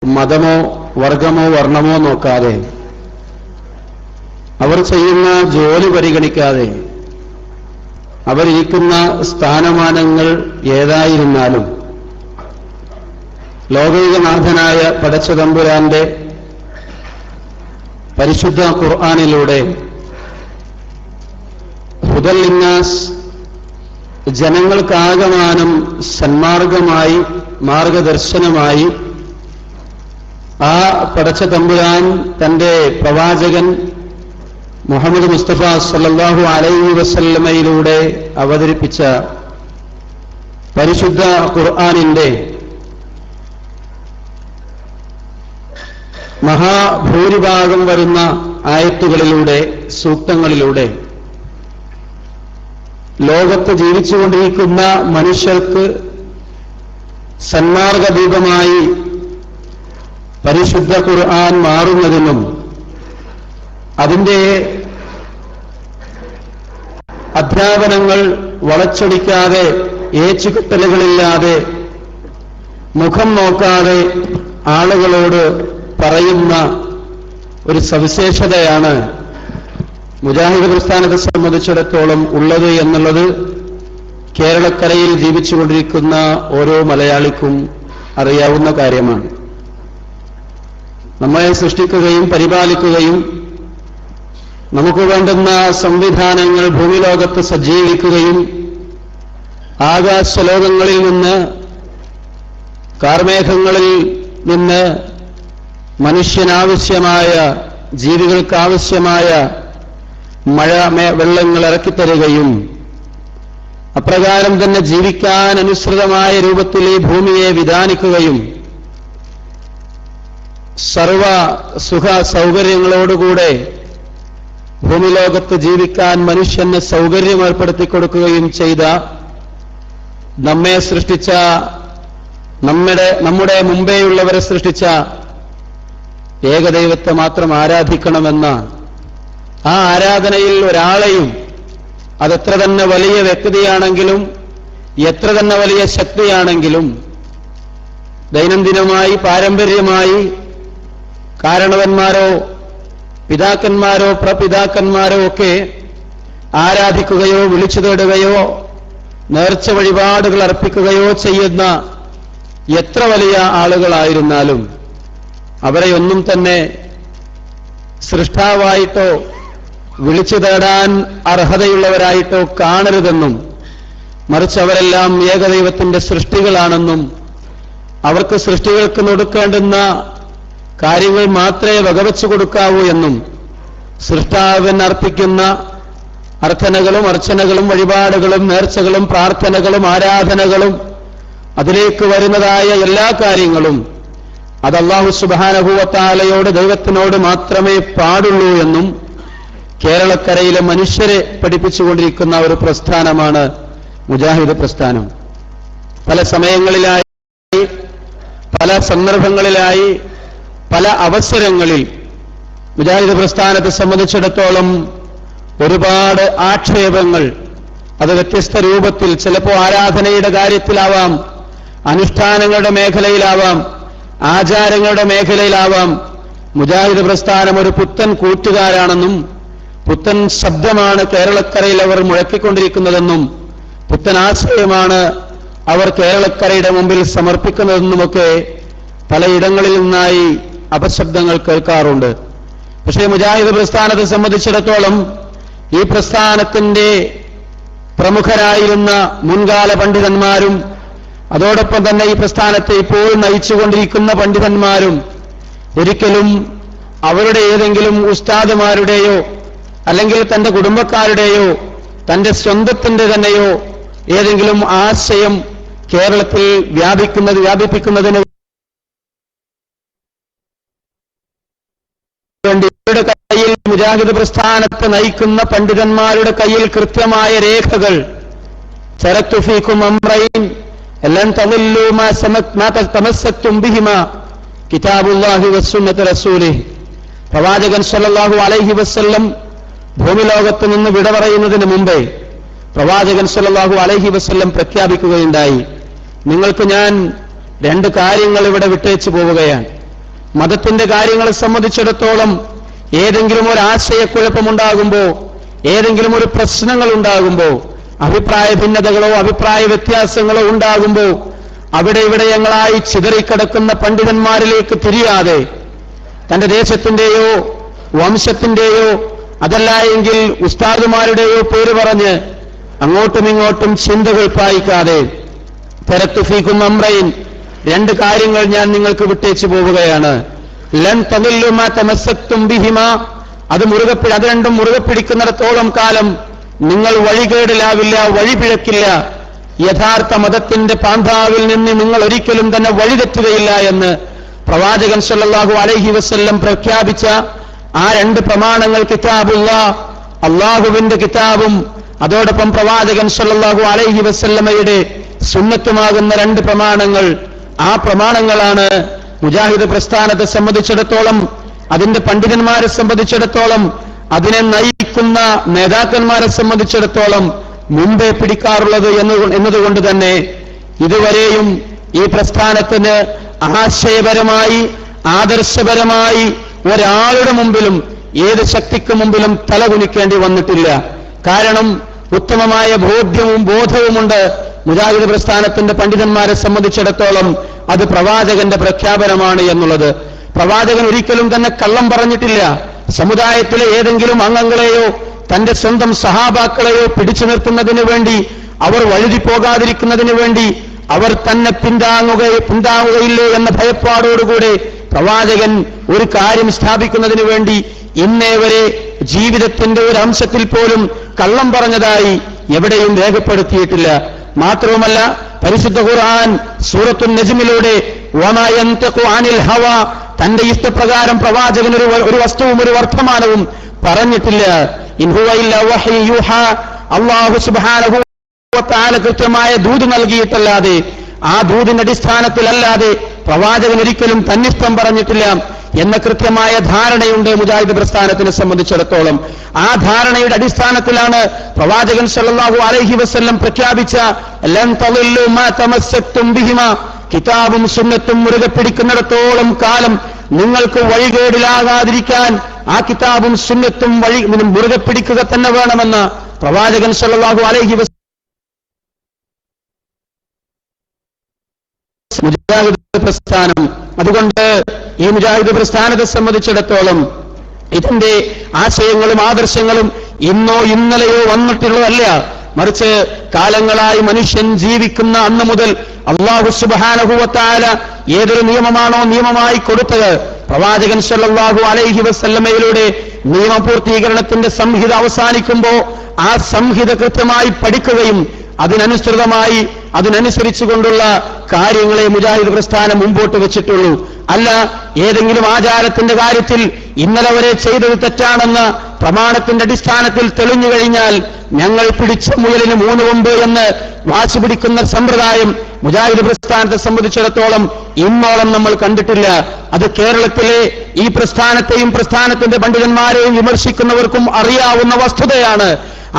മതമോ വർഗമോ വർണ്ണമോ നോക്കാതെ, അവർ ചെയ്യുന്ന ജോലി പരിഗണിക്കാതെ, അവരിരിക്കുന്ന സ്ഥാനമാനങ്ങൾ ഏതായിരുന്നാലും ലോകൈകനാഥനായ പടച്ചതമ്പുരാന്റെ പരിശുദ്ധ ഖുർആനിലൂടെ ഹുദൽ ലിന്നാസ്, ജനങ്ങൾക്കാകമാനം സന്മാർഗമായി മാർഗദർശനമായി ആ പടച്ചതമ്പുരാൻ തന്റെ പ്രവാചകൻ മുഹമ്മദ് മുസ്തഫ സല്ലല്ലാഹു അലൈഹി വസല്ലമയിലൂടെ അവതരിപ്പിച്ച പരിശുദ്ധ ഖുർആനിന്റെ മഹാഭൂരിഭാഗം വരുന്ന ആയത്തുകളിലൂടെ, സൂക്തങ്ങളിലൂടെ ലോകത്ത് ജീവിച്ചുകൊണ്ടിരിക്കുന്ന മനുഷ്യർക്ക് സന്മാർഗദീപമായി പരിശുദ്ധ ഖുർആൻ മാറുന്നതിനും അതിന്റെ അധ്യാപനങ്ങൾ വളച്ചൊടിക്കാതെ, ഏച്ചുകെട്ടലുകളില്ലാതെ, മുഖം നോക്കാതെ ആളുകളോട് പറയുന്ന ഒരു സവിശേഷതയാണ് മുജാഹിദ് പ്രസ്ഥാനത്തെ സംബന്ധിച്ചിടത്തോളം ഉള്ളത് എന്നുള്ളത് കേരളക്കരയിൽ ജീവിച്ചുകൊണ്ടിരിക്കുന്ന ഓരോ മലയാളിക്കും അറിയാവുന്ന കാര്യമാണ്. നമ്മളെ സൃഷ്ടിക്കുകയും പരിപാലിക്കുകയും നമുക്ക് വേണ്ടുന്ന സംവിധാനങ്ങൾ ഭൂമിലോകത്ത് സജ്ജീകരിക്കുകയും ആകാശലോകങ്ങളിൽ നിന്ന്, കാർമേഘങ്ങളിൽ നിന്ന് മനുഷ്യനാവശ്യമായ, ജീവികൾക്കാവശ്യമായ മഴ വെള്ളങ്ങൾ ഇറക്കിത്തരുകയും അപ്രകാരം തന്നെ ജീവിക്കാൻ അനുസൃതമായ രൂപത്തിൽ ഈ ഭൂമിയെ വിധാനിക്കുകയും സർവ സുഖ സൗകര്യങ്ങളോടുകൂടെ ഭൂമിലോകത്ത് ജീവിക്കാൻ മനുഷ്യന് സൗകര്യം ഏർപ്പെടുത്തി കൊടുക്കുകയും ചെയ്ത, നമ്മെ സൃഷ്ടിച്ച, നമ്മുടെ മുമ്പേയുള്ളവരെ സൃഷ്ടിച്ച ഏകദൈവത്തെ മാത്രം ആരാധിക്കണമെന്ന ആ ആരാധനയിൽ ഒരാളെയും, അതെത്ര തന്നെ വലിയ വ്യക്തിയാണെങ്കിലും എത്ര തന്നെ വലിയ ശക്തിയാണെങ്കിലും ദൈനംദിനമായി പാരമ്പര്യമായി കാരണവന്മാരോ പിതാക്കന്മാരോ പ്രപിതാക്കന്മാരോ ഒക്കെ ആരാധിക്കുകയോ വിളിച്ചു തേടുകയോ നേർച്ച വഴിപാടുകൾ അർപ്പിക്കുകയോ ചെയ്യുന്ന എത്ര വലിയ ആളുകളായിരുന്നാലും അവരെയൊന്നും തന്നെ സൃഷ്ടാവായിട്ടോ വിളിച്ചു തേടാൻ അർഹതയുള്ളവരായിട്ടോ കാണരുതെന്നും, മറിച്ച് അവരെല്ലാം ഏകദൈവത്തിന്റെ സൃഷ്ടികളാണെന്നും അവർക്ക് സൃഷ്ടികൾക്ക് കൊടുക്കേണ്ടുന്ന കാര്യങ്ങൾ മാത്രമേ വകവെച്ചു കൊടുക്കാവൂ എന്നും, സൃഷ്ടാവിന് അർപ്പിക്കുന്ന അർത്ഥനകളും അർച്ചനകളും വഴിപാടുകളും നേർച്ചകളും പ്രാർത്ഥനകളും ആരാധനകളും അതിലേക്ക് വരുന്നതായ എല്ലാ കാര്യങ്ങളും അത് അല്ലാഹു സുബ്ഹാനഹു വ തആലയോട്, ദൈവത്തിനോട് മാത്രമേ പാടുള്ളൂ എന്നും കേരളക്കരയിലെ മനുഷ്യരെ പഠിപ്പിച്ചുകൊണ്ടിരിക്കുന്ന ഒരു പ്രസ്ഥാനമാണ് മുജാഹിദ് പ്രസ്ഥാനം. പല സമയങ്ങളിലായി, പല സന്ദർഭങ്ങളിലായി, പല അവസരങ്ങളിൽ മുജാഹിദ് പ്രസ്ഥാനത്തെ സംബന്ധിച്ചിടത്തോളം ഒരുപാട് ആക്ഷേപങ്ങൾ, അത് വ്യത്യസ്ത രൂപത്തിൽ, ചിലപ്പോൾ ആരാധനയുടെ കാര്യത്തിലാവാം, അനുഷ്ഠാനങ്ങളുടെ മേഖലയിലാവാം, ആചാരങ്ങളുടെ മേഖലയിലാവാം. മുജാഹിദ് പ്രസ്ഥാനം ഒരു പുത്തൻ കൂട്ടുകാരാണെന്നും പുത്തൻ ശബ്ദമാണ് കേരളക്കരയിൽ അവർ മുഴക്കിക്കൊണ്ടിരിക്കുന്നതെന്നും പുത്തൻ ആശയമാണ് അവർ കേരളക്കരയുടെ മുമ്പിൽ സമർപ്പിക്കുന്നതെന്നുമൊക്കെ പലയിടങ്ങളിൽ നിന്നായി അപശബ്ദങ്ങൾ കേൾക്കാറുണ്ട്. പക്ഷേ മുജാഹിദ് പ്രസ്ഥാനത്തെ സംബന്ധിച്ചിടത്തോളം ഈ പ്രസ്ഥാനത്തിന്റെ പ്രമുഖരായിരുന്ന മുൻകാല പണ്ഡിതന്മാരും അതോടൊപ്പം തന്നെ ഈ പ്രസ്ഥാനത്തെ ഇപ്പോൾ നയിച്ചുകൊണ്ടിരിക്കുന്ന പണ്ഡിതന്മാരും ഒരിക്കലും അവരുടെ ഏതെങ്കിലും ഉസ്താദുമാരുടെയോ അല്ലെങ്കിൽ തന്റെ കുടുംബക്കാരുടെയോ തന്റെ സ്വന്തത്തിന്റെ തന്നെയോ ഏതെങ്കിലും ആശയം കേരളത്തിൽ വ്യാപിപ്പിക്കുന്നതിന് വേണ്ടി അവരുടെ കയ്യിൽ, മുജാഹിദ് പ്രസ്ഥാനത്തെ നയിക്കുന്ന പണ്ഡിതന്മാരുടെ കയ്യിൽ കൃത്യമായ രേഖകൾ, തറക്തു ഫീകും അംറൈൻ ലൻ തളില്ലു മാ തമസ്സക്തും ബിഹിമാ കിതാബുല്ലാഹി വസുന്നത്തു റസൂലിഹി, പ്രവാചകൻ സല്ലല്ലാഹു അലൈഹി വസല്ലം ഭൂമിലോകത്ത് നിന്ന് വിട പറയുന്നതിന് മുമ്പേ പ്രവാചകൻ സല്ലല്ലാഹു അലൈഹി വസല്ലം പ്രഖ്യാപിക്കുകയുണ്ടായി, നിങ്ങൾക്ക് ഞാൻ രണ്ട് കാര്യങ്ങൾ ഇവിടെ വിട്ടേച്ചു പോവുകയാണ്. മതത്തിന്റെ കാര്യങ്ങളെ സംബന്ധിച്ചിടത്തോളം ഏതെങ്കിലും ഒരു ആശയക്കുഴപ്പമുണ്ടാകുമ്പോ, ഏതെങ്കിലും ഒരു പ്രശ്നങ്ങൾ ഉണ്ടാകുമ്പോ, അഭിപ്രായ ഭിന്നതകളോ അഭിപ്രായ വ്യത്യാസങ്ങളോ ഉണ്ടാകുമ്പോ അവിടെ ഇവിടെയങ്ങളായി ചിതറിക്കിടക്കുന്ന പണ്ഡിതന്മാരിലേക്ക് തിരിയാതെ തന്റെ ദേശത്തിന്റെയോ വംശത്തിന്റെയോ അതല്ല എങ്കിൽ ഉസ്താദുമാരുടെയോ പേര് പറഞ്ഞ് അങ്ങോട്ടും ഇങ്ങോട്ടും ചിന്തകൾ പായിക്കാതെ തരക്തു ഫീക്കും അംറൈൻ, രണ്ട് കാര്യങ്ങൾ ഞാൻ നിങ്ങൾക്ക് വിട്ടേച്ചു പോവുകയാണ്. ലൻ തദില്ലു മാ തമസ്സക്തും ബിഹിമാ, അത് രണ്ടും മുറുകെ പിടിക്കുന്നിടത്തോളം കാലം നിങ്ങൾ വഴികേടിലാവില്ല, വഴിപിഴക്കില്ല. യഥാർത്ഥ മതത്തിന്റെ പാന്താവിൽ നിന്ന് നിങ്ങൾ ഒരിക്കലും തന്നെ വഴിതെറ്റുകയില്ല എന്ന് പ്രവാചകൻ സല്ലല്ലാഹു അലൈഹി വസല്ലം പ്രഖ്യാപിച്ച ആ രണ്ട് പ്രമാണങ്ങൾ, കിതാബുല്ലാഹ്, അള്ളാഹുവിന്റെ കിതാബും അതോടൊപ്പം പ്രവാചകൻ സല്ലല്ലാഹു അലൈഹി വസല്ലമയുടെ സുന്നത്തുമാകുന്ന രണ്ട് പ്രമാണങ്ങൾ, ആ പ്രമാണങ്ങളാണ് മുജാഹിദ് പ്രസ്ഥാനത്തെ സംബന്ധിച്ചിടത്തോളം, അതിന്റെ പണ്ഡിതന്മാരെ സംബന്ധിച്ചിടത്തോളം, അതിനെ നയിക്കുന്ന നേതാക്കന്മാരെ സംബന്ധിച്ചിടത്തോളം മുമ്പേ പിടിക്കാറുള്ളത് എന്നതുകൊണ്ട് തന്നെ ഇതുവരെയും ഈ പ്രസ്ഥാനത്തിന് ആശയപരമായി ആദർശപരമായി ഒരാളുടെ മുമ്പിലും ഏത് ശക്തിക്ക് മുമ്പിലും തലകുനിക്കേണ്ടി വന്നിട്ടില്ല. കാരണം ഉത്തമമായ ബോധവുമുണ്ട് മുജാഹിദ് പ്രസ്ഥാനത്തിന്റെ പണ്ഡിതന്മാരെ സംബന്ധിച്ചിടത്തോളം അത് പ്രവാചകന്റെ പ്രഖ്യാപനമാണ് എന്നുള്ളത്. പ്രവാചകൻ ഒരിക്കലും തന്നെ കള്ളം പറഞ്ഞിട്ടില്ല. സമുദായത്തിലെ ഏതെങ്കിലും അംഗങ്ങളെയോ തന്റെ സ്വന്തം സഹാബാക്കളെയോ പിടിച്ചു നിർത്തുന്നതിന് വേണ്ടി, അവർ വഴുതി പോകാതിരിക്കുന്നതിന് വേണ്ടി, അവർ തന്നെ പിന്താങ്ങുകയില്ലേ എന്ന ഭയപ്പാടോടുകൂടെ പ്രവാചകൻ ഒരു കാര്യം സ്ഥാപിക്കുന്നതിന് വേണ്ടി ഇന്നേ വരെ ജീവിതത്തിന്റെ ഒരു അംശത്തിൽ പോലും കള്ളം പറഞ്ഞതായി എവിടെയും രേഖപ്പെടുത്തിയിട്ടില്ല. മാത്രവുമല്ല, പരിശുദ്ധ ഖുർആൻ സൂറത്തുൻ നജ്മിലൂടെ വമാ യൻതഖു അനിൽ ഹവാ, തന്റെ ഇഷ്ടപ്രകാരം പ്രവാചകൻ ഒരു വസ്തുവും ഒരു വർത്തമാനവും പറഞ്ഞിട്ടില്ല. ഇൻ ഹുവ ഇല്ലാ വഹ്യു യൂഹാ, അല്ലാഹു സുബ്ഹാനഹു വ തആല കൃത്യമായ ദൂത് നൽകിയിട്ടല്ലാതെ, ആ ദൂതിന്റെ അടിസ്ഥാനത്തിലല്ലാതെ പ്രവാചകൻ ഒരിക്കലും തന്നിഷ്ടം പറഞ്ഞിട്ടില്ല എന്ന കൃത്യമായ ധാരണയുണ്ട് മുജാഹിദ് പ്രസ്ഥാനത്തിനെ സംബന്ധിച്ചിടത്തോളം. ആ ധാരണയുടെ അടിസ്ഥാനത്തിലാണ് പ്രവാചകൻ സല്ലല്ലാഹു അലൈഹി വസല്ലം പ്രഖ്യാപിച്ച ലൻ തളില്ലു മാ തമസ്സക്തും ബിഹിമാ, കിതാബും സുന്നത്തും മുറുകെ പിടിക്കുന്നിടത്തോളം കാലം നിങ്ങൾക്ക് വഴികേടിലാകാതിരിക്കാൻ ആ കിതാബും സുന്നത്തും മുറുകെ പിടിക്കുക തന്നെ വേണമെന്ന് പ്രവാചകൻ സല്ലല്ലാഹു അലൈഹി വസല്ലം മുജാഹിദ് പ്രസ്ഥാനം. അതുകൊണ്ട് ഈ മുജാഹിദ് പ്രസ്ഥാനത്തെ സംബന്ധിച്ചിടത്തോളം ഇതിന്റെ ആശയങ്ങളും ആദർശങ്ങളും ഇന്നോ ഇന്നലെയോ വന്നിട്ടുള്ളതല്ല, മറിച്ച് കാലങ്ങളായി മനുഷ്യൻ ജീവിക്കുന്ന അന്ന് മുതൽ അല്ലാഹു സുബ്ഹാനഹു വ തആല ഏതൊരു നിയമമാണോ നിയമമായി കൊടുത്തത്, പ്രവാചകൻ സല്ലല്ലാഹു അലൈഹി വസല്ലമയിലൂടെ നിയമപൂർത്തീകരണത്തിന്റെ സംഹിത അവസാനിക്കുമ്പോൾ ആ സംഹിത കൃത്യമായി പഠിക്കുകയും അതിനനുസൃതമായി അതിനനുസരിച്ചുകൊണ്ടുള്ള കാര്യങ്ങളെ മുജാഹിദ് പ്രസ്ഥാനം മുമ്പോട്ട് വെച്ചിട്ടുള്ളൂ. അല്ല ഏതെങ്കിലും ആചാരത്തിന്റെ കാര്യത്തിൽ ഇന്നലെ വരെ ചെയ്തത് തെറ്റാണെന്ന് പ്രമാണത്തിന്റെ അടിസ്ഥാനത്തിൽ തെളിഞ്ഞു കഴിഞ്ഞാൽ ഞങ്ങൾ പിടിച്ച മുയലിന് 3 കൊമ്പ് എന്ന് വാശി പിടിക്കുന്ന സമ്പ്രദായം മുജാഹിദ് പ്രസ്ഥാനത്തെ സംബന്ധിച്ചിടത്തോളം ഇന്നോളം നമ്മൾ കണ്ടിട്ടില്ല. അത് കേരളത്തിലെ ഈ പ്രസ്ഥാനത്തെയും പ്രസ്ഥാനത്തിന്റെ പണ്ഡിതന്മാരെയും വിമർശിക്കുന്നവർക്കും അറിയാവുന്ന വസ്തുതയാണ്.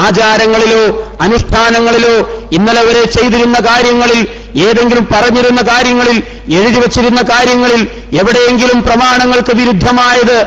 ആചാരങ്ങളിലോ അനുഷ്ഠാനങ്ങളിലോ ഇന്നലെ വരെ ചെയ്തിരുന്ന കാര്യങ്ങളിൽ, ഏതെങ്കിലും പറഞ്ഞിരുന്ന കാര്യങ്ങളിൽ, എഴുതി വച്ചിരുന്ന കാര്യങ്ങളിൽ എവിടെയെങ്കിലും പ്രമാണങ്ങൾക്ക് വിരുദ്ധമായത്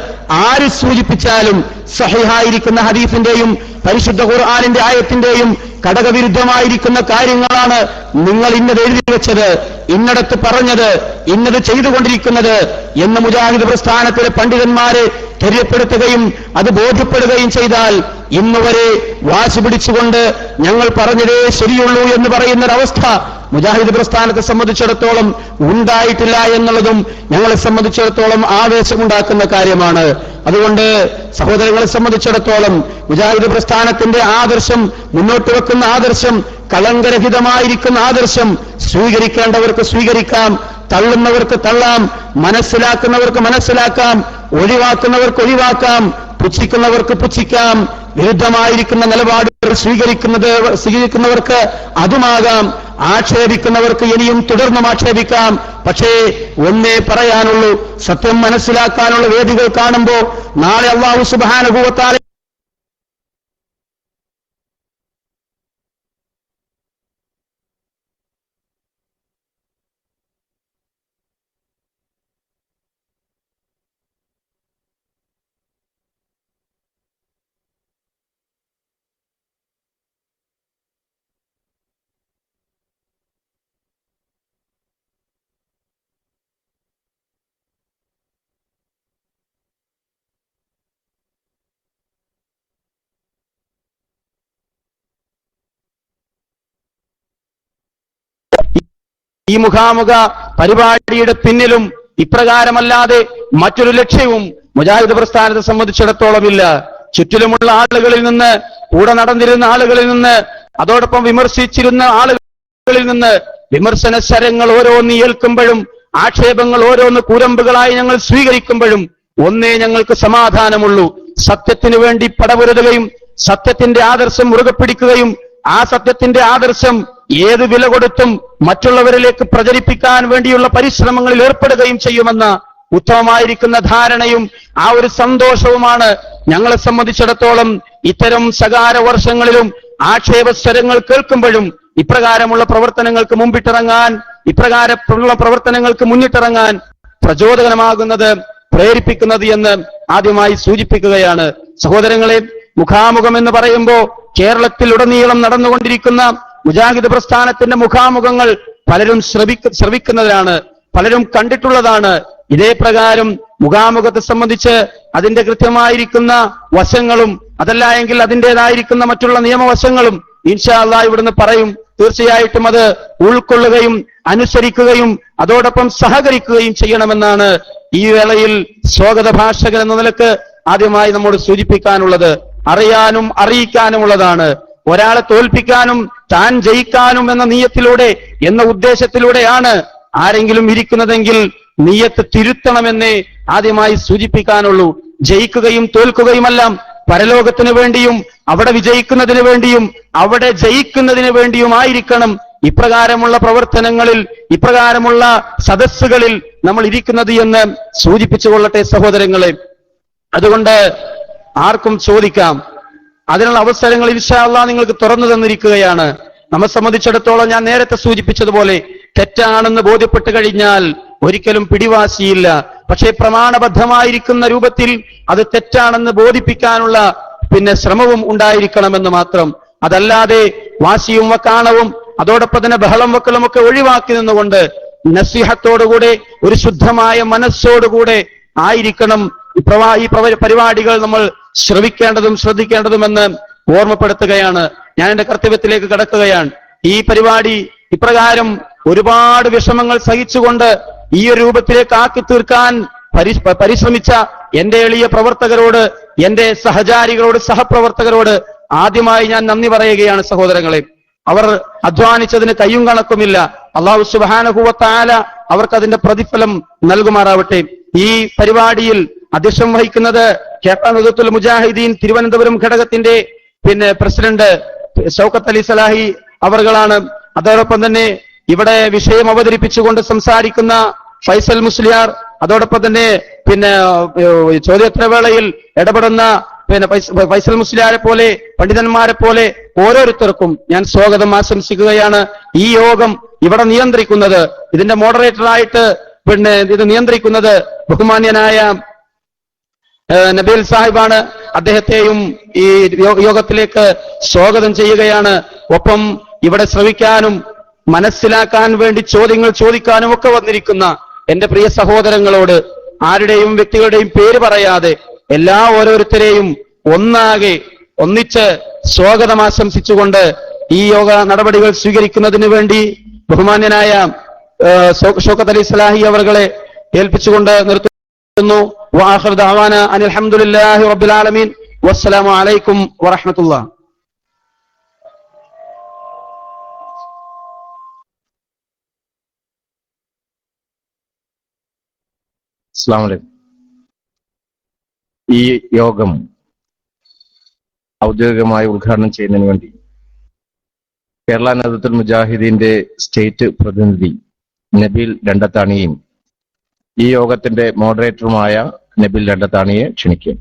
ആര് സൂചിപ്പിച്ചാലും സഹിഹായിരിക്കുന്ന ഹദീസിന്റെയും പരിശുദ്ധ ഖുർആനിന്റെ ആയത്തിന്റെയും ഘടകവിരുദ്ധമായിരിക്കുന്ന കാര്യങ്ങളാണ് നിങ്ങൾ ഇന്നത് എഴുതി വെച്ചത്, ഇന്നടത്ത് പറഞ്ഞത്, ഇന്നത് ചെയ്തുകൊണ്ടിരിക്കുന്നത് എന്ന് മുജാഹിദ് പ്രസ്ഥാനത്തിലെ പണ്ഡിതന്മാരെ തെര്യപ്പെടുത്തുകയും അത് ബോധ്യപ്പെടുകയും ചെയ്താൽ ഇന്നുവരെ വാശി പിടിച്ചുകൊണ്ട് ഞങ്ങൾ പറഞ്ഞതേ ശരിയുള്ളൂ എന്ന് പറയുന്നൊരവസ്ഥ മുജാഹിദ് പ്രസ്ഥാനത്തെ സംബന്ധിച്ചിടത്തോളം ഉണ്ടായിട്ടില്ല എന്നുള്ളതും ഞങ്ങളെ സംബന്ധിച്ചിടത്തോളം ആവേശമുണ്ടാക്കുന്ന കാര്യമാണ്. അതുകൊണ്ട് സഹോദരങ്ങളെ സംബന്ധിച്ചിടത്തോളം മുജാഹിദ് പ്രസ്ഥാനത്തിന്റെ ആദർശം, മുന്നോട്ട് വെക്കുന്ന ആദർശം, കളങ്കരഹിതമായിരിക്കുന്ന ആദർശം സ്വീകരിക്കേണ്ടവർക്ക് സ്വീകരിക്കാം, തള്ളുന്നവർക്ക് തള്ളാം, മനസ്സിലാക്കുന്നവർക്ക് മനസ്സിലാക്കാം, ഒഴിവാക്കുന്നവർക്ക് ഒഴിവാക്കാം, പുച്ഛിക്കുന്നവർക്ക് പുച്ഛിക്കാം, വിരുദ്ധമായിരിക്കുന്ന നിലപാടുകൾ സ്വീകരിക്കുന്നവർക്ക് അതുമാകാം, ആക്ഷേപിക്കുന്നവർക്ക് ഇനിയും തുടർന്നും ആക്ഷേപിക്കാം. പക്ഷേ ഒന്നേ പറയാനുള്ളൂ, സത്യം മനസ്സിലാക്കാനുള്ള വേദികൾ കാണുമ്പോൾ നാളെ അല്ലാഹു സുബ്ഹാനഹു വ തആല ഈ മുഖാമുഖ പരിപാടിയുടെ പിന്നിലും ഇപ്രകാരമല്ലാതെ മറ്റൊരു ലക്ഷ്യവും മുജാഹിദ് പ്രസ്ഥാനത്തെ സംബന്ധിച്ചിടത്തോളമില്ല. ചുറ്റിലുമുള്ള ആളുകളിൽ നിന്ന്, കൂടെ നടന്നിരുന്ന ആളുകളിൽ നിന്ന്, അതോടൊപ്പം വിമർശിച്ചിരുന്ന ആളുകളിൽ നിന്ന് വിമർശന ശരങ്ങൾ ഓരോന്ന് ഏൽക്കുമ്പോഴും, ആക്ഷേപങ്ങൾ ഓരോന്ന് കൂരമ്പുകളായി ഞങ്ങൾ സ്വീകരിക്കുമ്പോഴും ഒന്നേ ഞങ്ങൾക്ക് സമാധാനമുള്ളൂ: സത്യത്തിനു വേണ്ടി പടപൊരുതുകയും സത്യത്തിന്റെ ആദർശം മുറുകെ പിടിക്കുകയും ആ സത്യത്തിന്റെ ആദർശം ഏത് വില കൊടുത്തും മറ്റുള്ളവരിലേക്ക് പ്രചരിപ്പിക്കാൻ വേണ്ടിയുള്ള പരിശ്രമങ്ങളിൽ ഏർപ്പെടുകയും ചെയ്യുമെന്ന ഉത്തമമായിരിക്കുന്ന ധാരണയും ആ ഒരു സന്തോഷവുമാണ് ഞങ്ങളെ സംബന്ധിച്ചിടത്തോളം ഇത്തരം ശകാര വർഷങ്ങളിലും ആക്ഷേപസ്വരങ്ങൾ കേൾക്കുമ്പോഴും ഇപ്രകാരമുള്ള പ്രവർത്തനങ്ങൾക്ക് മുമ്പിട്ടിറങ്ങാൻ, ഇപ്രകാരമുള്ള പ്രവർത്തനങ്ങൾക്ക് മുന്നിട്ടിറങ്ങാൻ പ്രചോദനമാകുന്നത്, പ്രേരിപ്പിക്കുന്നത് എന്ന് ആദ്യമായി സൂചിപ്പിക്കുകയാണ്. സഹോദരങ്ങളെ, മുഖാമുഖം എന്ന് പറയുമ്പോൾ കേരളത്തിൽ ഉടനീളം നടന്നുകൊണ്ടിരിക്കുന്ന മുജാഹിദ് പ്രസ്ഥാനത്തിന്റെ മുഖാമുഖങ്ങൾ പലരും ശ്രവിക്കുന്നവരാണ്, പലരും കണ്ടിട്ടുള്ളതാണ്. ഇതേ പ്രകാരം മുഖാമുഖത്തെ സംബന്ധിച്ച് അതിന്റെ കൃത്യമായിരിക്കുന്ന വശങ്ങളും അതല്ല എങ്കിൽ അതിൻ്റെതായിരിക്കുന്ന മറ്റുള്ള നിയമവശങ്ങളും ഇൻഷാ അല്ലാഹ് ഇവിടുന്ന് പറയും. തീർച്ചയായിട്ടും അത് ഉൾക്കൊള്ളുകയും അനുസരിക്കുകയും അതോടൊപ്പം സഹകരിക്കുകയും ചെയ്യണമെന്നാണ് ഈ വേളയിൽ സ്വാഗത ഭാഷകൻ എന്ന നിലക്ക് ആദ്യമായി നമ്മോട് സൂചിപ്പിക്കാനുള്ളത്. അറിയാനും അറിയിക്കാനുമുള്ളതാണ്. ഒരാളെ തോൽപ്പിക്കാനും താൻ ജയിക്കാനും എന്ന നീയത്തിലൂടെ, എന്ന ഉദ്ദേശത്തിലൂടെയാണ് ആരെങ്കിലും ഇരിക്കുന്നതെങ്കിൽ നീയത്ത് തിരുത്തണമെന്നേ ആദ്യമായി സൂചിപ്പിക്കാനുള്ളൂ. ജയിക്കുകയും തോൽക്കുകയുമെല്ലാം പരലോകത്തിനു വേണ്ടിയും അവിടെ വിജയിക്കുന്നതിന് വേണ്ടിയും അവിടെ ജയിക്കുന്നതിന് വേണ്ടിയുമായിരിക്കണം ഇപ്രകാരമുള്ള പ്രവർത്തനങ്ങളിൽ, ഇപ്രകാരമുള്ള സദസ്സുകളിൽ നമ്മൾ ഇരിക്കുന്നത് എന്ന് സൂചിപ്പിച്ചുകൊള്ളട്ടെ സഹോദരങ്ങളെ. അതുകൊണ്ട് ആർക്കും ചോദിക്കാം. അതിനുള്ള അവസരങ്ങൾ ഇൻഷാ അല്ലാഹ് നിങ്ങൾക്ക് തുറന്നു തന്നിരിക്കുകയാണ്. നമ്മെ സംബന്ധിച്ചിടത്തോളം ഞാൻ നേരത്തെ സൂചിപ്പിച്ചതുപോലെ തെറ്റാണെന്ന് ബോധ്യപ്പെട്ടു കഴിഞ്ഞാൽ ഒരിക്കലും പിടിവാശിയില്ല. പക്ഷേ പ്രമാണബദ്ധമായിരിക്കുന്ന രൂപത്തിൽ അത് തെറ്റാണെന്ന് ബോധിപ്പിക്കാനുള്ള ശ്രമവും ഉണ്ടായിരിക്കണമെന്ന് മാത്രം. അതല്ലാതെ വാശിയും വക്കാണവും അതോടൊപ്പം തന്നെ ബഹളം വെക്കലുമൊക്കെ ഒഴിവാക്കി നിന്നുകൊണ്ട് നസീഹത്തോടുകൂടെ ഒരു ശുദ്ധമായ മനസ്സോടുകൂടെ ആയിരിക്കണം ഈ പരിപാടികൾ നമ്മൾ ശ്രവിക്കേണ്ടതും ശ്രദ്ധിക്കേണ്ടതുമെന്ന് ഓർമ്മപ്പെടുത്തുകയാണ്. ഞാൻ എന്റെ കർത്തവ്യത്തിലേക്ക് കടക്കുകയാണ്. ഈ പരിപാടി ഇപ്രകാരം ഒരുപാട് വിഷമങ്ങൾ സഹിച്ചുകൊണ്ട് ഈ ഒരു രൂപത്തിലേക്ക് ആക്കി തീർക്കാൻ പരിശ്രമിച്ച എന്റെ എളിയ പ്രവർത്തകരോട്, എന്റെ സഹചാരികളോട്, സഹപ്രവർത്തകരോട് ആദ്യമായി ഞാൻ നന്ദി പറയുകയാണ് സഹോദരങ്ങളെ. അവർ അധ്വാനിച്ചതിന് കയ്യും കണക്കുമില്ല. അല്ലാഹു സുബ്ഹാനഹു വ തആല അവർക്കതിന്റെ പ്രതിഫലം നൽകുമാറാവട്ടെ. ഈ പരിപാടിയിൽ അധ്യക്ഷം വഹിക്കുന്നത് കേരള നേതൃത്വത്തിൽ മുജാഹിദീൻ തിരുവനന്തപുരം ഘടകത്തിന്റെ പ്രസിഡന്റ് ഷൗക്കത്ത് അലി സലാഹി അവർകളാണ്. അതോടൊപ്പം തന്നെ ഇവിടെ വിഷയം അവതരിപ്പിച്ചുകൊണ്ട് സംസാരിക്കുന്ന ഫൈസൽ മുസ്ലിയാർ, അതോടൊപ്പം തന്നെ ചോദ്യോത്തരവേളയിൽ ഇടപെടുന്ന ഫൈസൽ മുസ്ലിയാരെ പോലെ പണ്ഡിതന്മാരെ പോലെ ഓരോരുത്തർക്കും ഞാൻ സ്വാഗതം ആശംസിക്കുകയാണ്. ഈ യോഗം ഇവിടെ നിയന്ത്രിക്കുന്നത്, ഇതിന്റെ മോഡറേറ്ററായിട്ട് ഇത് നിയന്ത്രിക്കുന്നത് ബഹുമാന്യനായ നബീൽ സാഹിബാണ്. അദ്ദേഹത്തെയും ഈ യോഗത്തിലേക്ക് സ്വാഗതം ചെയ്യുകയാണ്. ഒപ്പം ഇവിടെ ശ്രവിക്കാനും മനസ്സിലാക്കാൻ വേണ്ടി ചോദ്യങ്ങൾ ചോദിക്കാനും ഒക്കെ വന്നിരിക്കുന്ന എന്റെ പ്രിയ സഹോദരങ്ങളോട് ആരുടെയും വ്യക്തികളുടെയും പേര് പറയാതെ ഓരോരുത്തരെയും ഒന്നിച്ച് സ്വാഗതം ആശംസിച്ചുകൊണ്ട് ഈ യോഗ നടപടികൾ സ്വീകരിക്കുന്നതിന് വേണ്ടി ബഹുമാന്യനായ ഷൗക്കത്ത് അലി സലാഹി അവർകളെ ഏൽപ്പിച്ചുകൊണ്ട് നിർത്തുന്നു. വആഖിറു ദഅവാന അനിൽ ഹംദുലില്ലാഹി റബ്ബിൽ ആലമീൻ. വസ്സലാമു അലൈക്കും വറഹ്മത്തുള്ളാഹി. അസ്സലാമു അലൈക്കും. ഈ യോഗം ഔദ്യോഗികമായി ഉദ്ഘാടനം ചെയ്യുന്നതിന് വേണ്ടി കേരള നേതൃത്വത്തിൽ മുജാഹിദീന്റെ സ്റ്റേറ്റ് പ്രതിനിധി നബീൽ രണ്ടത്താണിയും ഈ യോഗത്തിന്റെ മോഡറേറ്ററുമായ നബീൽ രണ്ടത്താണിയെ ക്ഷണിക്കും.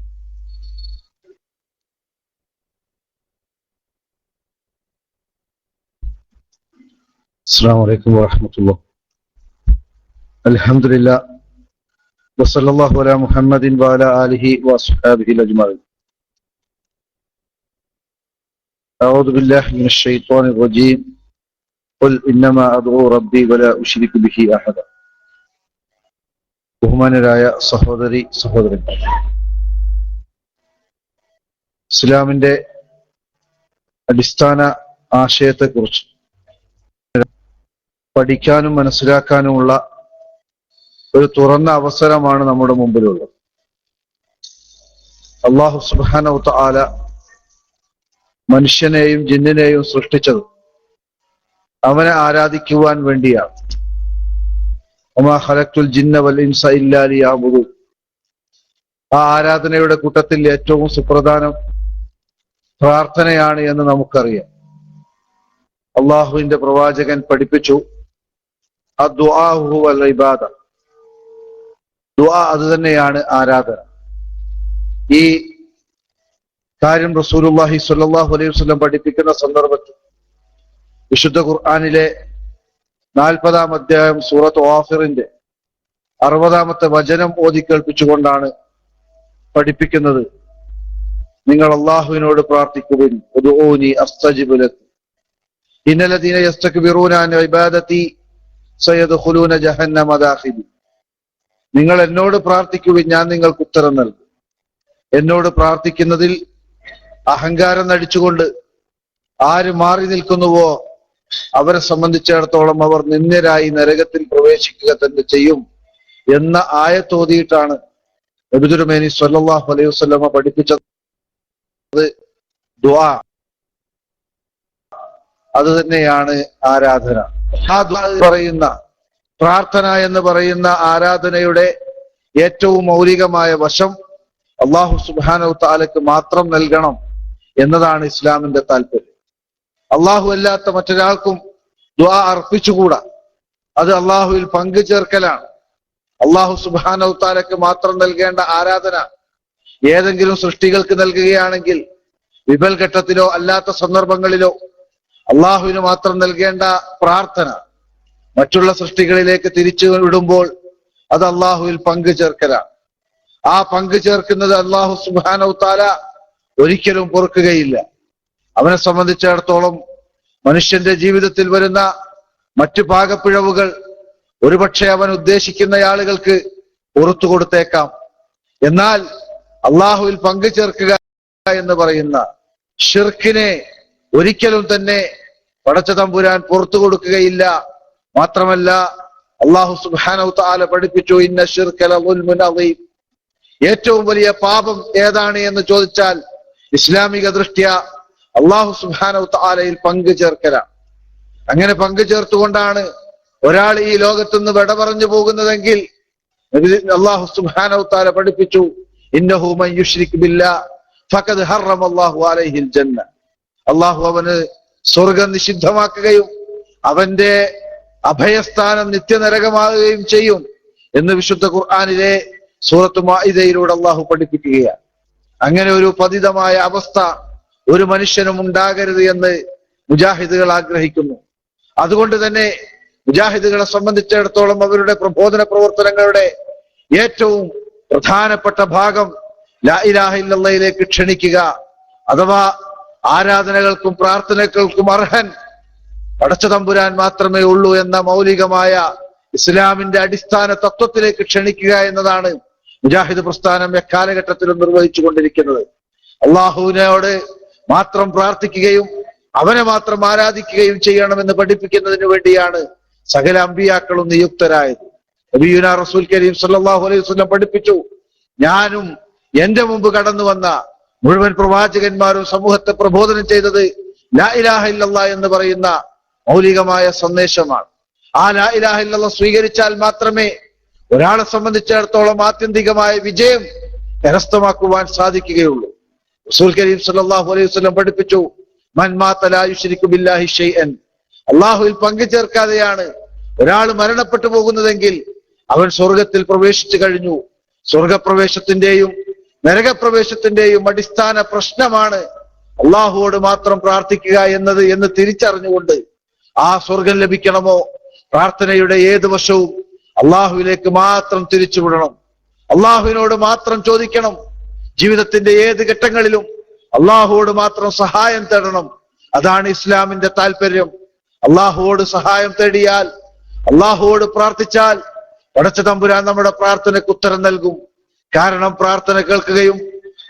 അസ്സലാമു അലൈക്കും വറഹ്മത്തുള്ളാഹി. അൽഹംദുലില്ലാഹ് വസല്ലല്ലാഹു അലാ മുഹമ്മദിൻ വഅലാ ആലിഹി വഅസ്ഹാബിഹി അജ്മഈൻ. അഊദു ബില്ലാഹി മിനശ് ശൈത്വാനിർ റജീം. ഖുൽ ഇന്നമാ അദ്ഉ റബ്ബി വലാ ഉശ്രികു ബിഹി അഹദ. ബഹുമാനരായ സഹോദരന്മാർ, ഇസ്ലാമിന്റെ അടിസ്ഥാന ആശയത്തെക്കുറിച്ച് പഠിക്കാനും മനസ്സിലാക്കാനുമുള്ള ഒരു തുറന്ന അവസരമാണ് നമ്മുടെ മുമ്പിലുള്ളത്. അല്ലാഹു സുബ്ഹാനഹു വ തആല മനുഷ്യനെയും ജിന്നിനെയും സൃഷ്ടിച്ചത് അവനെ ആരാധിക്കുവാൻ വേണ്ടിയാണ്. വമാ ഖലഖ്തുൽ ജിന്ന വൽ ഇൻസ ഇല്ലാ ലിയഅ്ബുദൂൻ. ആ ആരാധനയുടെ കൂട്ടത്തിൽ ഏറ്റവും സുപ്രധാനം പ്രാർത്ഥനയാണ് എന്ന് നമുക്കറിയാം. അള്ളാഹുവിന്റെ പ്രവാചകൻ പഠിപ്പിച്ചു, അദ്ദുആഉ ഹുവൽ ഇബാദ. ദുആ അത് തന്നെയാണ് ആരാധന. ഈ കാര്യം റസൂലുള്ളാഹി സ്വല്ലല്ലാഹു അലൈഹി വസല്ലം പഠിപ്പിക്കുന്ന സന്ദർഭത്തിൽ വിശുദ്ധ ഖുർആനിലെ 40-ാം അധ്യായം സൂറത്ത് ഗാഫിറിന്റെ 60-ാമത്തെ വചനം ഓതി കേൾപ്പിച്ചുകൊണ്ടാണ് പഠിപ്പിക്കുന്നത്. നിങ്ങൾ അള്ളാഹുവിനോട് പ്രാർത്ഥിക്കുവിൻ, ഉദ്ഊനി അസ്തജിബ് ലക്കും ഇന്നല്ലദീന യസ്തക്ബിറൂന അൻ ഇബാദതി സയദ്ഖുലൂന ജഹന്നമ ദാഖിലീൻ. നിങ്ങൾ എന്നോട് പ്രാർത്ഥിക്കുവിൻ, ഞാൻ നിങ്ങൾക്ക് ഉത്തരം നൽകും. എന്നോട് പ്രാർത്ഥിക്കുന്നതിൽ അഹങ്കാരം നടിച്ചുകൊണ്ട് ആര് മാറി നിൽക്കുന്നുവോ അവരെ സംബന്ധിച്ചിടത്തോളം അവർ നിന്ദ്യരായി നരകത്തിൽ പ്രവേശിക്കുക തന്നെ ചെയ്യും എന്ന ആയത്തോതിയിട്ടാണ് നബി തിരുമേനി സ്വല്ലല്ലാഹു അലൈഹി വസല്ലമ പഠിപ്പിച്ചത്. ദുആ അത് തന്നെയാണ് ആരാധന. ആ ദുആ പറയുന്ന പ്രാർത്ഥന എന്ന് പറയുന്ന ആരാധനയുടെ ഏറ്റവും മൗലികമായ വശം അല്ലാഹു സുബ്ഹാനഹു വ തആലക്ക് മാത്രം നൽകണം എന്നതാണ് ഇസ്ലാമിന്റെ താല്പര്യം. അള്ളാഹു അല്ലാത്ത മറ്റൊരാൾക്കും ദുആ അർപ്പിച്ചുകൂടാ. അത് അള്ളാഹുവിൽ പങ്കു ചേർക്കലാണ്. അള്ളാഹു സുബ്ഹാനഹു വ തആലക്ക് മാത്രം നൽകേണ്ട ആരാധന ഏതെങ്കിലും സൃഷ്ടികൾക്ക് നൽകുകയാണെങ്കിൽ വിപൽഘട്ടത്തിലോ അല്ലാത്ത സന്ദർഭങ്ങളിലോ അള്ളാഹുവിന് മാത്രം നൽകേണ്ട പ്രാർത്ഥന മറ്റുള്ള സൃഷ്ടികളിലേക്ക് തിരിച്ചു വിടുമ്പോൾ അത് അള്ളാഹുവിൽ പങ്കു ചേർക്കലാണ്. ആ പങ്കു ചേർക്കുന്നത് അള്ളാഹു സുബ്ഹാനഹു വ തആല ഒരിക്കലും പൊറുക്കുകയില്ല. അവനെ സംബന്ധിച്ചിടത്തോളം മനുഷ്യന്റെ ജീവിതത്തിൽ വരുന്ന മറ്റു പാകപ്പിഴവുകൾ ഒരുപക്ഷെ അവൻ ഉദ്ദേശിക്കുന്ന ആളുകൾക്ക് പുറത്തു കൊടുത്തേക്കാം. എന്നാൽ അള്ളാഹുവിൽ പങ്കു ചേർക്കുക എന്ന് പറയുന്ന ഷിർക്കിനെ ഒരിക്കലും തന്നെ പടച്ച തമ്പുരാൻ പുറത്തു കൊടുക്കുകയില്ല. മാത്രമല്ല അള്ളാഹു സുബ്ഹാനഹു വ തആല പഠിപ്പിച്ചു, ഇന്ന ശിർക ലദുൽമുൻ അദീം. ഏറ്റവും വലിയ പാപം ഏതാണ് എന്ന് ചോദിച്ചാൽ ഇസ്ലാമിക ദൃഷ്ട്യാ അള്ളാഹു സുബ്ഹാനഹു വ തആലയിൽ പങ്കു ചേർക്കലാണ്. അങ്ങനെ പങ്കു ചേർത്തുകൊണ്ടാണ് ഒരാൾ ഈ ലോകത്തുനിന്ന് വിട പറഞ്ഞു പോകുന്നതെങ്കിൽ അള്ളാഹു സുബ്ഹാനഹു വ തആല പഠിപ്പിച്ചു, ഇന്നഹു മൻ യുശ്രിക് ബില്ലാഹ് ഫഖദ് ഹറമല്ലാഹു അലൈഹിൽ ജന്ന. അള്ളാഹു അവന് സ്വർഗം നിഷിദ്ധമാക്കുകയും അവന്റെ അഭയസ്ഥാനം നിത്യനരകമാകുകയും ചെയ്യും എന്ന് വിശുദ്ധ ഖുർആനിലെ സൂറത്ത് മാഇദയിലൂടെ അള്ളാഹു പഠിപ്പിക്കുകയാണ്. അങ്ങനെ ഒരു പതിതമായ അവസ്ഥ ഒരു മനുഷ്യനും ഉണ്ടാകരുത് എന്ന് മുജാഹിദുകൾ ആഗ്രഹിക്കുന്നു. അതുകൊണ്ട് തന്നെ മുജാഹിദുകളെ സംബന്ധിച്ചിടത്തോളം അവരുടെ പ്രബോധന പ്രവർത്തനങ്ങളുടെ ഏറ്റവും പ്രധാനപ്പെട്ട ഭാഗം ലാ ഇലാഹ ഇല്ലല്ലാഹിലേക്ക് ക്ഷണിക്കുക, അഥവാ ആരാധനകൾക്കും പ്രാർത്ഥനകൾക്കും അർഹൻ പടച്ച തമ്പുരാൻ മാത്രമേ ഉള്ളൂ എന്ന മൗലികമായ ഇസ്ലാമിന്റെ അടിസ്ഥാന തത്വത്തിലേക്ക് ക്ഷണിക്കുക എന്നതാണ് മുജാഹിദ് പ്രസ്ഥാനം എക്കാലഘട്ടത്തിലും നിർവഹിച്ചു കൊണ്ടിരിക്കുന്നത്. അള്ളാഹുവിനോട് മാത്രം പ്രാർത്ഥിക്കുകയും അവനെ മാത്രം ആരാധിക്കുകയും ചെയ്യണമെന്ന് പഠിപ്പിക്കുന്നതിന് വേണ്ടിയാണ് സകല അമ്പിയാക്കളും നിയുക്തരായത്. നബിയുനാ റസൂൽ കരീം സല്ലല്ലാഹു അലൈഹി വസല്ലം പഠിപ്പിച്ചു, ഞാനും എന്റെ മുമ്പ് കടന്നു വന്ന മുഴുവൻ പ്രവാചകന്മാരും സമൂഹത്തെ പ്രബോധനം ചെയ്തത് ലാ ഇലാഹ ഇല്ലല്ലാഹ് എന്ന് പറയുന്ന മൗലികമായ സന്ദേശമാണ്. ആ ലാ ഇലാഹ ഇല്ലല്ലാഹ് സ്വീകരിച്ചാൽ മാത്രമേ ഒരാളെ സംബന്ധിച്ചിടത്തോളം ആത്യന്തികമായ വിജയം കരസ്ഥമാക്കുവാൻ സാധിക്കുകയുള്ളൂ. റസൂൽ കരീം സല്ലല്ലാഹു അലൈഹി വസല്ലം പഠിപ്പിച്ചു, മൻ മാത ലാ യുശ്രികു ബില്ലാഹി ഷൈഅൻ. അള്ളാഹുവിൽ പങ്കു ചേർക്കാതെയാണ് ഒരാൾ മരണപ്പെട്ടു പോകുന്നതെങ്കിൽ അവൻ സ്വർഗത്തിൽ പ്രവേശിച്ചു കഴിഞ്ഞു. സ്വർഗപ്രവേശത്തിന്റെയും നരകപ്രവേശത്തിന്റെയും അടിസ്ഥാന പ്രശ്നമാണ് അള്ളാഹുവോട് മാത്രം പ്രാർത്ഥിക്കുക എന്നത് എന്ന് തിരിച്ചറിഞ്ഞുകൊണ്ട് ആ സ്വർഗം ലഭിക്കണമോ പ്രാർത്ഥനയുടെ ഏത് വശവും അള്ളാഹുവിലേക്ക് മാത്രം തിരിച്ചുവിടണം. അള്ളാഹുവിനോട് മാത്രം ചോദിക്കണം. ജീവിതത്തിന്റെ ഏത് ഘട്ടങ്ങളിലും അള്ളാഹുവോട് മാത്രം സഹായം തേടണം. അതാണ് ഇസ്ലാമിന്റെ താല്പര്യം. അള്ളാഹുവോട് സഹായം തേടിയാൽ, അള്ളാഹുവോട് പ്രാർത്ഥിച്ചാൽ പടച്ച തമ്പുരാൻ നമ്മുടെ പ്രാർത്ഥനയ്ക്ക് ഉത്തരം നൽകും. കാരണം പ്രാർത്ഥന കേൾക്കുകയും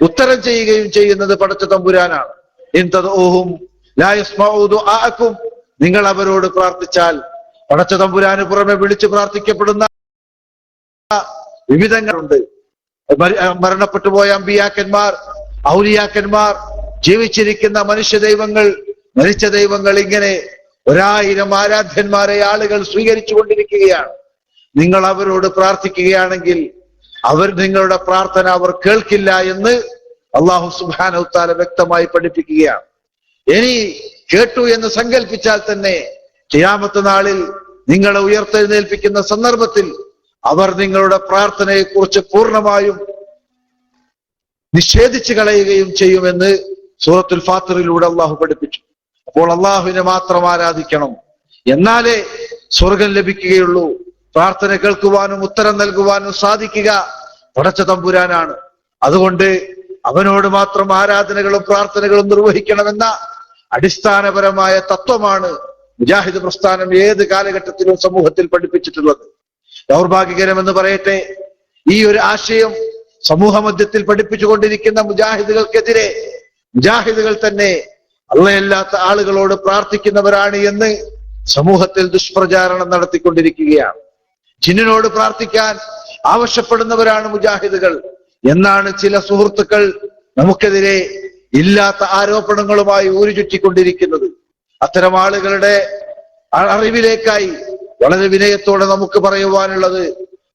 ഉത്തരം ചെയ്യുകയും ചെയ്യുന്നത് പടച്ച തമ്പുരാനാണ്. ഇൻ തദ്ഊഹും ലാ യസ്മഊ ദുആഅക്കും. നിങ്ങൾ അവരോട് പ്രാർത്ഥിച്ചാൽ പടച്ച തമ്പുരാന് പുറമെ വിളിച്ചു പ്രാർത്ഥിക്കപ്പെടുന്ന വിവിധങ്ങളുണ്ട്. മരണപ്പെട്ടു പോയ അമ്പിയാക്കന്മാർ, ഔലിയാക്കന്മാർ, ജീവിച്ചിരിക്കുന്ന മനുഷ്യ ദൈവങ്ങൾ, മരിച്ച ദൈവങ്ങൾ, ഇങ്ങനെ 1000 ആരാധ്യന്മാരെ ആളുകൾ സ്വീകരിച്ചു കൊണ്ടിരിക്കുകയാണ്. നിങ്ങൾ അവരോട് പ്രാർത്ഥിക്കുകയാണെങ്കിൽ നിങ്ങളുടെ പ്രാർത്ഥന അവർ കേൾക്കില്ല എന്ന് അല്ലാഹു സുബ്ഹാനഹു വ തആല വ്യക്തമായി പഠിപ്പിക്കുകയാണ്. ഇനി കേട്ടു എന്ന് സങ്കല്പിച്ചാൽ തന്നെ ഖിയാമത്ത് നാളിൽ നിങ്ങളെ ഉയർത്തെഴുന്നേൽപ്പിക്കുന്ന സന്ദർഭത്തിൽ അവർ നിങ്ങളുടെ പ്രാർത്ഥനയെക്കുറിച്ച് പൂർണ്ണമായും നിഷേധിച്ചു കളയുകയും ചെയ്യുമെന്ന് സൂറത്തുൽ ഫാത്തിറിലൂടെ അള്ളാഹു പഠിപ്പിച്ചു. അപ്പോൾ അള്ളാഹുവിനെ മാത്രം ആരാധിക്കണം, എന്നാലേ സ്വർഗം ലഭിക്കുകയുള്ളൂ. പ്രാർത്ഥന കേൾക്കുവാനും ഉത്തരം നൽകുവാനും സാധിക്കുക പടച്ച തമ്പുരാനാണ്. അതുകൊണ്ട് അവനോട് മാത്രം ആരാധനകളും പ്രാർത്ഥനകളും നിർവഹിക്കണമെന്ന അടിസ്ഥാനപരമായ തത്വമാണ് മുജാഹിദ് പ്രസ്ഥാനം ഏത് കാലഘട്ടത്തിലും സമൂഹത്തിൽ പഠിപ്പിച്ചിട്ടുള്ളത്. ദൗർഭാഗ്യകരമെന്ന് പറയട്ടെ, ഈ ഒരു ആശയം സമൂഹ മധ്യത്തിൽ പഠിപ്പിച്ചുകൊണ്ടിരിക്കുന്ന മുജാഹിദുകൾക്കെതിരെ മുജാഹിദുകൾ തന്നെ അള്ളയല്ലാത്ത ആളുകളോട് പ്രാർത്ഥിക്കുന്നവരാണ് എന്ന് സമൂഹത്തിൽ ദുഷ്പ്രചാരണം നടത്തിക്കൊണ്ടിരിക്കുകയാണ്. ജിന്നിനോട് പ്രാർത്ഥിക്കാൻ ആവശ്യപ്പെടുന്നവരാണ് മുജാഹിദുകൾ എന്നാണ് ചില സുഹൃത്തുക്കൾ നമുക്കെതിരെ ഇല്ലാത്ത ആരോപണങ്ങളുമായി ഊരുചുറ്റിക്കൊണ്ടിരിക്കുന്നത്. അത്തരം ആളുകളുടെ അറിവിലേക്കായി വളരെ വിനയത്തോടെ നമുക്ക് പറയുവാനുള്ളത്,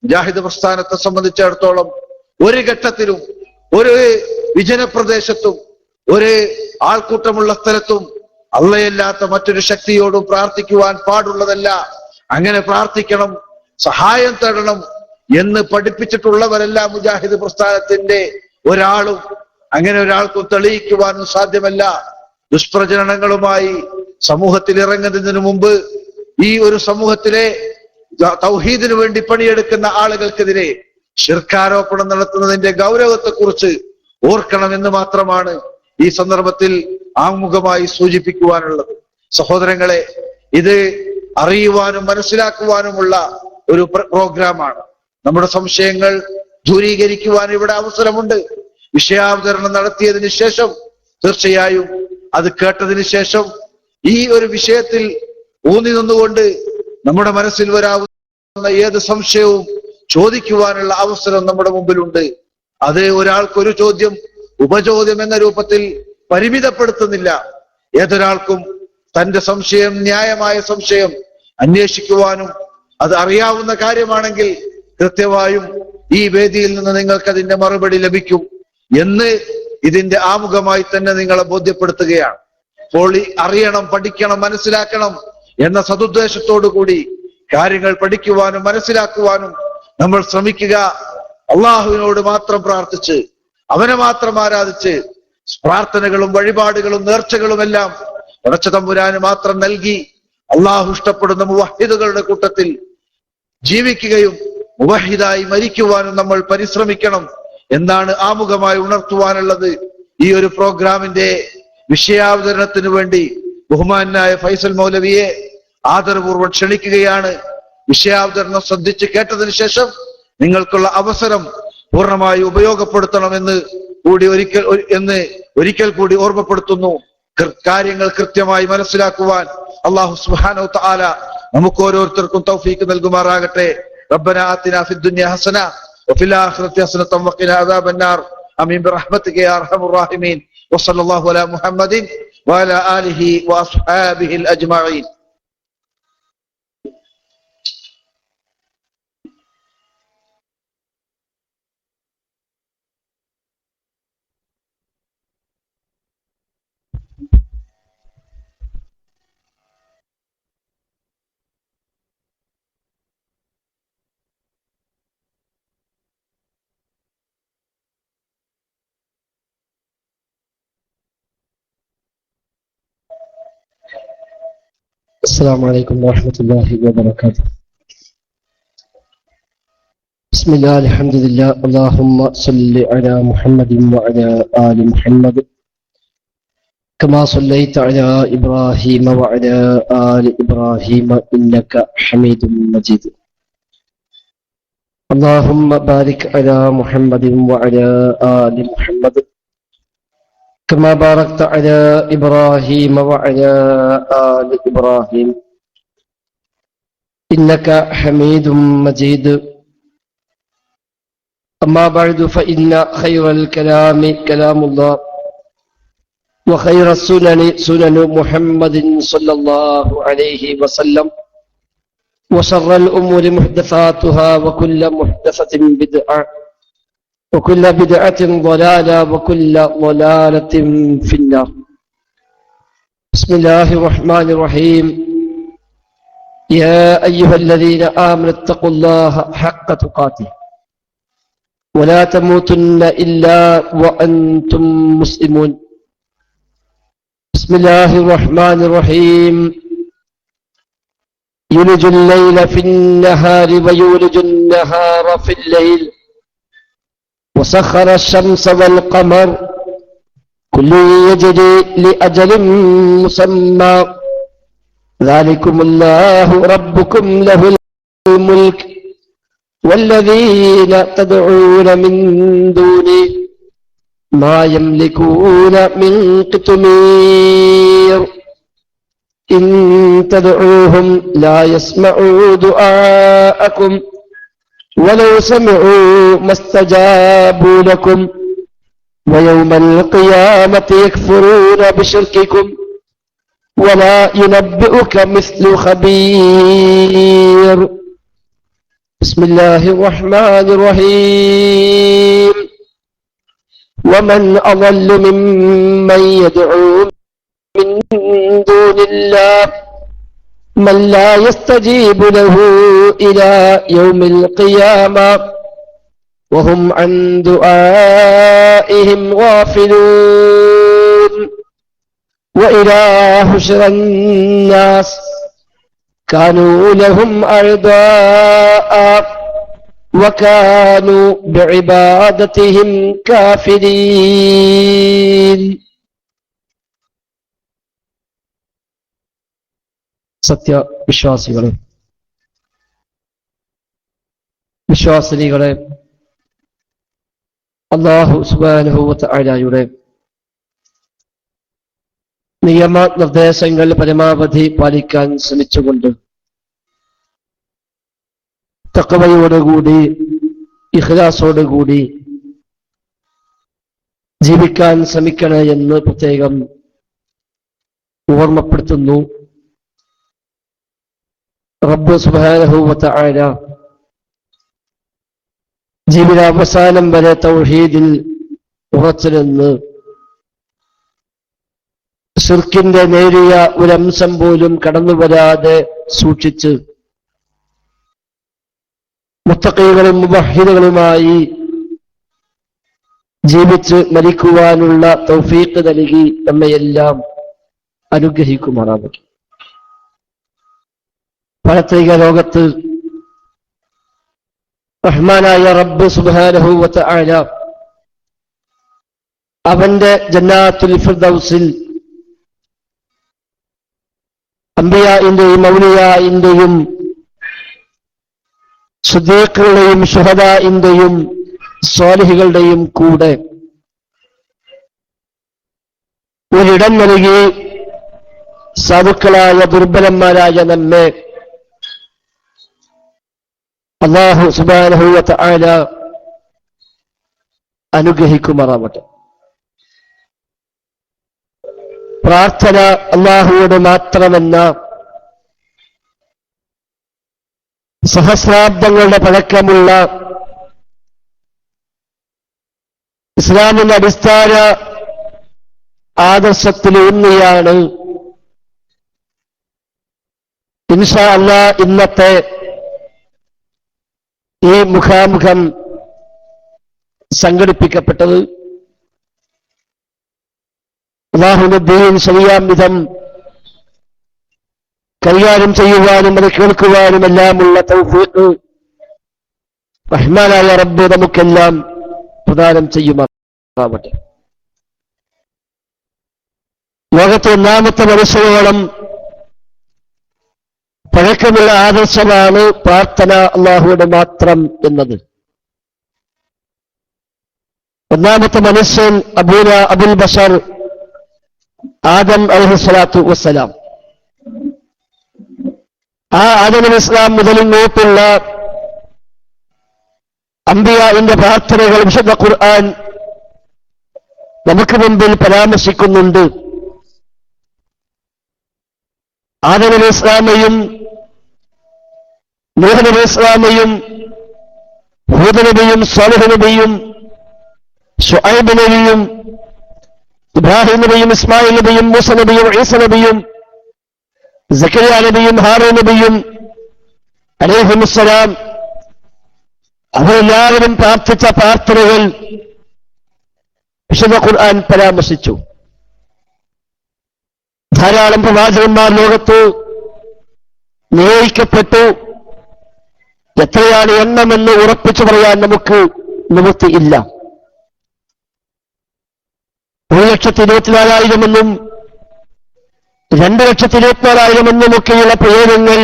മുജാഹിദ് പ്രസ്ഥാനത്തെ സംബന്ധിച്ചിടത്തോളം ഒരു ഘട്ടത്തിലും ഒരു വിജനപ്രദേശത്തും ഒരു ആൾക്കൂട്ടമുള്ള സ്ഥലത്തും അള്ളയല്ലാത്ത മറ്റൊരു ശക്തിയോടും പ്രാർത്ഥിക്കുവാൻ പാടുള്ളതല്ല. അങ്ങനെ പ്രാർത്ഥിക്കണം, സഹായം തേടണം എന്ന് പഠിപ്പിച്ചിട്ടുള്ളവരല്ല മുജാഹിദ് പ്രസ്ഥാനത്തിന്റെ ഒരാളും. അങ്ങനെ ഒരാൾക്കും തെളിയിക്കുവാനും സാധ്യമല്ല. ദുഷ്പ്രചരണങ്ങളുമായി സമൂഹത്തിൽ ഇറങ്ങുന്നതിന് മുമ്പ് ഈ ഒരു സമൂഹത്തിലെ തൗഹീദിനു വേണ്ടി പണിയെടുക്കുന്ന ആളുകൾക്കെതിരെ ശിർക്കാരോപണം നടത്തുന്നതിന്റെ ഗൗരവത്തെക്കുറിച്ച് ഓർക്കണമെന്ന് മാത്രമാണ് ഈ സന്ദർഭത്തിൽ ആമുഖമായി സൂചിപ്പിക്കുവാനുള്ളത്. സഹോദരങ്ങളെ, ഇത് അറിയുവാനും മനസ്സിലാക്കുവാനുമുള്ള ഒരു പ്രോഗ്രാമാണ്. നമ്മുടെ സംശയങ്ങൾ ദൂരീകരിക്കുവാൻ ഇവിടെ അവസരമുണ്ട്. വിഷയാവതരണം നടത്തിയതിനു ശേഷം തീർച്ചയായും അത് കേട്ടതിന് ശേഷം ഈ ഒരു വിഷയത്തിൽ ഊന്നി നിന്നുകൊണ്ട് നമ്മുടെ മനസ്സിൽ വരാവുന്ന ഏത് സംശയവും ചോദിക്കുവാനുള്ള അവസരം നമ്മുടെ മുമ്പിലുണ്ട്. അത് ഒരാൾക്കൊരു ചോദ്യം ഉപചോദ്യം എന്ന രൂപത്തിൽ പരിമിതപ്പെടുത്തുന്നില്ല. ഏതൊരാൾക്കും തന്റെ സംശയം, ന്യായമായ സംശയം അന്വേഷിക്കുവാനും അത് അറിയാവുന്ന കാര്യമാണെങ്കിൽ കൃത്യമായും ഈ വേദിയിൽ നിന്ന് നിങ്ങൾക്ക് അതിന്റെ മറുപടി ലഭിക്കും എന്ന് ഇതിന്റെ ആമുഖമായി തന്നെ നിങ്ങളെ ബോധ്യപ്പെടുത്തുകയാണ്. അപ്പോൾ അറിയണം, പഠിക്കണം, മനസ്സിലാക്കണം എന്ന സതുദ്ദേശത്തോടു കൂടി കാര്യങ്ങൾ പഠിക്കുവാനും മനസ്സിലാക്കുവാനും നമ്മൾ ശ്രമിക്കുക. അള്ളാഹുവിനോട് മാത്രം പ്രാർത്ഥിച്ച് അവനെ മാത്രം ആരാധിച്ച് പ്രാർത്ഥനകളും വഴിപാടുകളും നേർച്ചകളുമെല്ലാം പടച്ച തമ്പുരാന് മാത്രം നൽകി അള്ളാഹു ഇഷ്ടപ്പെടുന്ന മുവഹിദുകളുടെ കൂട്ടത്തിൽ ജീവിക്കുകയും മുവഹിദായി മരിക്കുവാനും നമ്മൾ പരിശ്രമിക്കണം എന്നാണ് ആമുഖമായി ഉണർത്തുവാനുള്ളത്. ഈ ഒരു പ്രോഗ്രാമിന്റെ വിഷയാവതരണത്തിന് വേണ്ടി ബഹുമാനായ ഫൈസൽ മൗലവിയെ ആദരപൂർവ്വം ക്ഷണിക്കുകയാണ്. വിഷയാവതരണം ശ്രദ്ധിച്ച് കേട്ടതിന് ശേഷം നിങ്ങൾക്കുള്ള അവസരം പൂർണ്ണമായി ഉപയോഗപ്പെടുത്തണമെന്ന് കൂടി ഒരിക്കൽ കൂടി ഓർമ്മപ്പെടുത്തുന്നു. കാര്യങ്ങൾ കൃത്യമായി മനസ്സിലാക്കുവാൻ അല്ലാഹു സുബ്ഹാനഹു വ തആല നമുക്ക് ഓരോരുത്തർക്കും തൗഫീഖ് നൽകുമാറാകട്ടെ. റബ്ബനാ ആതിനാ ഫിദ്ദുനിയ ഹസന വഫിൽ ആഖിറതി ഹസനത വഖിനാ അദാബന്നാർ. ആമീൻ ബിറഹ്മതിക യാ അർഹമർ റഹീമീൻ. വസല്ലല്ലാഹു അലാ മുഹമ്മദിൻ വഅലാ ആലിഹി വഅസ്ഹാബിഹിൽ അജ്മഈൻ. السلام عليكم ورحمة الله وبركاته. بسم الله الحمد لله اللهم صل على محمد وعلى آل محمد كما صليت على إبراهيم وعلى آل إبراهيم إنك حميد مجيد. اللهم بارك على محمد وعلى آل محمد كما باركت على إبراهيم وعلى آل إبراهيم إنك حميد مجيد. أما بعد فإن خير الكلام كلام الله وخير السنن سنن محمد صلى الله عليه وسلم وشر الأمور محدثاتها وكل محدثة بدعة وكل بدعة ضلالة وكل ضلالة في النار. بسم الله الرحمن الرحيم. يا أيها الذين آمنوا اتقوا الله حق تقاته ولا تموتن إلا وأنتم مسلمون. بسم الله الرحمن الرحيم. يولج الليل في النهار ويولج النهار في الليل وسخر الشمس والقمر كل يجري لأجل مسمى ذلكم الله ربكم له الملك والذين تدعون من دونه ما يملكون من قطمير إن تدعوهم لا يسمعوا دعاءكم ولو سمعوا ما استجابوا لكم ويوم القيامة يكفرون بشرككم ولا ينبئك مثل خبير. بسم الله الرحمن الرحيم. ومن أضل ممن يدعو من دون الله من لا يستجيب له إلى يوم القيامة وهم عن دعائهم غافلون. وإذا حشر الناس كانوا لهم أعداء وكانوا بعبادتهم كافرين. സത്യവിശ്വാസികളെ, വിശ്വാസിനികളെ, അല്ലാഹു സുബ്ഹാനഹു വ തആലയുടെ നിയമനിർദ്ദേശങ്ങൾ പരമാവധി പാലിക്കാൻ ശ്രമിച്ചുകൊണ്ട് തഖ്വയോടുകൂടി ഇഖ്ലാസോടുകൂടി ജീവിക്കാൻ ശ്രമിക്കണേ എന്ന് പ്രത്യേകം ഓർമ്മപ്പെടുത്തുന്നു. റബ്ബ് സുബ്ഹാനഹു വ തആല ജീവിതാവസാനം വരെ തൗഹീദിൽ ഉറച്ചുനിന്ന് ശിർക്കിന്റെ നേരിയ ഒരംശം പോലും കടന്നു വരാതെ സൂക്ഷിച്ച് മുത്തഖീകളും മുവഹ്ഹിദുകളുമായി ജീവിച്ച് മരിക്കുവാനുള്ള തൗഫീഖ് നൽകി നമ്മയെല്ലാം അനുഗ്രഹിക്കുമാറാകട്ടെ. പാരത്രിക ലോകത്ത് റഹ്മാനായ റബ്ബ് സുബ്ഹാനഹു വ തആല അവന്റെ ജന്നാത്തുൽ ഫിർദൗസിൽ അംബിയാഇന്റെയും ഔലിയാഇന്റെയും സിദ്ദീഖുകളുടെയും ശുഹദാഇന്റെയും സ്വാലിഹുകളുടെയും കൂടെ ഒരിടം നൽകി സാധുക്കളായ ദുർബലന്മാരായ നമ്മെ അല്ലാഹു സുബ്ഹാനഹു വ തആല അനുഗ്രഹിക്കുമാറാവട്ടെ. പ്രാർത്ഥന അല്ലാഹുവോട് മാത്രമെന്ന സഹസ്രാബ്ദങ്ങളുടെ പഴക്കമുള്ള ഇസ്ലാമിന്റെ അടിസ്ഥാന ആദർശത്തിലൂന്നിയാണ് ഇൻഷാ അല്ലാഹ് ഇന്നത്തെ ഈ മുഖാമുഖം സംഘടിപ്പിക്കപ്പെട്ടത്. അല്ലാഹുവിന്റെ ദീൻ ശരിയാം വിധം കൈകാര്യം ചെയ്യുവാനും അത് കേൾക്കുവാനും എല്ലാമുള്ള തൗഫീഖ് റഹ്മാനായ റബ്ബ് നമുക്കെല്ലാം പ്രദാനം ചെയ്യുമാറാവട്ടെ. ലോകത്തെ ഒന്നാമത്തെ മനുഷ്യരോളം പഴക്കമുള്ള ആദർശമാണ് പ്രാർത്ഥന അല്ലാഹുവിന്റെ മാത്രം എന്നത്. ഒന്നാമത്തെ മനുഷ്യൻ അബുൽ ബഷർ ആദം അലൈഹിസ്സലാത്തു വസ്സലാം. ആ ആദം അലൈഹിസ്സലാം മുതൽ ഇങ്ങോട്ടുള്ള അംബിയാഇന്റെ പ്രാർത്ഥനകൾ വിശുദ്ധ ഖുർആൻ നമുക്ക് മുമ്പിൽ പരാമർശിക്കുന്നുണ്ട്. ആദം അലൈഹിസ്സലാമയും നൂഹ് അലൈഹിസ്സലാമയും ഹൂദ് നബിയും സ്വാലിഹ് നബിയും ശുഐബ് നബിയും ഇബ്രാഹിം നബിയും ഇസ്മായിൽ നബിയും മൂസ നബിയും ഈസ നബിയും സക്കരിയ നബിയും ഹാറൂൻ നബിയും അലൈഹിമുസ്സലാം അവരെല്ലാവരും പ്രാർത്ഥിച്ച പ്രാർത്ഥനകൾ വിശുദ്ധ ഖുർആൻ പരാമർശിച്ചു. ധാരാളം പ്രവാചകന്മാർ ലോകത്ത് നിയോഗിക്കപ്പെട്ടു. എത്രയാണ് എണ്ണമെന്ന് ഉറപ്പിച്ചു പറയാൻ നമുക്ക് നിവൃത്തിയില്ല. 1,24,000 2,24,000 പ്രയോഗങ്ങൾ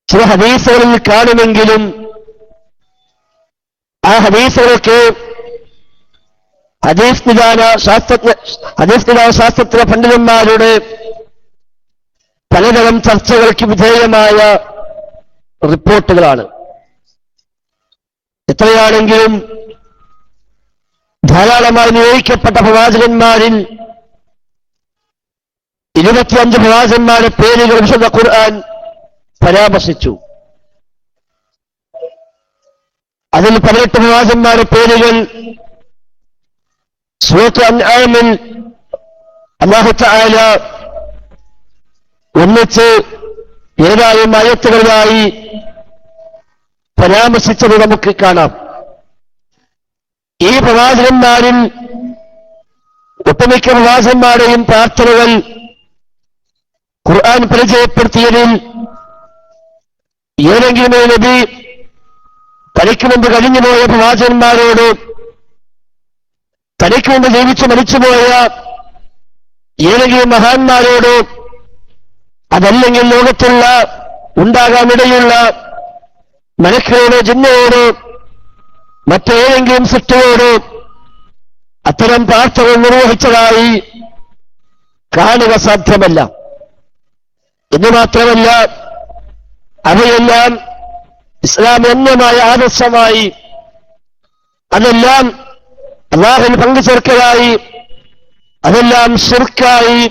ചില ഹദീസുകളിൽ കാണുമെങ്കിലും ആ ഹദീസുകൾക്ക് ഹദീസ് നിദാന ശാസ്ത്ര പണ്ഡിതന്മാരുടെ പലതരം ചർച്ചകൾക്ക് വിധേയമായ റിപ്പോർട്ടുകളാണ്. എത്രയാണെങ്കിലും ധാരാളമായി നിയോഗിക്കപ്പെട്ട പ്രവാചകന്മാരിൽ 25 പ്രവാചകന്മാരുടെ പേരുകൾ വിശുദ്ധ ഖുർആൻ പരാമർശിച്ചു. അതിൽ 18 പ്രവാചകന്മാരുടെ പേരുകൾ സൂറത്ത് അൻആമിൽ അല്ലാഹു തആല ഒന്നിച്ച് ഏതാനും ആയത്തുകളിലായി പരാമർശിച്ചത് നമുക്ക് കാണാം. ഈ പ്രവാചകന്മാരിൽ ഒട്ടുമിക്ക പ്രവാചകന്മാരുടെയും പ്രാർത്ഥനകൾ ഖുർആൻ പരിചയപ്പെടുത്തിയതിൽ ഏതെങ്കിലും ഒരു നബി തനിക്ക് മുമ്പ് കഴിഞ്ഞുപോയ പ്രവാചകന്മാരോട്, തനിക്ക് മുമ്പ് ജീവിച്ച് മരിച്ചുപോയ ഏതെങ്കിലും മഹാന്മാരോട്, അതല്ലെങ്കിൽ ലോകത്തുള്ള ഉണ്ടാകാനിടയുള്ള മലക്കുകളോട്, ജിന്നയോട്, മറ്റേതെങ്കിലും സൃഷ്ടിയോട് അത്തരം പ്രാർത്ഥനകൾ നിർവഹിച്ചതായി കാണുക സാധ്യമല്ല. എന്ന് മാത്രമല്ല, അവയെല്ലാം ഇസ്ലാം അന്യമായ ആദർശമായി, അതെല്ലാം അല്ലാഹുവിൽ പങ്കുചേർക്കലായി, അതെല്ലാം ശിർക്കായി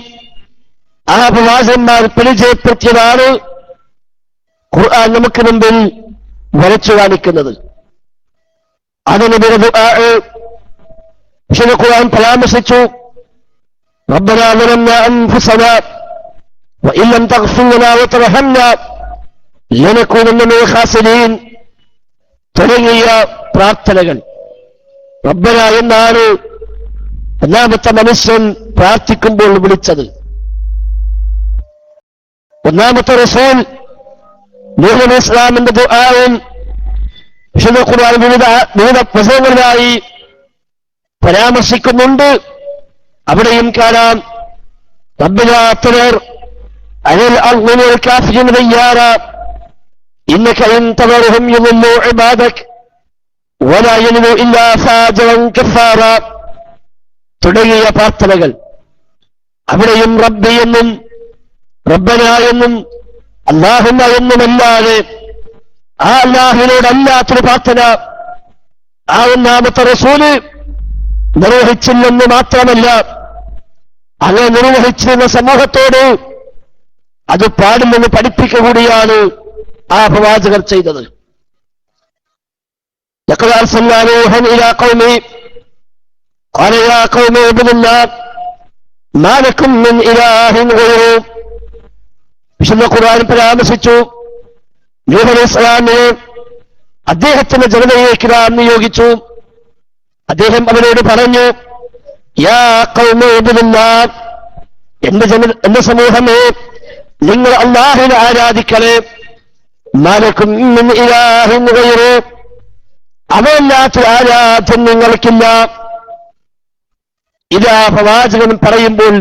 ആ പ്രവാചകന്മാർ പരിചയപ്പെടുത്തിയതാണ് ഖുർആൻ നമുക്ക് മുമ്പിൽ വരച്ചു കാണിക്കുന്നത്. അതിന് വിശുദ്ധ ഖുർആൻ പരാമർശിച്ചു. റബ്ബനാ ളലംനാ അൻഫുസനാ വഇൻ ലം തഗ്ഫിർ ലനാ വതർഹംനാ ലനകൂനന്ന മിനൽ ഖാസിരീൻ തുടങ്ങിയ പ്രാർത്ഥനകൾ. റബ്ബന എന്നാണ് ഒന്നാമത്തെ മനുഷ്യൻ പ്രാർത്ഥിക്കുമ്പോൾ വിളിച്ചത്. ഒന്നാമത്തെ റസൂൽ നൂഹ് അലൈഹിസ്സലാമിന്റെ ദുആവും വിശുദ്ധ ഖുർആൻ വിവിധ വചനങ്ങളിലായി പരാമർശിക്കുന്നുണ്ട്. അവിടെയും കാണാം റബ്ബനാ തദർ അലൽ അർളി മിനൽ കാഫിരീന ദയ്യാറ ഇന്നക ഇൻ തദർഹും യുളില്ലു ഇബാദക വലാ യലിദു ഇല്ലാ ഫാജിറൻ കഫാറ തുടങ്ങിയ പ്രാർത്ഥനകൾ. അവിടെയും റബ്ബി എന്നും റബ്ബന എന്നും അല്ലാഹുമ്മ എന്നുമല്ലാതെ ആ അല്ലാഹുവിനോടല്ലാത്തൊരു പ്രാർത്ഥന ആ ഒന്നാമത്തെ റസൂല് നിർവഹിച്ചില്ലെന്ന് മാത്രമല്ല, അങ്ങനെ നിർവഹിച്ചിരുന്ന സമൂഹത്തോട് അത് പാടില്ലെന്ന് പഠിപ്പിക്കുക കൂടിയാണ് ആ പ്രവാചകർ ചെയ്തത്. ലഖദ് അർസൽനാ നൂഹൻ ഇലാ ഖൗമി ഖാല യാ ഖൗമി ഇബ്ദുല്ലാഹ് മാ ലക്കും മിൻ ഇലാഹിൻ ഗൈറു. വിശുദ്ധ ഖുർആൻ പരാമർശിച്ചു നൂഹ് അലൈഹിസ്സലാമിനെ അദ്ദേഹത്തിന്റെ ജനതയിലേക്ക് നാം നിയോഗിച്ചു. അദ്ദേഹം അവരോട് പറഞ്ഞു, യാ ഖൗമി ഇബ്ദുല്ലാഹ്, എന്റെ സമൂഹമേ, നിങ്ങൾ അല്ലാഹുവിനെ ആരാധിക്കണേ. മാ ലക്കും മിൻ ഇലാഹിൻ ഗൈറു, അവനല്ലാത്തൊരു ആരാധന നിങ്ങൾക്കില്ല. ഇതാ പ്രവാചകൻ പറയുമ്പോൾ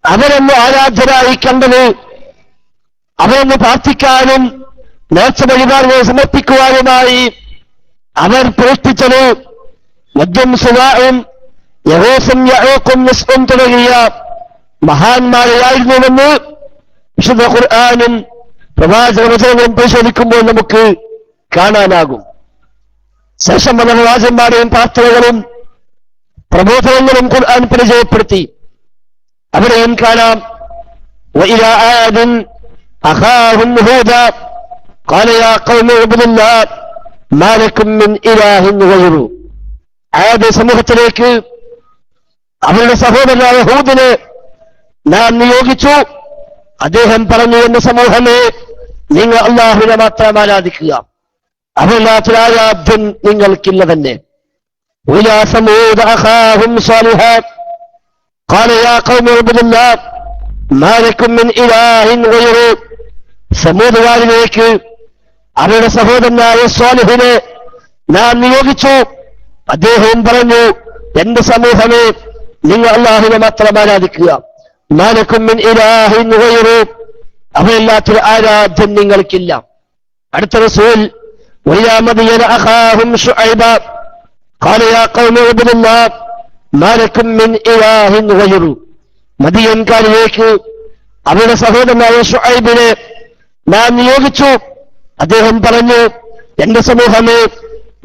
അവരൊന്ന് ആരാധ്യരായി കണ്ടത്, അവരൊന്ന് പ്രാർത്ഥിക്കാനും നേർച്ച വഴിപാടുകൾ സമർപ്പിക്കുവാനുമായി അവർ പ്രവർത്തിച്ചത് മദ്യം സുവാഉം യഹൂസും യഊഖും നസ്ഉം തുടങ്ങിയ മഹാന്മാരെയായിരുന്നുവെന്ന് വിശുദ്ധ ഖുർആനും പ്രവാചക വചനങ്ങളും പരിശോധിക്കുമ്പോൾ നമുക്ക് കാണാനാകും. ശേഷം വന്ന പ്രവാചകന്മാരെയും പ്രാർത്ഥനകളും പ്രബോധനങ്ങളും ഖുർആൻ പരിചയപ്പെടുത്തി. അവിടെയും കാണാം وإلى عاد أخاهم هودا قال يا قوم اعبدوا الله ما لكم من إله غيره. ആദ് സമൂഹത്തിലേക്ക് അവരുടെ സഹോദരനായ ഹൂദിനെ നാം നിയോഗിച്ചു. അദ്ദേഹം പറഞ്ഞു, എന്ന സമൂഹമേ, നിങ്ങൾ അല്ലാഹുവിനെ മാത്രം ആരാധിക്കുക, അവല്ലാത്തൊരു ആരാധ്യൻ നിങ്ങൾക്കില്ല തന്നെ. وإلى ثمود أخاهم صالحا قال يا قوم اعبدوا الله ما لكم من إله غيره. സമൂദുകാരിലേക്ക് അവരുടെ സഹോദരനായ സ്വാലിഹിനെ നാം നിയോഗിച്ചു. അദ്ദേഹവും പറഞ്ഞു, എന്റെ സമൂഹമേ, നിങ്ങൾ അല്ലാഹുവിനെ മാത്രം ആരാധിക്കുക, മാ ലക്കും മിൻ ഇലാഹിൻ ഗൈറു, അവനല്ലാത്തൊരു ആരാധ്യൻ നിങ്ങൾക്കില്ല. അടുത്ത റസൂൽ വഇലാ മദിയന അഖാഹും ശുഐബ ഖാല യാ ഖൗമി ഉബ്ദുല്ലാഹ് മാ ലക്കും മിൻ ഇലാഹിൻ ഗൈറു. മദിയൻകാരിലേക്ക് അവരുടെ സഹോദരനായ ശുഐബിനെ നാം നിയോഗിച്ചു. അദ്ദേഹം പറഞ്ഞു, എന്റെ സമൂഹമേ,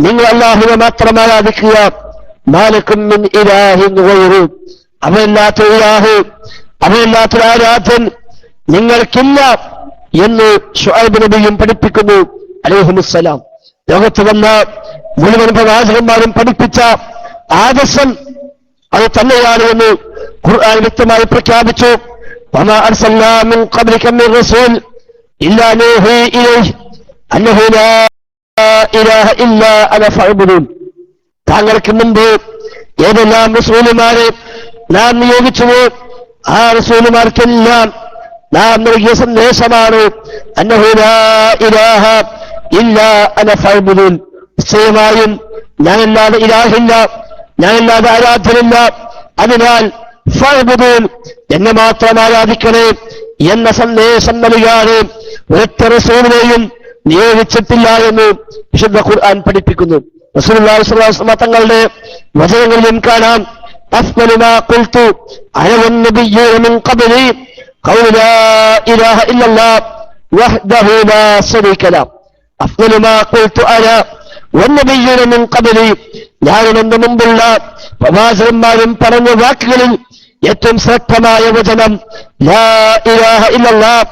നിങ്ങൾ അല്ലാഹുവിനെ മാത്രം ആരാധിക്കുക, മാ ലക്കും മിൻ ഇലാഹിൻ ഗൈറു, അവനല്ലാത്തൊരു ഇലാഹ്, അവനല്ലാത്തൊരു ആരാധ്യൻ നിങ്ങൾക്കില്ല എന്ന് ശുഐബ് നബിയും പഠിപ്പിക്കുന്നു അലൈഹിമുസ്സലാം. ലോകത്ത് വന്ന മുഴുവൻ പ്രവാചകന്മാരും പഠിപ്പിച്ച ആദർശം അത് തന്നെയാണ് എന്ന് ഖുർആൻ വ്യക്തമായി പ്രഖ്യാപിച്ചു. വമാ അർസൽനാ മിൻ ഖബ്ലിക മിൻ റസൂൽ ഇല്ലാ നൂഹി ഇലൈഹി അന്നഹു ലാ ഇലാഹ ഇല്ലാ അന ഫഅബ്ദുൻ. താങ്കൾക്ക് മുമ്പ് ഏതെല്ലാം റസൂലുമാരെ നാം നിയോഗിച്ചുവോ ആ റസൂലുമാർക്കെല്ലാം നാം നൽകിയ സന്ദേശമാണ് അന്നഹു ലാ ഇലാഹ ഇല്ലാ അന ഫഅബ്ദുൻ. നിശ്ചയമായും ഞാനല്ലാതെ ഇലാഹില്ല, ഞാനല്ലാതെ ആരാധ്യനില്ല, അതിനാൽ ഫഅബ്ദുൻ, എന്നെ മാത്രം ആരാധിക്കണേ എന്ന സന്ദേശം നൽകാതെ ഒരൊറ്റ റസൂലിനെയും നിയോഗിച്ചിട്ടില്ല എന്ന് വിശുദ്ധ ഖുർആൻ പഠിപ്പിക്കുന്നു. റസൂലുള്ളാഹി സ്വല്ലല്ലാഹു അലൈഹി വസല്ലം തങ്ങളുടെ വചനങ്ങളിലും കാണാം, അഫ്ളു മാ ഖുൽതു അന വന്നബിയ്യൂന മിൻ ഖബ്ലി ഖൗലു ലാ ഇലാഹ ഇല്ലല്ലാഹ് വഹ്ദഹു ലാ ശരീക ലഹു. അഫ്ളു മാ ഖുൽതു അന വന്നബിയ്യൂന മിൻ ഖബ്ലി, ഞാനും എന്റെ മുമ്പുള്ള പ്രവാചകന്മാരും പറഞ്ഞ വാക്കുകളിൽ ഏറ്റവും ശ്രേഷ്ഠമായ വചനം ലാ ഇലാഹ ഇല്ലല്ലാഹ്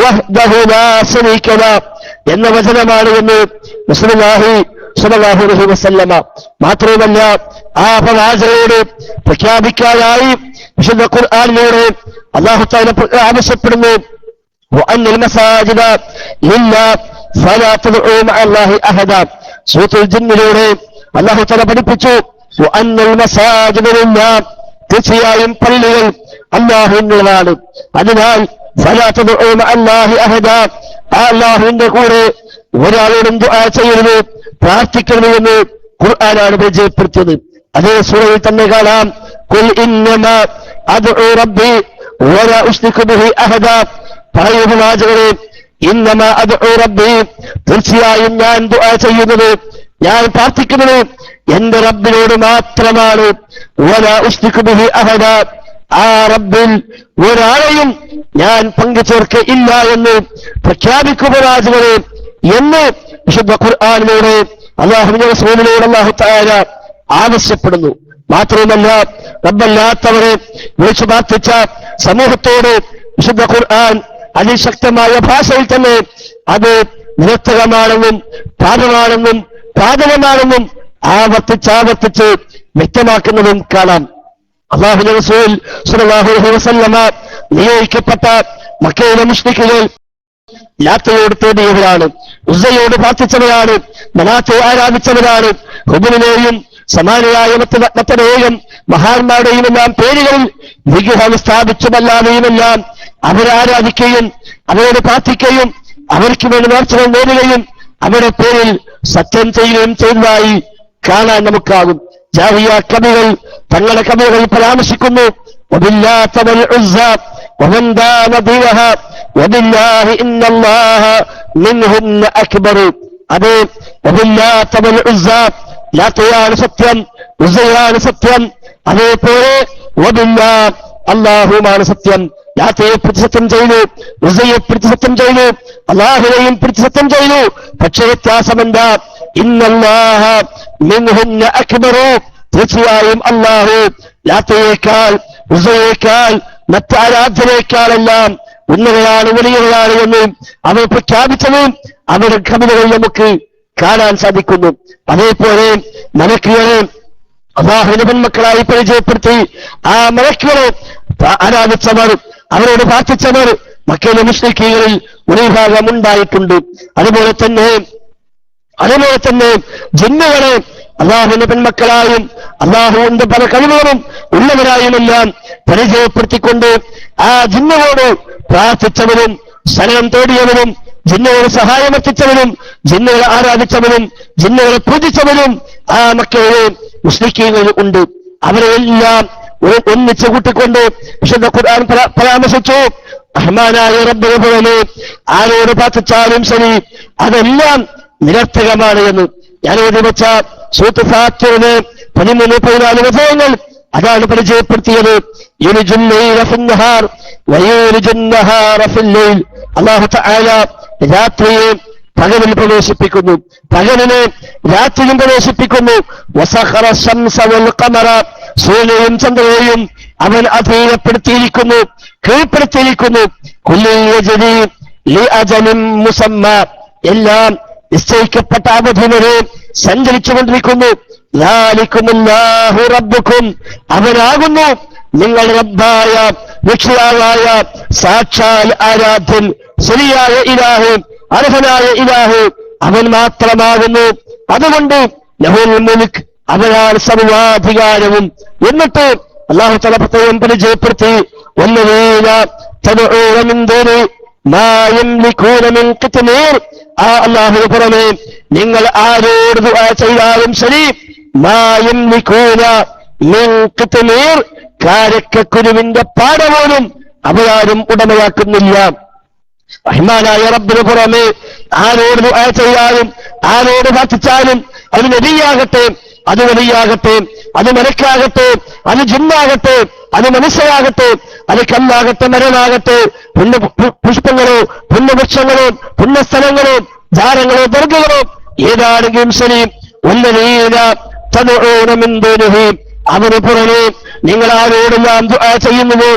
വഹ്ദഹു ലാ ശരീക ലഹു എന്ന വചനമാണ് എന്ന് റസൂലുള്ളാഹി സ്വല്ലല്ലാഹു അലൈഹി വസല്ലമ. മാത്രമല്ല, ആ പ്രവാചകരോട് പ്രഖ്യാപിക്കാനായി വിശുദ്ധ ഖുർആനിലൂടെ അല്ലാഹു തആല ആവശ്യപ്പെടുന്നു, വഅന്നൽ മസാജിദ ലില്ലാഹ് ഫലാ തദ്ഉ മഅല്ലാഹി അഹദ. സൂറത്തുൽ ജിന്നിലൂടെ അല്ലാഹു തആല പഠിപ്പിച്ചു, വഅന്നൽ മസാജിദ ലില്ലാഹ്, തീർച്ചയായും പള്ളികൾ അല്ലാഹുവിനുള്ളതാണ്, അതിനാൽ ഫലാ തദ്ഉ മഅല്ലാഹി അഹദ, അല്ലാഹുവിന്റെ കൂടെ ഒരാളോടും ദുആ ചെയ്യരുത്, പ്രാർത്ഥിക്കരുത് എന്ന് ഖുർആനാണ് പരിചയപ്പെടുത്തിയത്. അതേ സൂറയിൽ തന്നെ കാണാം, ഖുൽ ഇന്നമാ അദ്ഉ റബ്ബി വലാ ഉശ്രികു ബിഹി അഹദ. പറയൂ പ്രവാചകരെ, ഇന്നമാ അദ്ഉ റബ്ബി, തീർച്ചയായും ഞാൻ ദുആ ചെയ്യുന്നത്, ഞാൻ പ്രാർത്ഥിക്കുന്നത് എന്റെ റബ്ബിനോട് മാത്രമാണ്. വലാ ഉശ്രികു ബിഹി അഹദ, ആ റബ്ബിൽ ഒരാളെയും ഞാൻ പങ്കുചേർക്കയില്ല എന്ന് പ്രഖ്യാപിക്കുക പ്രവാചകരെ എന്ന് വിശുദ്ധ ഖുർആനിലൂടെ അല്ലാഹുവിന്റെ റസൂലിനോട് അല്ലാഹു തആല ആവശ്യപ്പെടുന്നു. മാത്രമല്ല, റബ്ബല്ലാത്തവരെ വിളിച്ചു പ്രാർത്ഥിച്ച സമൂഹത്തോട് വിശുദ്ധ ഖുർആൻ അതിശക്തമായ ഭാഷയിൽ തന്നെ അത് നിരർത്ഥകമാണെന്നും പാപമാണെന്നും പാതകമാണെന്നും ആവർത്തിച്ച് വ്യക്തമാക്കുന്നതും കാണാം. അല്ലാഹുവിന്റെ റസൂൽ സ്വല്ലല്ലാഹു അലൈഹി വസല്ലമ നിയോഗിക്കപ്പെട്ട മക്കയിലെ മുശ്രിക്കുകൾ ലാത്തയോട് തേടിയവരാണ്, ഉസ്സയോട് പ്രാർത്ഥിച്ചവരാണ്, മനാത്തെ ആരാധിച്ചവരാണ്. ഹുബലിനെയും സമാനരായ മറ്റനേകം മഹാന്മാരുടെയും എല്ലാം പേരുകളിൽ വിഗ്രഹം സ്ഥാപിച്ചുമല്ലാതെയുമെല്ലാം അവരെ ആരാധിക്കുകയും അവരോട് പ്രാർത്ഥിക്കുകയും അവർക്ക് വേണ്ടി നേർച്ചകൾ നേടുകയും അവരുടെ പേരിൽ സത്യം ചെയ്യുകയും ചെയ്തതായി കാണാൻ നമുക്കാകും. ജാഹിയ കവികൾ തങ്ങളുടെ കവികൾ പരാമർശിക്കുന്നു, وباللات والعزى ومن دان ضيها وبالله إن الله منهن أكبر. അത് وباللات والعزى, ലാത്തയാണ് സത്യം, ഉസ്സയാണ് സത്യം, അതേപോലെ വബില്ലാഹ്, അല്ലാഹുവാണ് സത്യം ലാത്തയെ പിടിച്ച് സത്യം ചെയ്തു, ഉസയെ പിടിച്ച് സത്യം ചെയ്തു, അല്ലാഹുവിനെയും പിടിച്ച് സത്യം ചെയ്തു. പക്ഷേ വ്യത്യാസമെന്താ? ഇന്നല്ലാഹ മിൻഹുന്ന അക്ബറു, തീർച്ചയായും അല്ലാഹു ലാത്തയേക്കാൾ ഉസയേക്കാൾ മറ്റാരാധനയേക്കാളെല്ലാം ഉന്നതരാണ്, വലിയവരാണ് എന്ന് അവർ പ്രഖ്യാപിച്ചതും അവരുടെ കവിതകൾ നമുക്ക് കാണാൻ സാധിക്കുന്നു. അതേപോലെ മലക്കുകളെ അല്ലാഹുവിന്റെ പെൺമക്കളായി പരിചയപ്പെടുത്തി ആ മലക്കുകളെ ആരാധിച്ചവർ, അവരോട് പ്രാർത്ഥിച്ചവർ മക്കയിലെ മുശ്രിക്കുകളിൽ ഒരു വിഭാഗം ഉണ്ടായിട്ടുണ്ട്. അതുപോലെ തന്നെ ജിന്നുകളെ അല്ലാഹുവിന്റെ പെൺമക്കളായും അല്ലാഹുവിന്റെ പല കഴിവുകളും ഉള്ളവരായുമെല്ലാം പരിചയപ്പെടുത്തിക്കൊണ്ട് ആ ജിന്നുകളോട് പ്രാർത്ഥിച്ചവരും ശരണം തേടിയവരും ജിന്നുകളെ സഹായമർപ്പിച്ചവരും ജിന്നുകളെ ആരാധിച്ചവരും ജിന്നുകളെ പൂജിച്ചവരും ആ മക്കയിലെ മുസ്ലിക്കുകളിൽ ഉണ്ട്. അവരെല്ലാം ഒന്നിച്ച് കൂട്ടിക്കൊണ്ട് വിശുദ്ധ ഖുർആൻ പരാമർശിച്ചു. റഹ്മാനായ റബ്ബിനെ പോലെ ആരോട് പ്രാർത്ഥിച്ചാലും ശരി അതെല്ലാം നിരർത്ഥകമാണ് എന്ന്. ഞാൻ എഴുതി വെച്ച സൂറത്ത് ഫാത്തിഹയിലെ 13-14 വചനങ്ങൾ അതാണ് പരിചയപ്പെടുത്തിയത്. അല്ലാഹു തആല രാത്രിയെ പകലിൽ പ്രവേശിപ്പിക്കുന്നു, പകലിനെ രാത്രിയും പ്രവേശിപ്പിക്കുന്നു. വസഖറ ശംസ വൽ ഖമറ, സൂര്യനെയും ചന്ദ്രനെയും അവൻ അധീനപ്പെടുത്തിയിരിക്കുന്നു, കീഴ്പ്പെടുത്തിയിരിക്കുന്നു. കുല്ലൻ യജ്രി ലിഅജലിൻ മുസമ്മ, എല്ലാം നിശ്ചയിക്കപ്പെട്ട അവധി വരെ സഞ്ചരിച്ചുകൊണ്ടിരിക്കുന്നു. ദാലികുമുല്ലാഹു റബ്ബുക്കും, അവനാകുന്നു നിങ്ങൾ റബ്ബായ രക്ഷിതാവായ സാക്ഷാൽ ആരാധ്യൻ, ശരിയായ ഇലാഹ്, അർഹനായ ഇലാഹ് അവൻ മാത്രമാകുന്നു. അതുകൊണ്ട് ലഹുൽ മുൽക്ക്, അവനാണ് സർവാധികാരവും. എന്നിട്ട് അല്ലാഹു തആല പ്രത്യേകം പരിചയപ്പെടുത്തി, വല്ലദീന തദ്ഊന മിൻ ദൂനി മാ യംലികൂന മിൻ ഖിത്മീർ, ആ അല്ലാഹുവിന് പുറമെ നിങ്ങൾ ആരോട് ദുആ ചെയ്താലും ശരി, മാ യംലികൂന മിൻ ഖിത്മീർ, കാരക്കക്കുരുവിന്റെ പാട പോലും അവരാരും ഉടമയാക്കുന്നില്ല. റഹ്മാനായ റബ്ബിന് പുറമെ ആരോട് ദുആ ചെയ്യാനും ആരോട് പ്രാർത്ഥിച്ചാലും അത് നബിയാകട്ടെ, അത് വലിയാകട്ടെ, അത് മലക്കാകട്ടെ, അത് ജിന്നാകട്ടെ, അത് മനുഷ്യരാകട്ടെ, അത് കല്ലാകട്ടെ, മരനാകട്ടെ, പുഷ്പങ്ങളോ പുണ്യവൃക്ഷങ്ങളോ പുണ്യസ്ഥലങ്ങളോ ജാരങ്ങളോ ദർഗകളോ ഏതാണെങ്കിലും ശരി, വല്ലദീന തദ്ഊന മിൻ ദൂനിഹി, അവന് പുറമെ നിങ്ങൾ ആരോടെല്ലാം ദുആ ചെയ്യുന്നുവോ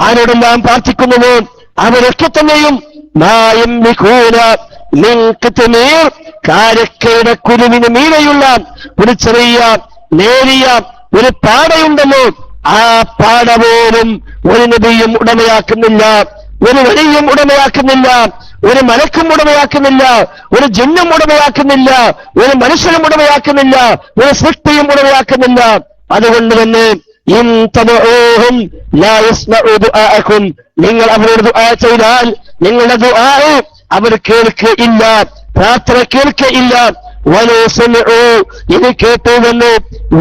ആരോടെല്ലാം പ്രാർത്ഥിക്കുന്നുവോ അവരൊക്കെ തന്നെയും മാ യംലികൂന മിൻ ഖിത്മീർ, കാരക്കയുടെ കുരുവിന് മീതെയുള്ള ഒരു ചെറിയ നേരിയ ഒരു പാടയുണ്ടല്ലോ, ആ പാട പോലും ഒരു നബിയും ഉടമയാക്കുന്നില്ല, ഒരു വലിയും ഉടമയാക്കുന്നില്ല, ഒരു മലക്കും ഉടമയാക്കുന്നില്ല, ഒരു ജിന്നും ഉടമയാക്കുന്നില്ല, ഒരു മനുഷ്യനും ഉടമയാക്കുന്നില്ല, ഒരു സൃഷ്ടിയും ഉടമയാക്കുന്നില്ല. അതുകൊണ്ട് തന്നെ നിങ്ങൾ അവരോട് ദുആ ചെയ്താൽ നിങ്ങളുടെ ദുആ അവർ കേൾക്കുകയില്ല, പ്രാർത്ഥന കേൾക്കുകയില്ല. ഇത് കേട്ടുവെന്ന്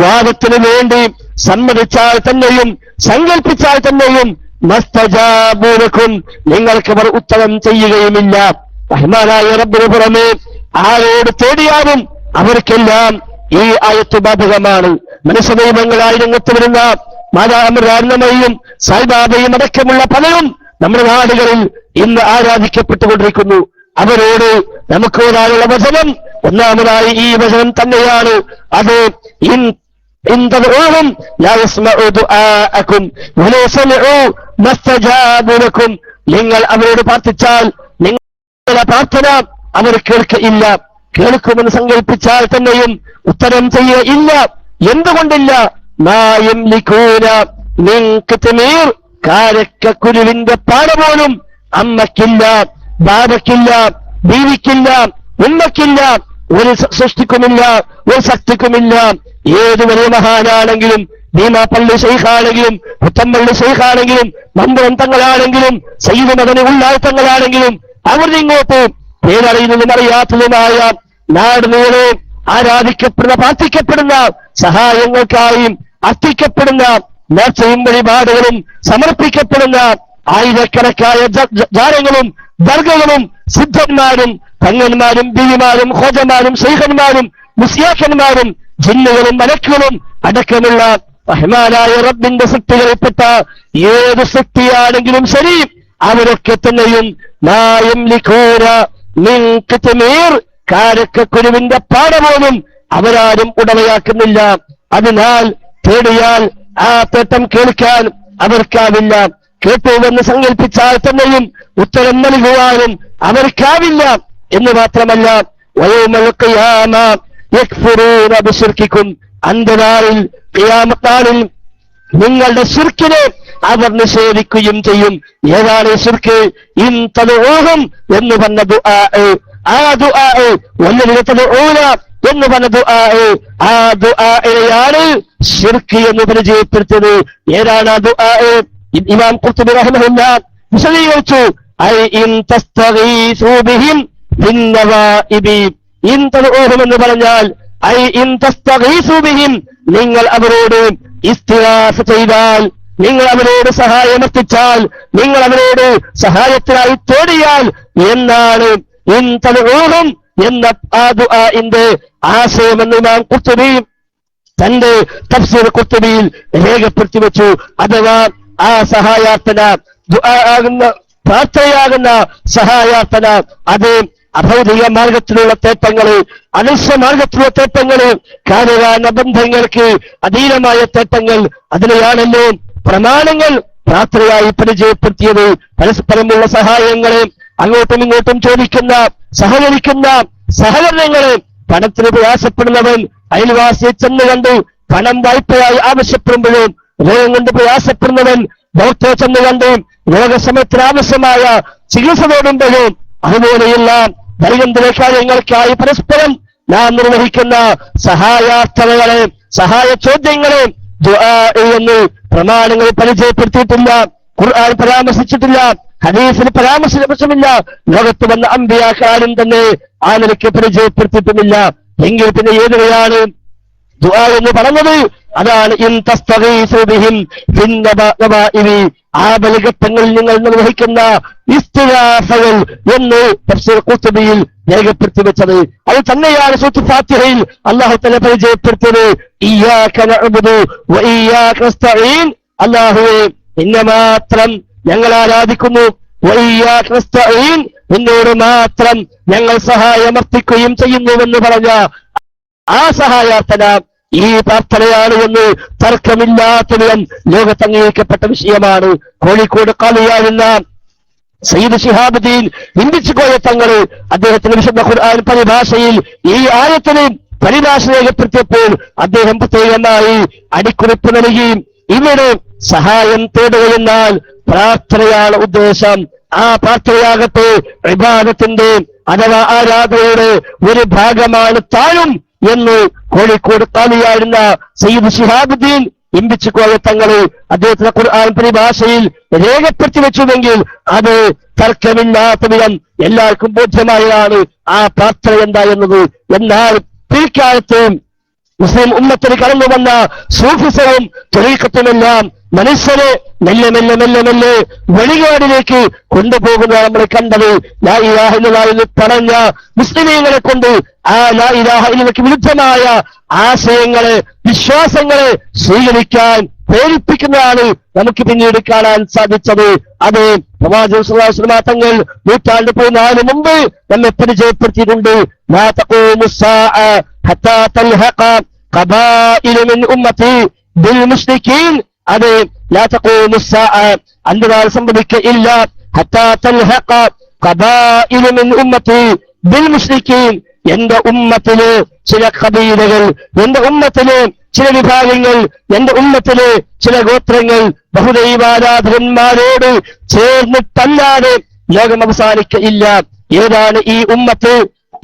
വാദത്തിന് വേണ്ടി സമ്മതിച്ചാൽ തന്നെയും സങ്കല്പിച്ചാൽ തന്നെയും മസ്തജാബൂലക്കും, നിങ്ങൾക്ക് അവർ ഉത്തരം ചെയ്യുകയുമില്ല. റഹ്മാനായ റബ്ബിന് പുറമെ ആരോട് തേടിയാലും അവർക്കെല്ലാം ഈ ആയത്ത് ബാധകമാണ്. മനുഷ്യദൈവങ്ങളായി രംഗത്ത് വരുന്ന മാതാമൃതാരണമയും സായിബാബയും അടക്കമുള്ള പലരും നമ്മുടെ നാടുകളിൽ ഇന്ന് ആരാധിക്കപ്പെട്ടുകൊണ്ടിരിക്കുന്നു. അവരോട് നമുക്ക് ഒരാളുള്ള വചനം, ഒന്നാമതായി ഈ വചനം തന്നെയാണ്. അത് നിങ്ങൾ അവരോട് പ്രാർത്ഥിച്ചാൽ നിങ്ങളുടെ പ്രാർത്ഥന അവർ കേൾക്കയില്ല, കേൾക്കുമെന്ന് സങ്കല്പിച്ചാൽ തന്നെയും ഉത്തരം ചെയ്യുകയില്ല. എന്തുകൊണ്ടില്ല? മാ യംലികൂന മിൻ ഖിത്മീർ, കാരക്കക്കുരുവിന്റെ പാട പോലും അമ്മക്കില്ല, ബാബക്കില്ല, ബീവിക്കില്ല, ഉമ്മക്കില്ല, ഒരു സൃഷ്ടിക്കുമില്ല, ഒരു ശക്തിക്കുമില്ല. ഏത് വലിയ മഹാനാണെങ്കിലും, ഭീമാപ്പള്ളി ശൈഖാണെങ്കിലും, പുത്തമ്പള്ളി ശൈഖാണെങ്കിലും, മമ്പുറം തങ്ങളാണെങ്കിലും, സയ്യിദ് മദനി ഉള്ളാഹ് തങ്ങളാണെങ്കിലും, അവർ ഇങ്ങോട്ട് പേരറിയുന്നതും അറിയാത്തതുമായ നാട് നീളെ ആരാധിക്കപ്പെടുന്ന പ്രാർത്ഥിക്കപ്പെടുന്ന സഹായങ്ങൾക്കായും അർപ്പിക്കപ്പെടുന്ന നേർച്ചയും വഴിപാടുകളും സമർപ്പിക്കപ്പെടുന്ന ആയിരക്കണക്കായ ജാരങ്ങളും ദർഗകളും സിദ്ധന്മാരും തങ്ങന്മാരും ബീവിമാരും ഖോജമാരും ശൈഖന്മാരും മുസ്യാഖന്മാരും ജിന്നുകളും മലക്കുകളും അടക്കമുള്ള റഹ്മാനായ റബ്ബിന്റെ സൃഷ്ടികളിൽപ്പെട്ട ഏത് സൃഷ്ടിയാണെങ്കിലും ശരി, അവരൊക്കെ തന്നെയും കാരക്കുരുവിന്റെ പാട പോലും അവരാരും ഉടമയാക്കുന്നില്ല. അതിനാൽ തേടിയാൽ ആ തേട്ടം കേൾക്കാൻ അവർക്കാവില്ല. കേട്ടുവെന്ന് സങ്കല്പിച്ചാൽ തന്നെയും ഉത്തരം നൽകുവാനും അവർക്കാവില്ല. എന്ന് മാത്രമല്ല, അന്ത്യനാളിൽ ഖിയാമത്താളിൽ നിങ്ങളുടെ ശിർക്കിനെ അവർ നിഷേധിക്കുകയും ചെയ്യും. ഏതാണ് ശിർക്ക്? ഇൻ തദഊഹും എന്ന് പറഞ്ഞ ദുആ, ആ ദുആ വല്ലതിനെ തദഊന എന്ന് പറഞ്ഞ ദുആ, ആ ദുആയാണ് ശിർക്ക് എന്ന് പരിചയപ്പെടുത്തിയത്. ഏതാണ് ആ ദുആ? ഇമാം ഖുർത്തുബി റഹിമഹുല്ലാഹ് വിശദീകരിച്ചു. ഐ ഇൻ തസ്തഗീസു ബിഹിം ഫിന്നവാഇബി. ഇൻ തദഊഹും എന്ന് പറഞ്ഞാൽ ഐ ഇൻ തസ്തഗീസു ബിഹിം, നിങ്ങൾ അവരോട് ഇസ്തിഗാസ ചെയ്താൽ, നിങ്ങൾ അവരോട് സഹായമർപ്പിച്ചാൽ, നിങ്ങൾ അവരോട് സഹായത്തിനായി തേടിയാൽ എന്നാണ് ഇൻ തദഊഹും എന്ന ആ ദുആഇന്റെ ആശയമെന്ന് ഇമാം ഖുർത്തുബി തന്റെ തഫ്സീർ ഖുർത്തുബിയിൽ രേഖപ്പെടുത്തി വെച്ചു. അഥവാ ആ സഹായാർത്ഥന, ദുആ ആകുന്ന പ്രാർത്ഥനയാകുന്ന സഹായാർത്ഥന, അത് അഭൗതിക മാർഗത്തിലുള്ള തേട്ടങ്ങള്, അദൃശ്യ മാർഗത്തിലുള്ള തേട്ടങ്ങള്, കാര്യകാരണ ബന്ധങ്ങൾക്ക് അധീനമായ തേട്ടങ്ങൾ, അതിനെയാണല്ലോ പ്രമാണങ്ങൾ പ്രാർത്ഥനയായി പരിചയപ്പെടുത്തിയത്. പരസ്പരമുള്ള സഹായങ്ങളെ, അങ്ങോട്ടും ഇങ്ങോട്ടും ചോദിക്കുന്ന സഹകരിക്കുന്ന സഹകരണങ്ങളെ, പണത്തിന് പ്രയാസപ്പെടുന്നവൻ അയൽവാസിയെ ചെന്ന് കണ്ട് പണം വായ്പയായി ആവശ്യപ്പെടുമ്പോഴും, രോഗം കൊണ്ട് പ്രയാസപ്പെടുന്നവൻ ഡോക്ടറെ ചെന്ന് കണ്ട് രോഗസമയത്തിന് ആവശ്യമായ ചികിത്സ തേടുമ്പോഴും, അതുപോലെയുള്ള ദൈനംദിന കാര്യങ്ങൾക്കായി പരസ്പരം നാം നിർവഹിക്കുന്ന സഹായാർത്ഥനകളെ, സഹായ ചോദ്യങ്ങളെ ദുആ എന്ന് പ്രമാണങ്ങൾ പരിചയപ്പെടുത്തിയിട്ടില്ല, ഖുർആൻ പരാമർശിച്ചിട്ടില്ല, ഹദീസിൽ പരാമർശമില്ല, ലോകത്ത് വന്ന അമ്പിയാക്കാരും തന്നെ ആ നിലയ്ക്ക് പരിചയപ്പെടുത്തിയിട്ടുമില്ല. എങ്കിൽ പിന്നെ ഏതുവയാണ് ദുആ എന്ന് പറഞ്ഞത്? അതാണ് ഇൻ തസ്തഗീസു ബിഹിം ഫിന്നവാഇബി, ആ ബലിഘട്ടങ്ങളിൽ നിങ്ങൾ നിർവഹിക്കുന്ന ഇസ്തിഗാസകൾ എന്ന് തഫ്സീർ ഖുർത്തുബിയിൽ രേഖപ്പെടുത്തി വെച്ചത്. അത് തന്നെയാണ് സൂറത്തുൽ ഫാത്തിഹയിൽ അല്ലാഹു തആല പരിചയപ്പെടുത്തിയത്. ഇയ്യാക നഅ്ബുദു വ ഇയ്യാക നസ്തഈൻ, അല്ലാഹുവേ നിന്നെ മാത്രം ഞങ്ങൾ ആരാധിക്കുന്നു, വ ഇയ്യാക നസ്തഈൻ നിന്നോട് മാത്രം ഞങ്ങൾ സഹായമർപ്പിക്കുകയും ചെയ്യുന്നുവെന്ന് പറഞ്ഞ ആ സഹായാർത്ഥന ഈ പ്രാർത്ഥനയാണ് എന്ന് തർക്കമില്ലാത്ത വിധം ലോകത്ത് അംഗീകരിക്കപ്പെട്ട വിഷയമാണ്. കോഴിക്കോട് കാളിയായിരുന്ന സയ്യിദ് ശിഹാബുദ്ദീൻ ഹിന്ദിച്ചുകോയ തങ്ങൾ അദ്ദേഹത്തിന്റെ വിശുദ്ധ ഖുർആൻ പരിഭാഷയിൽ ഈ ആയത്തിന് പരിഭാഷ രേഖപ്പെടുത്തിയപ്പോൾ അദ്ദേഹം പ്രത്യേകമായി അടിക്കുറിപ്പ് നൽകുകയും, ഇവിടെ സഹായം തേടുകയെന്നാൽ പ്രാർത്ഥനയാണ് ഉദ്ദേശം. ആ പ്രാർത്ഥനയാകട്ടെ ഇബാദത്തിന്റെ അഥവാ ആരാധനയുടെ ഒരു ഭാഗമാണ് താനും എന്ന് കോഴിക്കോട് കാളിയായിരുന്ന സയ്യിദ് ശിഹാബുദ്ദീൻ ഇമ്പിച്ചുകോയ തങ്ങൾ അദ്ദേഹത്തിന്റെ ഖുർആൻ പരിഭാഷയിൽ രേഖപ്പെടുത്തി വെച്ചുവെങ്കിൽ അത് തർക്കമില്ലാത്ത വിധം എല്ലാവർക്കും ബോധ്യമായതാണ് ആ പ്രാർത്ഥന എന്താ എന്നത്. എന്നാൽ പിൽക്കാലത്ത് മുസ്ലിം ഉമ്മത്തിന് കടന്നു വന്ന സൂഫിസവും ത്വരീഖത്തുമെല്ലാം മനുഷ്യരെ മെല്ലെ മെല്ലെ മെല്ലെ മെല്ലെ വെളികാടിലേക്ക് കൊണ്ടുപോകുന്നതാണ് നമ്മൾ കണ്ടത്. ലാ ഇലാഹ ഇല്ലല്ലാഹ് എന്ന് പറഞ്ഞ മുസ്ലിമീങ്ങളെ കൊണ്ട് ആ ലാ ഇലാഹ ഇല്ലല്ലാഹ്ക്ക് വിരുദ്ധമായ ആശയങ്ങളെ, വിശ്വാസങ്ങളെ സ്വീകരിക്കാൻ പ്രേരിപ്പിക്കുന്നതാണ് നമുക്ക് പിന്നീട് കാണാൻ സാധിച്ചത്. അത് പ്രവാചകൻ സ്വല്ലല്ലാഹു അലൈഹി വസല്ലം തങ്ങൾ 14 മുമ്പ് നമ്മെ പരിചയപ്പെടുത്തിയിട്ടുണ്ട്. ലാ തഖൂമു സ്സാഅ ഹത്താ തൽഹഖ ഖബായിലു മിൻ ഉമ്മത്തി ബിൽ മുശ്രിക്കീൻ, അത് ലാ തഖൂമു സ്സാഅ അന്ത്യനാൾ സംഭവിക്കുകയില്ല, ഹത്താ തൽഹഖ ഖബായിലു മിൻ ഉമ്മത്തി ബിൽ മുശ്രിക്കീൻ, എന്റെ ഉമ്മത്തിലെ ചില ഖബീലകൾ, എന്റെ ഉമ്മത്തിലെ ചില വിഭാഗങ്ങൾ, എന്റെ ഉമ്മത്തിലെ ചില ഗോത്രങ്ങൾ ബഹുദൈവാരാധകന്മാരോട് ചേർന്നിട്ടല്ലാതെ ലോകം അവസാനിക്കയില്ല. ഏതാണ് ഈ ഉമ്മത്ത്?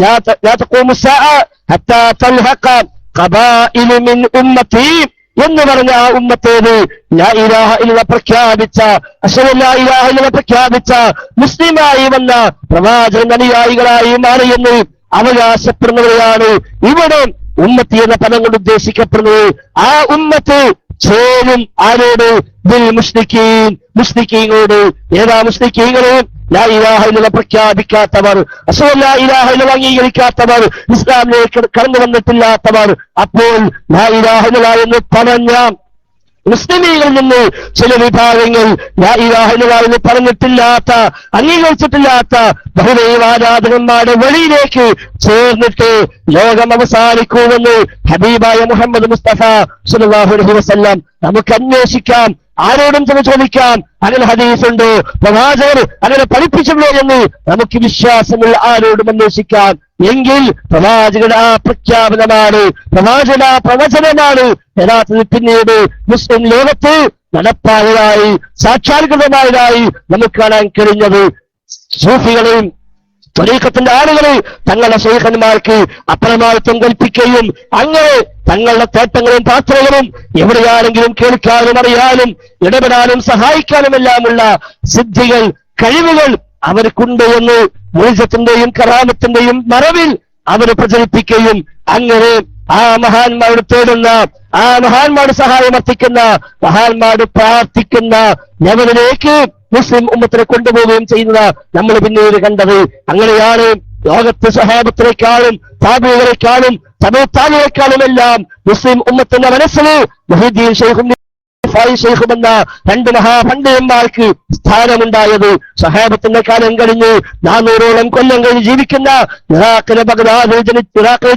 ലാ തഖൂമു സ്സാഅ ഹത്താ തൽഹഖ ഖബായിലു മിൻ ഉമ്മത്തി എന്ന് പറഞ്ഞ ആ ഉമ്മത്തേത് ലാ ഇലാഹ ഇല്ലല്ലാഹ് പ്രഖ്യാപിച്ച, അശ്ഹദു ലാ ഇലാഹ ഇല്ലല്ലാഹ് പ്രഖ്യാപിച്ച മുസ്ലിമായി വന്ന പ്രവാചകൻ അനുയായികളായി മാറിയെന്ന് അവകാശപ്പെടുന്നവരെയാണ് ഇവിടെ ഉമ്മത്തി എന്ന പദം കൊണ്ട് ഉദ്ദേശിക്കപ്പെടുന്നത്. ആ ഉമ്മത്ത് ചേരും ആരോട്? ബിൽ മുശ്രിക്കീൻ, മുശ്രിക്കീങ്ങളോട്. ഏതാ മുശ്രിക്കീങ്ങൾ? ലാ ഇലാഹ ഇല്ലല്ലാഹ് പ്രഖ്യാപിക്കാത്തവർ, അശ്ഹദു ലാ ഇലാഹ ഇല്ലല്ലാഹ് അംഗീകരിക്കാത്തവർ, ഇസ്ലാമിലേക്ക് കടന്നു വന്നിട്ടില്ലാത്തവർ. അപ്പോൾ ലാ ഇലാഹ ഇല്ലല്ലാഹ് എന്ന് പറഞ്ഞ മുസ്ലിമീങ്ങളിൽ നിന്ന് ചില വിഭാഗങ്ങൾ ലാ ഇലാഹ ഇല്ലല്ലാഹ് എന്ന് പറഞ്ഞിട്ടില്ലാത്ത, അംഗീകരിച്ചിട്ടില്ലാത്ത ബഹുദൈവ ആരാധകന്മാരുടെ വഴിയിലേക്ക് ചേർന്നിട്ട് ലോകം അവസാനിക്കുമെന്ന് ഹബീബായ മുഹമ്മദ് മുസ്തഫ സ്വല്ലല്ലാഹു അലൈഹി വസല്ലം നമുക്ക് അന്വേഷിക്കാം. ആരോടും ചോദിക്കാം, അങ്ങനെ ഹദീസുണ്ടോ, പ്രവാചകർ അങ്ങനെ പഠിപ്പിച്ചുള്ളൂ എന്ന് നമുക്ക് വിശ്വാസമുള്ള ആരോടും അന്വേഷിക്കാം. എങ്കിൽ പ്രവാചകരുടെ ആ പ്രഖ്യാപനമാണ്, പ്രവാചക പ്രവചനമാണ് യഥാർത്ഥത്തിൽ പിന്നീട് മുസ്ലിം ലോകത്ത് നടപ്പായതായി, സാക്ഷാത്കൃതമായതായി നമുക്ക് കാണാൻ കഴിഞ്ഞത്. സൂഫികളെയും ത്വരീഖത്തിന്റെ ആളുകൾ തങ്ങളുടെ ശൈഖന്മാർക്ക് അപ്രമാദിത്വം കൽപ്പിക്കുകയും അങ്ങനെ തങ്ങളുടെ തേട്ടങ്ങളും പ്രാർത്ഥനകളും എവിടെയാണെങ്കിലും കേൾക്കാനും അറിയാനും ഇടപെടാനും സഹായിക്കാനുമെല്ലാമുള്ള സിദ്ധികൾ, കഴിവുകൾ അവർക്കുണ്ട് എന്ന് മുഴുജത്തിന്റെയും കറാമത്തിന്റെയും മറവിൽ അവർ പ്രചരിപ്പിക്കുകയും അങ്ങനെ ആ മഹാന്മാരോട് തേടുന്ന, ആ മഹാന്മാരുടെ സഹായം അർത്ഥിക്കുന്ന, മഹാന്മാരോട് പ്രാർത്ഥിക്കുന്ന ലെവലിലേക്ക് മുസ്ലിം ഉമ്മത്തിനെ കൊണ്ടുപോവുകയും ചെയ്യുന്നത് നമ്മൾ പിന്നീട് കണ്ടത്. അങ്ങനെയാണ് ലോകത്ത് സഹാബത്തിനേക്കാളും താബിഈകളെക്കാളും തബൂത്താബികളെക്കാളും എല്ലാം മുസ്ലിം ഉമ്മത്തിന്റെ മനസ്സിൽ മുഹീദ്ദീൻ ഷെയ്ഖും ഷെയ്ഖും എന്ന രണ്ട് മഹാപണ്ഡിതന്മാർക്ക് സ്ഥാനമുണ്ടായത്. സഹാബത്തിന്റെ കാലം കഴിഞ്ഞ് 400ഓളം കൊല്ലം കഴിഞ്ഞ് ജീവിക്കുന്ന ഇറാഖിലെ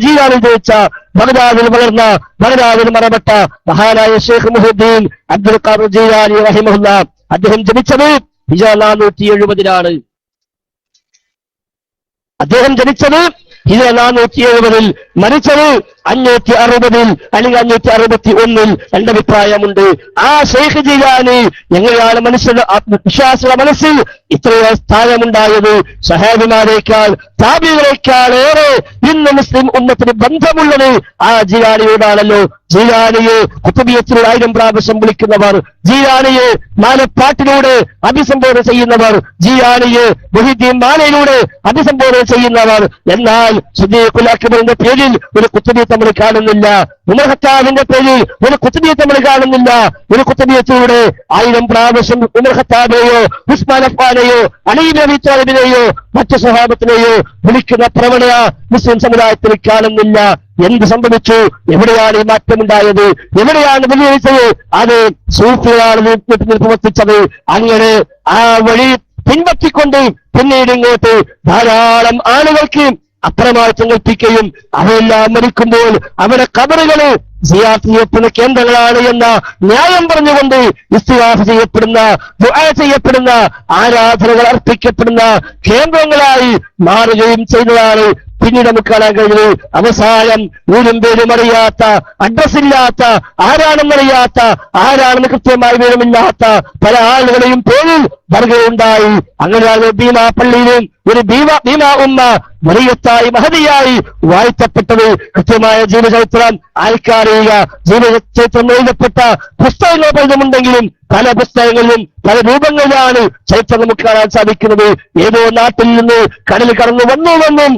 ജീലാനിൽ ജനിച്ച, ബഗ്ദാദിൽ വളർന്ന, ബഗ്ദാദിൽ മറപ്പെട്ട മഹാനായ ഷെയ്ഖ് മുഹീദ്ദീൻ അബ്ദുൽ ഖാദിർ ജീലാനി റഹിമഹുല്ലാ, അദ്ദേഹം ജനിച്ചത് ഹിജറ 470 അദ്ദേഹം ജനിച്ചത് ഹിജറ 470, മരിച്ചത് 560 അല്ലെങ്കിൽ 561. രണ്ടഭിപ്രായമുണ്ട്. ആ ഷെയ്ഖ് ജീലാനി എങ്ങനെയാണ് മനുഷ്യരുടെ വിശ്വാസികളുടെ മനസ്സിൽ ഇത്രയോ സ്ഥാനമുണ്ടായത്? സഹാബിമാരേക്കാൾ താബിഈകളേക്കാൾ ഏറെ ഇന്ന് മുസ്ലിം ഉമ്മത്തിന് ബന്ധമുള്ളത് ആ ജീലാനിയോടാണല്ലോ. ജീലാനിയെ ഖുതുബിയത്തിലൂടെ 1000 പ്രാവശ്യം വിളിക്കുന്നവർ, ജീലാനിയെ മാലപ്പാട്ടിലൂടെ അഭിസംബോധന ചെയ്യുന്നവർ, ജീലാനിയെ മുഹീദ്ദീൻ മാലയിലൂടെ അഭിസംബോധന ചെയ്യുന്നവർ. എന്നാൽ സിദ്ദീഖുൽ അക്ബറിന്റെ പേരിൽ ഒരു ഖുതുബിയത്ത് നമ്മൾ കാണുന്നില്ല. ഉമർ ഖത്താബിന്റെ പേരിൽ ഒരു ഖുതുബിയത്ത് നമ്മൾ കാണുന്നില്ല. ഒരു ഖുതുബിയത്തിലൂടെ 1000 പ്രാവശ്യം ഉമർ ഖത്താബെയോ ഉസ്മാൻ അഫ്ഫാനെയോ അലി ഇബ്നു അബീ ത്വാലിബിനെയോ മറ്റു സ്വഹാബത്തിനെയോ വിളിക്കുന്ന പ്രവണത മുസ്ലിം സമുദായത്തിൽ കാണുന്നില്ല. എന്ത് സംഭവിച്ചു? എവിടെയാണ് ഈ മാറ്റമുണ്ടായത്? എവിടെയാണ് വെല്ലുവിളിച്ചത്? അത് സൂഫികളാണ് പ്രവർത്തിച്ചത്. അങ്ങനെ ആ വഴി പിൻപറ്റിക്കൊണ്ട് പിന്നീട് ഇങ്ങോട്ട് ധാരാളം ആളുകൾക്ക് അപ്രമാദിത്വം കൽപ്പിക്കുകയും അവയെല്ലാം മരിക്കുമ്പോൾ അവരുടെ ഖബറുകള് സിയാറത്ത് ചെയ്യപ്പെടുന്ന കേന്ദ്രങ്ങളാണ് എന്ന ന്യായം പറഞ്ഞുകൊണ്ട് ഇസ്തിഗാസ ചെയ്യപ്പെടുന്ന, ദുആ ചെയ്യപ്പെടുന്ന, ആരാധനകൾ അർപ്പിക്കപ്പെടുന്ന കേന്ദ്രങ്ങളായി മാറുകയും ചെയ്തതാണ് പിന്നീട് നമുക്ക് കാണാൻ കഴിഞ്ഞത്. അവസാനം ഊരും പേരും അറിയാത്ത, അഡ്രസ്സില്ലാത്ത, ആരാണെന്നറിയാത്ത, ആരാണെന്ന് കൃത്യമായി വിവരമില്ലാത്ത പല ആളുകളെയും പേരിൽ ദർഗയുണ്ടായി. അങ്ങനെയാണ് ഭീമാ പള്ളിയിലും ഒരു ഭീമാ ഉമ്മ വലിയത്തായി മഹദിയായി വാഴ്ത്തപ്പെട്ടത്. കൃത്യമായ ജീവചരിത്രം ആൾക്കറിയുക. ജീവചരിത്രം എഴുതപ്പെട്ട പുസ്തകങ്ങൾ പലതുമുണ്ടെങ്കിലും പല പുസ്തകങ്ങളിലും പല രൂപങ്ങളിലാണ് ചരിത്രം നമുക്ക് കാണാൻ സാധിക്കുന്നത്. ഏതോ നാട്ടിൽ നിന്ന് കടൽ കടന്നു വന്നുവെന്നും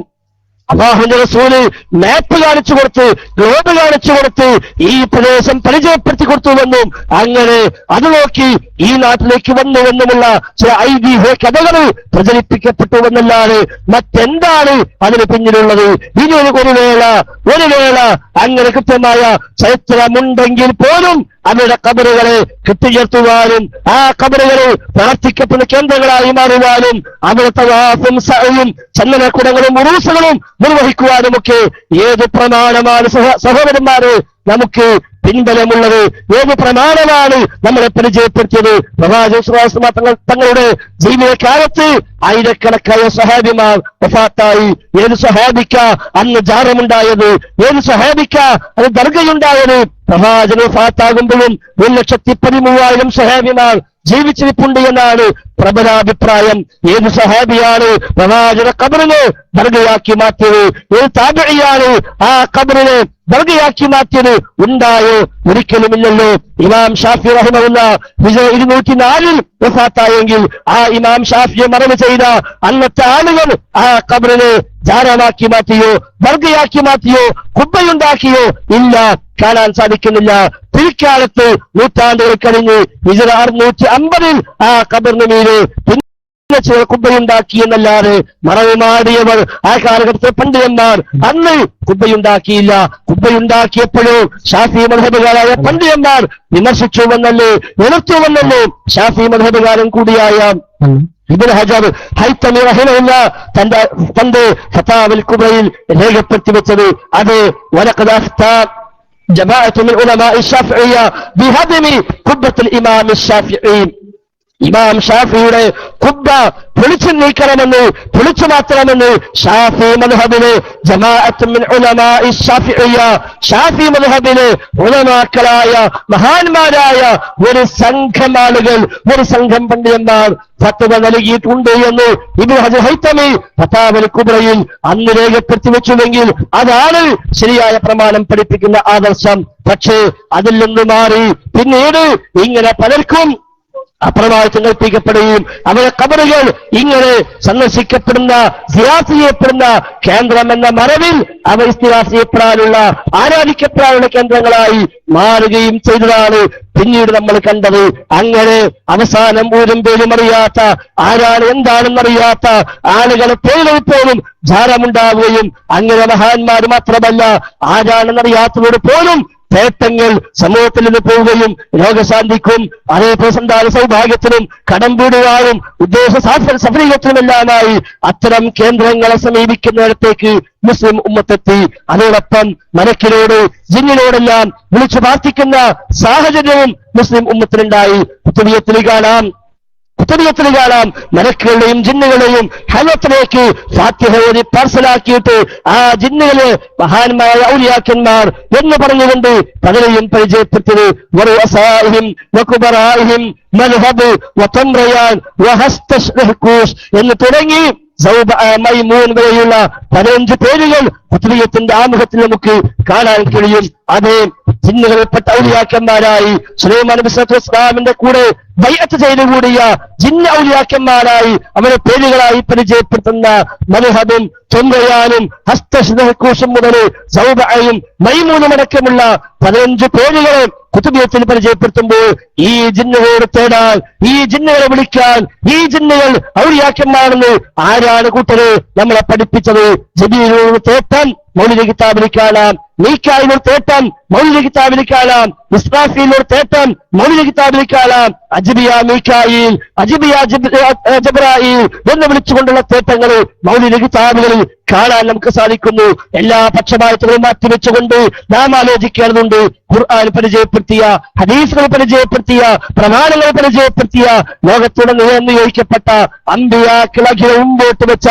അല്ലാഹുവിന്റെ റസൂല് മാപ്പ് കാണിച്ചു കൊടുത്ത്, ഗ്ലോബ് കാണിച്ചു കൊടുത്ത് ഈ പ്രദേശം പരിചയപ്പെടുത്തി കൊടുത്തുവെന്നും അങ്ങനെ അത് നോക്കി ഈ നാട്ടിലേക്ക് വന്നുവെന്നുമുള്ള ചില ഐതിഹ്യ കഥകൾ പ്രചരിപ്പിക്കപ്പെട്ടുവെന്നല്ലാതെ മറ്റെന്താണ് അതിന് പിന്നിലുള്ളത്? ഇനി ഒരു വേള അങ്ങനെ കൃത്യമായ ചരിത്രമുണ്ടെങ്കിൽ പോലും അവരുടെ ഖബറുകളെ കെട്ടിയുയർത്തുവാനും ആ ഖബറുകളെ പ്രാർത്ഥിക്കപ്പെടുന്ന കേന്ദ്രങ്ങളായി മാറുവാനും അവരുടെ തവാഫും സഅയും ചന്ദനക്കുടങ്ങളും ഉറൂസുകളും നിർവഹിക്കുവാനുമൊക്കെ ഏത് പ്രമാണമാണ് സഹോദരന്മാരെ നമുക്ക് പിൻബലമുള്ളത്? ഏത് പ്രമാണമാണ് നമ്മളെ പരിചയപ്പെടുത്തിയത്? പ്രവാചകൻ തങ്ങളുടെ ജീവിതകാലത്ത് ആയിരക്കണക്കായ സഹാബിമാർ വഫാത്തായി. ഏത് സഹാബിക്ക അന്ന് ജാറമുണ്ടായത്? ഏത് സഹാബിക്ക അത് ദർഗയുണ്ടായത്? പ്രവാചകൻ വഫാത്താകുമ്പോഴും 1,13,000 സഹാബിമാർ ജീവിച്ചിരിപ്പുണ്ട് എന്നാണ് പ്രബലാഭിപ്രായം. ഏത് സഹാബിയാണ് പ്രവാചക ഖബറിനെ ദർഗയാക്കി മാറ്റിയത്? ഏത് താബിഈയാണ് ആ ഖബറിനെ ദർഗയാക്കി മാറ്റിയത്? ഉണ്ടായോ? ഒരിക്കലുമില്ലല്ലോ. ഇമാം ഷാഫി റഹിമഹുല്ലാഹ് ഹിജ്റ 204 വഫാത്തായെങ്കിൽ ആ ഇമാം ഷാഫിയെ മറവ് ചെയ്ത അന്നത്തെ ആളുകൾ ആ ഖബറിനെ ജാറമാക്കി മാറ്റിയോ, ദർഗയാക്കി മാറ്റിയോ, കുബ്ബയുണ്ടാക്കിയോ? ഇല്ല, കാണാൻ സാധിക്കുന്നില്ല. പിൽക്കാലത്ത് നൂറ്റാണ്ടുകൾ കഴിഞ്ഞ് ഹിജ്റ 650 ആ ഖബറിന് മീതെ ചിലർ കുബ്ബയുണ്ടാക്കി എന്നല്ലാതെ മറവുമാടിയവർ ആ കാലഘട്ടത്തെ പണ്ഡിതന്മാർ അന്ന് കുബ്ബയുണ്ടാക്കിയില്ല. കുബ്ബയുണ്ടാക്കിയപ്പോഴോ ഷാഫി മദ്ഹബുകാരായ പണ്ഡിതന്മാർ വിമർശിച്ചുവെന്നല്ലേ, എതിർത്തുവെന്നല്ലേ ഷാഫി മദ്ഹബുകാരൻ കൂടിയായ ഇബ്നു ഹജർ ഹൈതമി റഹിമഹുല്ലാഹ് തന്റെ ഫതാവൽ കുബ്രയിൽ രേഖപ്പെടുത്തി വെച്ചത്. അത് വലഖദ് അഫ്താ ജമാഅത്തു മിൻ ഉലമാഇ ശാഫിഇയ്യ ബിഹദ്മി ഖുബ്ബത്തുൽ ഇമാം ശാഫിഈ. ഇമാം ഷാഫിയുടെ കുബ്ബ പൊളിച്ചു നീക്കണമെന്ന്, പൊളിച്ചു മാറ്റണമെന്ന് ഷാഫി മദ്ഹബിലെ ജമാഅത്ത് മിൻ ഉലമാഇ ശാഫിഇയ്യ, ഷാഫി മദ്ഹബിലെ ഉലമാക്കളായ മഹാന്മാരായ ഒരു സംഘം ആളുകൾ, ഒരു സംഘം പണ്ഡിതന്മാർ ഫത്വ നൽകിയിട്ടുണ്ട് എന്ന് ഇബ്നു ഹജർ ഹൈതമി ഫതാവൽ കുബ്രയിൽ അന്ന് രേഖപ്പെടുത്തി വെച്ചുവെങ്കിൽ അതാണ് ശരിയായ പ്രമാണം പഠിപ്പിക്കുന്ന ആദർശം. പക്ഷേ അതിൽ നിന്ന് മാറി പിന്നീട് ഇങ്ങനെ പലർക്കും അപ്രമാദിത്വം കൽപ്പിക്കപ്പെടുകയും അവരുടെ ഖബറുകൾ ഇങ്ങനെ സന്ദർശിക്കപ്പെടുന്ന, സിയാറത്ത് ചെയ്യപ്പെടുന്ന കേന്ദ്രം എന്ന മറവിൽ അവർ ഇസ്തിഗ്ഹാസ ചെയ്യപ്പെടാനുള്ള, ആരാധിക്കപ്പെടാനുള്ള കേന്ദ്രങ്ങളായി മാറുകയും ചെയ്തതാണ് പിന്നീട് നമ്മൾ കണ്ടത്. അങ്ങനെ അവസാനം ഊരും പേരും അറിയാത്ത, ആരാണ് എന്താണെന്നറിയാത്ത ആളുകളെ പേരിൽ പോലും ധാരമുണ്ടാവുകയും അങ്ങനെ മഹാന്മാർ മാത്രമല്ല ആരാണെന്നറിയാത്തവരോട് പോലും തേട്ടങ്ങൾ സമൂഹത്തിൽ നിന്ന് പോവുകയും രോഗശാന്തിക്കും അതേപോലെ സന്താന സൗഭാഗ്യത്തിനും കടം വീടുവാനും ഉദ്ദേശ സഫലീകരണത്തിനുമെല്ലാമായി അത്തരം കേന്ദ്രങ്ങളെ സമീപിക്കുന്നിടത്തേക്ക് മുസ്ലിം ഉമ്മത്തെത്തി. അതോടൊപ്പം മലക്കിനോട് ജിന്നിനോടെല്ലാം വിളിച്ചു പ്രാർത്ഥിക്കുന്ന സാഹചര്യവും മുസ്ലിം ഉമ്മത്തിനുണ്ടായി. കുത്തുബിയത്തിൽ കാണാം മലക്കുകളെയും ജിന്നുകളെയും ഹലത്തിലേക്ക് ഫാത്തിഹ ഓതി പാർസലാക്കിയിട്ട് ആ ജിന്നുകളെ മഹാന്മാരായ ഔലിയാക്കന്മാർ എന്ന് പറഞ്ഞുകൊണ്ട് പലരെയും പരിചയപ്പെട്ടത് എന്ന് തുടങ്ങി മൈമൂൻ വരെയുള്ള 15 പേരുകൾ കുത്തുബിയത്തിന്റെ ആമുഖത്തിൽ നമുക്ക് കാണാൻ കഴിയും. അതേ ജിന്നുകളിൽപ്പെട്ട ഔലിയാക്കന്മാരായി സുലൈമാൻ നബി സ്വല്ലല്ലാഹു അലൈഹി വസല്ലമിന്റെ കൂടെ ബൈഅത്ത് ചെയ്തു കൂടിയ ജിന്ന ഔലിയാക്കന്മാരായി അവരെ പേരുകളായി പരിചയപ്പെടുത്തുന്ന മദ്ഹബും തൊമ്പയാനും ഹസ്തശുദ്ധൂഷും മുതൽ സൗബഅയും മൈമൂനും അടക്കമുള്ള 15 പേരുകളെ കുത്തുബിയത്തിൽ പരിചയപ്പെടുത്തുമ്പോൾ ഈ ജിന്നുകളോട് തേടാൻ, ഈ ജിന്നുകളെ വിളിക്കാൻ, ഈ ജിന്നുകൾ ഔലിയാക്കന്മാരെന്ന് ആരാണ് കൂട്ടര് നമ്മളെ പഠിപ്പിച്ചത്? ജബീലിനോട് തേട്ടം മൗലിദ് കിതാബിൽ കാണാം, മീകായിലൊരു തേട്ടം മൗലിദ് കിതാബിൽ കാണാം, ഇസ്രാഫീലിനൊരു തേട്ടം മൗലിദ് കിതാബിൽ കാണാം, അജ്ബിയ മീകായിൽ, അജ്ബിയ ജബ്രായിൽ എന്ന് വിളിച്ചുകൊണ്ടുള്ള തേട്ടങ്ങൾ മൗലിദ് കിതാബുകളിൽ കാണാൻ നമുക്ക് സാധിക്കുന്നു. എല്ലാ പക്ഷപാതങ്ങളും മാറ്റിവെച്ചുകൊണ്ട് നാം ആലോചിക്കേണ്ടതുണ്ട്. ഖുർആൻ പരിചയപ്പെടുത്തിയ, ഹദീസുകൾ പരിചയപ്പെടുത്തിയ, പ്രമാണങ്ങൾ പരിചയപ്പെടുത്തിയ, ലോകത്തോടെ നിയോഗിക്കപ്പെട്ട അമ്പിയാക്കളെ മുമ്പോട്ട് വെച്ച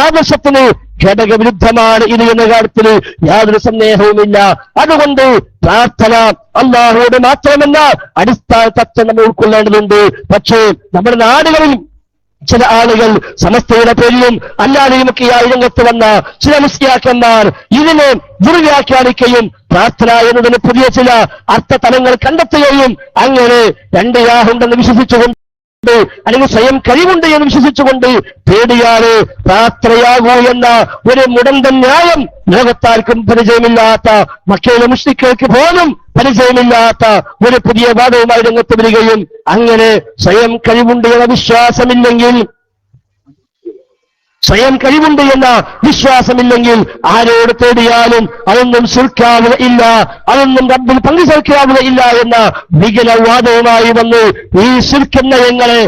ആദർശത്തിന് ഘടകവിരുദ്ധമാണ് ഇത് എന്ന കാര്യത്തിൽ യാതൊരു സന്ദേഹവുമില്ല. അതുകൊണ്ട് പ്രാർത്ഥന അല്ലാഹുവോട് മാത്രമെന്ന അടിസ്ഥാന തത്വം നമ്മൾ ഉൾക്കൊള്ളേണ്ടതുണ്ട്. പക്ഷേ നമ്മുടെ നാടുകളിൽ ചില ആളുകൾ സമസ്തയുടെ പേരിലും അല്ലാതെയുമൊക്കെയായി രംഗത്ത് വന്ന ചില മുസ്ലിയാക്കന്മാർ ഇതിനെ ദുർവ്യാഖ്യാനിക്കുകയും പ്രാർത്ഥന എന്നതിന് പുതിയ ചില അർത്ഥതലങ്ങൾ കണ്ടെത്തുകയും അങ്ങനെ 2 യാഹുണ്ടെന്ന് വിശ്വസിച്ചുകൊണ്ട് അല്ലെങ്കിൽ സ്വയം കഴിവുണ്ട് എന്ന് വിശ്വസിച്ചുകൊണ്ട് പേടിയാറ് പ്രാർത്ഥനയാകൂ എന്ന ഒരു മുടന്തൻ ന്യായം ലോകത്താർക്കും പരിചയമില്ലാത്ത, മക്കയിലെ മുശ്രിക്കുകൾക്ക് പോലും പരിചയമില്ലാത്ത ഒരു പുതിയ വാദവുമായി രംഗത്ത് വരികയും അങ്ങനെ സ്വയം കഴിവുണ്ട് എന്ന വിശ്വാസമില്ലെങ്കിൽ ആരോട് തേടിയാലും അതൊന്നും ശിർക്കാവുകയില്ല, അതൊന്നും റബ്ബിൽ പങ്കു ചേർക്കാവുകയില്ല എന്ന വികലവാദവുമായി വന്ന് ഈ ശിർക്ക് നയങ്ങളെ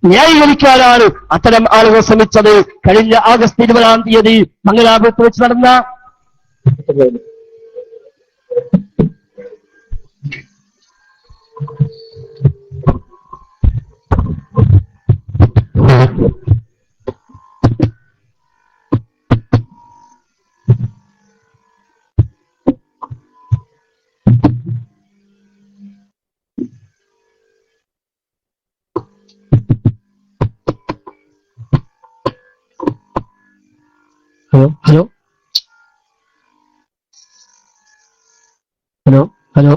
ന്യായീകരിക്കാനാണ് അത്തരം ആളുകൾ ശ്രമിച്ചത്. കഴിഞ്ഞ ആഗസ്റ്റ് 20-ാം തീയതി മംഗലാപുരത്ത് വെച്ച് നടന്ന hello hello hello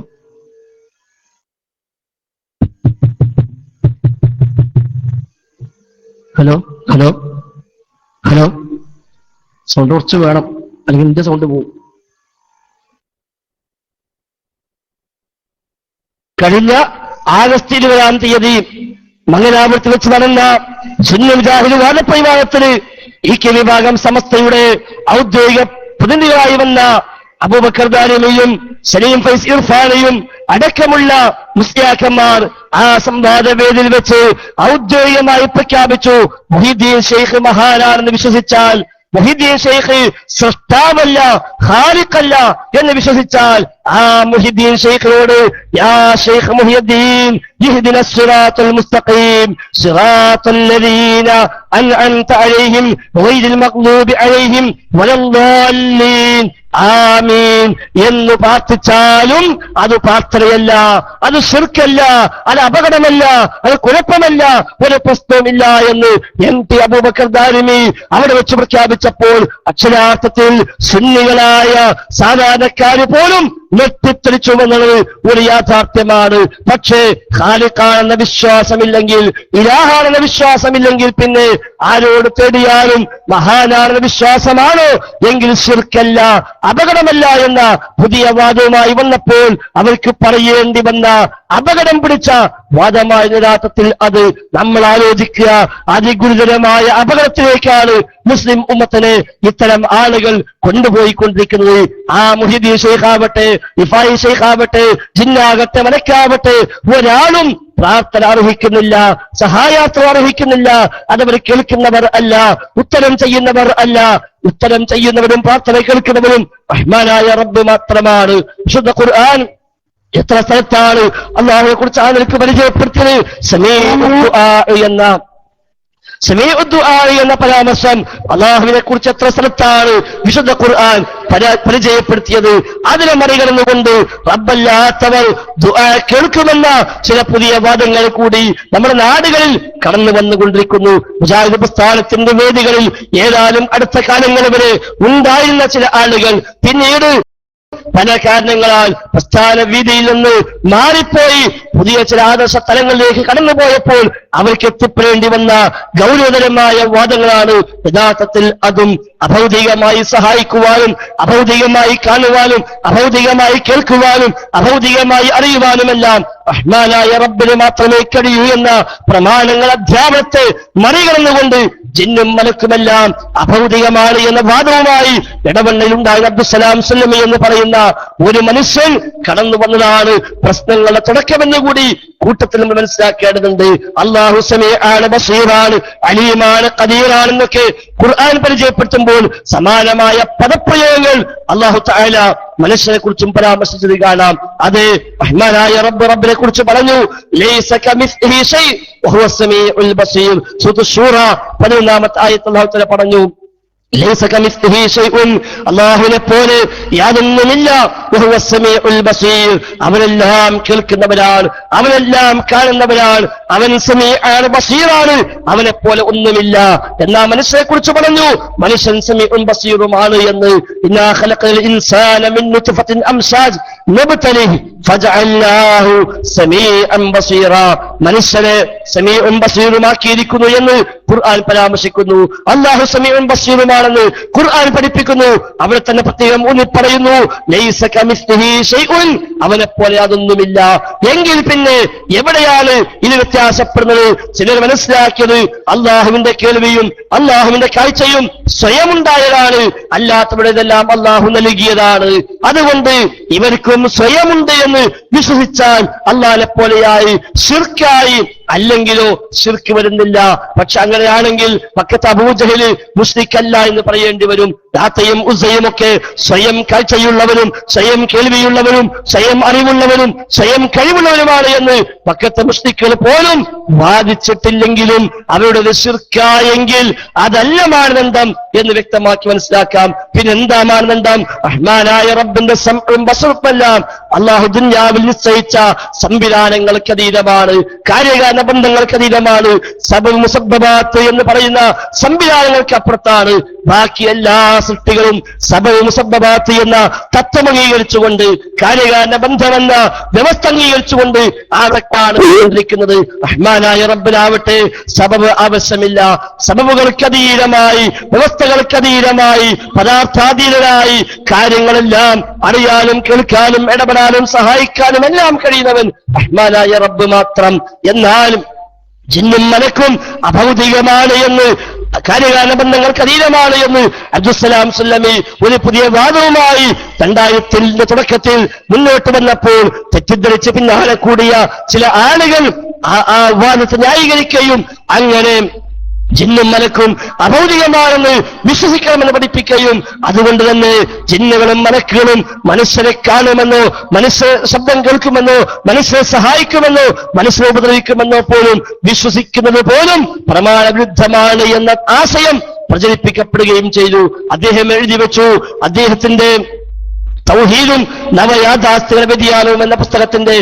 hello hello hello sound കുറച്ച് വേണം, അല്ലെങ്കിൽ എന്റെ സൗണ്ട് പോവും. കഴിഞ്ഞ ആഗസ്റ്റ് 20-ാം തീയതി മംഗലാപുരത്ത് വെച്ച് നടന്ന സുന്നി മുജാഹിദ് വാദപ്രതിവാദത്തിന് ഈ കെ വിഭാഗം സമസ്തയുടെ ഔദ്യോഗിക പ്രതിനിധികളായി വന്ന അബൂബക്കർ ദാരിമിയും സലീം ഫൈസ് ഇർഫാനെയും അടക്കമുള്ള മുസ്ലിയാക്കന്മാർ ആ സംവാദ വേദിയിൽ വെച്ച് ഔദ്യോഗികമായി പ്രഖ്യാപിച്ചു, മുഹീദ്ദീൻ ഷെയ്ഖ് മഹാനാണെന്ന് വിശ്വസിച്ചാൽ, മുഹീദ്ദീൻ ഷെയ്ഖ് സൃഷ്ടാവല്ല ഖാലിഖല്ല എന്ന് വിശ്വസിച്ചാൽ ആ മുഹീദ്ദീൻ ഷെയ്ഖിനോട് യാ ഷെയ്ഖ് മുഹീദ്ദീൻ ഇഹ്ദിന സിറാത്തൽ മുസ്തഖീം സിറാത്തൽ ലദീന അൻഅംത അലൈഹിം ഗൈറിൽ മഗ്ദൂബി അലൈഹിം വലദ്ദാല്ലീൻ ആമീൻ എന്ന് പ്രാർത്ഥിച്ചാലും അത് പ്രാർത്ഥനയല്ല, അത് ശിർക്കല്ല, അത് അപകടമല്ല, അത് കുഴപ്പമല്ല, ഒരു പ്രശ്നവുമില്ല എന്ന് MT അബൂബക്കർ ദാരിമി അവിടെ വെച്ച് പ്രഖ്യാപിച്ചപ്പോൾ അക്ഷരാർത്ഥത്തിൽ സുന്നികളായ സാധാരണക്കാര് പോലും ഞെട്ടിത്തെറിച്ചുവെന്നത് ഒരു യാഥാർത്ഥ്യമാണ്. പക്ഷേ ഖാലിഖാണെന്ന വിശ്വാസമില്ലെങ്കിൽ, ഇലാഹാണെന്ന വിശ്വാസമില്ലെങ്കിൽ പിന്നെ ആരോട് തേടിയാലും മഹാനാണെന്ന വിശ്വാസമാണോ എങ്കിൽ ശിർക്കല്ല, അപകടമല്ല എന്ന പുതിയ വാദവുമായി വന്നപ്പോൾ അവർക്ക് പറയേണ്ടി വന്ന അപകടം പിടിച്ച വാദമായ യഥാർത്ഥത്തിൽ അത് നമ്മൾ ആലോചിക്കുക അതിഗുരുതരമായ അപകടത്തിലേക്കാണ് മുസ്ലിം ഉമ്മത്തിനെ ഇത്തരം ആളുകൾ കൊണ്ടുപോയിക്കൊണ്ടിരിക്കുന്നത്. ആ മുഹീദ്ദീൻ ഷെയ്ഖാവട്ടെ, ഇഫായി ഷെയ്ഖാവട്ടെ, ജിന്നാകട്ടെ, മലക്കാവട്ടെ, ഒരാളും പ്രാർത്ഥന അർഹിക്കുന്നില്ല, സഹായാർത്ഥം അർഹിക്കുന്നില്ല. അതവർ കേൾക്കുന്നവർ അല്ല, ഉത്തരം ചെയ്യുന്നവർ അല്ല. ഉത്തരം ചെയ്യുന്നവരും പ്രാർത്ഥന കേൾക്കുന്നവരും റഹ്മാനായ റബ്ബ് മാത്രമാണ്. വിശുദ്ധ ഖുർആൻ എത്ര സ്ഥലത്താണ് അല്ലാഹുവിനെ കുറിച്ച് ആളുകൾക്ക് പരിചയപ്പെടുത്തിയത്? സമീഉ ദുആ എന്ന പരാമർശം അല്ലാഹുവിനെ കുറിച്ച് എത്ര സ്ഥലത്താണ് വിശുദ്ധ ഖുർആൻ പരിചയപ്പെടുത്തിയത്? അതിനെ മറികടന്നുകൊണ്ട് റബ്ബല്ലാത്തവർ ദുആ കേൾക്കുമെന്ന ചില പുതിയ വാദങ്ങൾ കൂടി നമ്മുടെ നാടുകളിൽ കടന്നു വന്നുകൊണ്ടിരിക്കുന്നു. മുജാഹിദ് പ്രസ്ഥാനത്തിന്റെ വേദികളിൽ ഏതാനും അടുത്ത കാലങ്ങൾ വരെ ഉണ്ടായിരുന്ന ചില ആളുകൾ പിന്നീട് പല കാരണങ്ങളാൽ പ്രസ്ഥാന വീതിയിൽ നിന്ന് മാറിപ്പോയി പുതിയ ചില ആദർശ തലങ്ങളിലേക്ക് കടന്നുപോയപ്പോൾ അവർക്ക് എത്തിപ്പെടേണ്ടി വന്ന ഗൗരവതരമായ വാദങ്ങളാണ് യഥാർത്ഥത്തിൽ. അതും അഭൗതികമായി സഹായിക്കുവാനും അഭൗതികമായി കാണുവാനും അഭൗതികമായി കേൾക്കുവാനും അഭൗതികമായി അറിയുവാനുമെല്ലാം റഹ്മാനായ റബ്ബിന് മാത്രമേ കഴിയൂ എന്ന പ്രമാണങ്ങൾ അധ്യാപനത്തെ മറികടന്നുകൊണ്ട് ജിന്നും മലക്കുമെല്ലാം അഭൗതികമാണ് എന്ന വാദവുമായി ഇടവണ്ണയിലുണ്ടായ അബ്ദുസ്സലാം സല്ലമി എന്ന് പറയുന്ന ഒരു മനുഷ്യൻ കടന്നു വന്നതാണ് പ്രശ്നങ്ങളുടെ തുടക്കമെന്ന് കൂടി കൂട്ടത്തിൽ നമ്മൾ മനസ്സിലാക്കേണ്ടതുണ്ട്. അല്ലാഹു സമീഅാണ്, ബസീറാണ്, അലീമാണ്, ഖദീറാണെന്നൊക്കെ ഖുർആൻ പരിചയപ്പെടുത്തുമ്പോൾ സമാനമായ പദപ്രയോഗങ്ങൾ അല്ലാഹു തആല മനുഷ്യനെ കുറിച്ചും പരാമർശിച്ചത് കാണാം. അത് റഹ്മാനായ റബ്ബിനെ കുറിച്ച് പറഞ്ഞു, ലൈസ കമിസ്ലിഹി ഷൈ വഹുവ സമീഉൽ ബസീർ. സൂറത്ത് ശൂറ 11-ാമത്തെ ആയത്ത് അല്ലാഹു തആല പറഞ്ഞു, ലൈസ കമിസ്ലിഹി ഷൈഉൻ, അല്ലാഹുവിനെ പോലെ യാതൊന്നുമില്ല. വഹുവ സമീഉൽ ബസീർ, അവനെല്ലാം കേൾക്കുന്നവനാണ്, അവനെല്ലാം കാണുന്നവനാണ്, അവൻ സമീഅാണ്, ബസീറാണ്, അവനെ പോലെ ഒന്നുമില്ല. എന്നാ മനുഷ്യനെ കുറിച്ച് പറഞ്ഞു, മനുഷ്യൻ സമീഉൻ ബസീറുമാണ് എന്ന്. ഇന്നാ ഖലഖൽ ഇൻസാന മിൻ നുത്ഫത്തിൻ അംശാജ് നബ്തലിഹി ഫജഅൽനാഹു സമീഅൻ ബസീറ. മനുഷ്യനെ സമീഉൻ ബസീറുമാക്കിയിരിക്കുന്നു എന്ന് ഖുർആൻ പരാമർശിക്കുന്നു. അല്ലാഹു സമീഉൻ ബസീറുമാണെന്ന് ഖുർആൻ പഠിപ്പിക്കുന്നു. അവിടെ തന്നെ പ്രത്യേകം ഊന്നി പറയുന്നു, ലൈസ കമിസ്ലിഹി ഷൈഉൻ, അവനെ പോലെ അതൊന്നുമില്ല. എങ്കിൽ പിന്നെ എവിടെയാണ് ഇത് വ്യത്യാസപ്പെടുന്നത്? ചിലർ മനസ്സിലാക്കിയത് അള്ളാഹുവിന്റെ കേൾവിയും അള്ളാഹുവിന്റെ കാഴ്ചയും സ്വയം ഉണ്ടായതാണ്, അല്ലാത്തവരുടെതെല്ലാം അള്ളാഹു നൽകിയതാണ്. അതുകൊണ്ട് ഇവർക്കും സ്വയമുണ്ട് എന്ന് വിശ്വസിച്ചാൽ അള്ളാഹിനെ പോലെയായി ശിർക്കായി, അല്ലെങ്കിലോ ശിർക്ക് വരുന്നില്ല. പക്ഷെ അങ്ങനെയാണെങ്കിൽ മക്കത്തെ അബൂജഹൽ മുശ്രിക്കല്ല എന്ന് പറയേണ്ടി വരും. ലാത്തയും ഉസ്സയും ഒക്കെ സ്വയം കാഴ്ചയുള്ളവരും സ്വയം കേൾവിയുള്ളവരും സ്വയം അറിവുള്ളവരും സ്വയം കഴിവുള്ളവരുമാണ് എന്ന് മക്കത്തെ മുശ്രിക്കുകൾ പോലും വാദിച്ചിട്ടില്ലെങ്കിലും അവരുടെ ശിർക്കായെങ്കിൽ അതല്ല മാനദണ്ഡം എന്ന് വ്യക്തമാക്കി മനസ്സിലാക്കാം. പിന്നെന്താ മാനദണ്ഡം? റഹ്മാനായ റബ്ബിന്റെ സംഉം ബസറുമെല്ലാം അല്ലാഹു ദുനിയാവിൽ നിശ്ചയിച്ച സംവിധാനങ്ങൾക്ക് അതീതമാണ്, കാര്യകാരണ ബന്ധങ്ങൾക്ക് അതീതമാണ്. സബബ് മുസബ്ബബാത്ത് എന്ന് പറയുന്ന സംവിധാനങ്ങൾക്ക് അപ്പുറത്താണ്. ബാക്കി എല്ലാ സൃഷ്ടികളും സബബ് മുസബ്ബബാത്ത് എന്ന തത്വം അംഗീകരിച്ചുകൊണ്ട്, കാര്യകാരണ ബന്ധമെന്ന വ്യവസ്ഥ അംഗീകരിച്ചുകൊണ്ട് ആരൊക്കെയാണ് നിയന്ത്രിക്കുന്നത്? റഹ്മാനായ റബ്ബിനാവട്ടെ സബബ് ആവശ്യമില്ല. സബബുകൾക്കതീതമായി, വ്യവസ്ഥകൾക്കതീതമായി, പദാർത്ഥാതീതനായി കാര്യങ്ങളെല്ലാം അറിയാനും കേൾക്കാനും ഇടപെടാനും സഹായിക്കാനും എല്ലാം കഴിയുന്നവൻ റഹ്മാനായ റബ്ബ് മാത്രം. എന്നാലും ജിന്നും മലക്കും അഭൗതികമാണ് എന്ന്, കാര്യകാല ബന്ധങ്ങൾക്ക് അതീതമാണ് എന്ന് അബ്ദുസ്സലാം സുല്ലമി ഒരു പുതിയ വാദവുമായി 2000-ന്റെ തുടക്കത്തിൽ മുന്നോട്ട് വന്നപ്പോൾ തെറ്റിദ്ധരിച്ച് പിന്നാലെ കൂടിയ ചില ആളുകൾ ആ വാദത്തെ ന്യായീകരിക്കുകയും അങ്ങനെ ജിന്നും മലക്കും അഭൗതികമാണെന്ന് വിശ്വസിക്കണമെന്ന് പഠിപ്പിക്കുകയും അതുകൊണ്ട് തന്നെ ജിന്നുകളും മലക്കുകളും മനുഷ്യരെ കാണുമെന്നോ, മനുഷ്യ ശബ്ദം കേൾക്കുമെന്നോ, മനുഷ്യരെ സഹായിക്കുമെന്നോ, മനുഷ്യരെ ഉപദ്രവിക്കുമെന്നോ പോലും വിശ്വസിക്കുന്നത് പോലും പ്രമാണവിരുദ്ധമാണ് എന്ന ആശയം പ്രചരിപ്പിക്കപ്പെടുകയും ചെയ്തു. അദ്ദേഹം എഴുതി വെച്ചു, അദ്ദേഹത്തിന്റെ തൗഹീദും നവയാഥാസ്ഥിക വ്യതിയാനവും എന്ന പുസ്തകത്തിന്റെ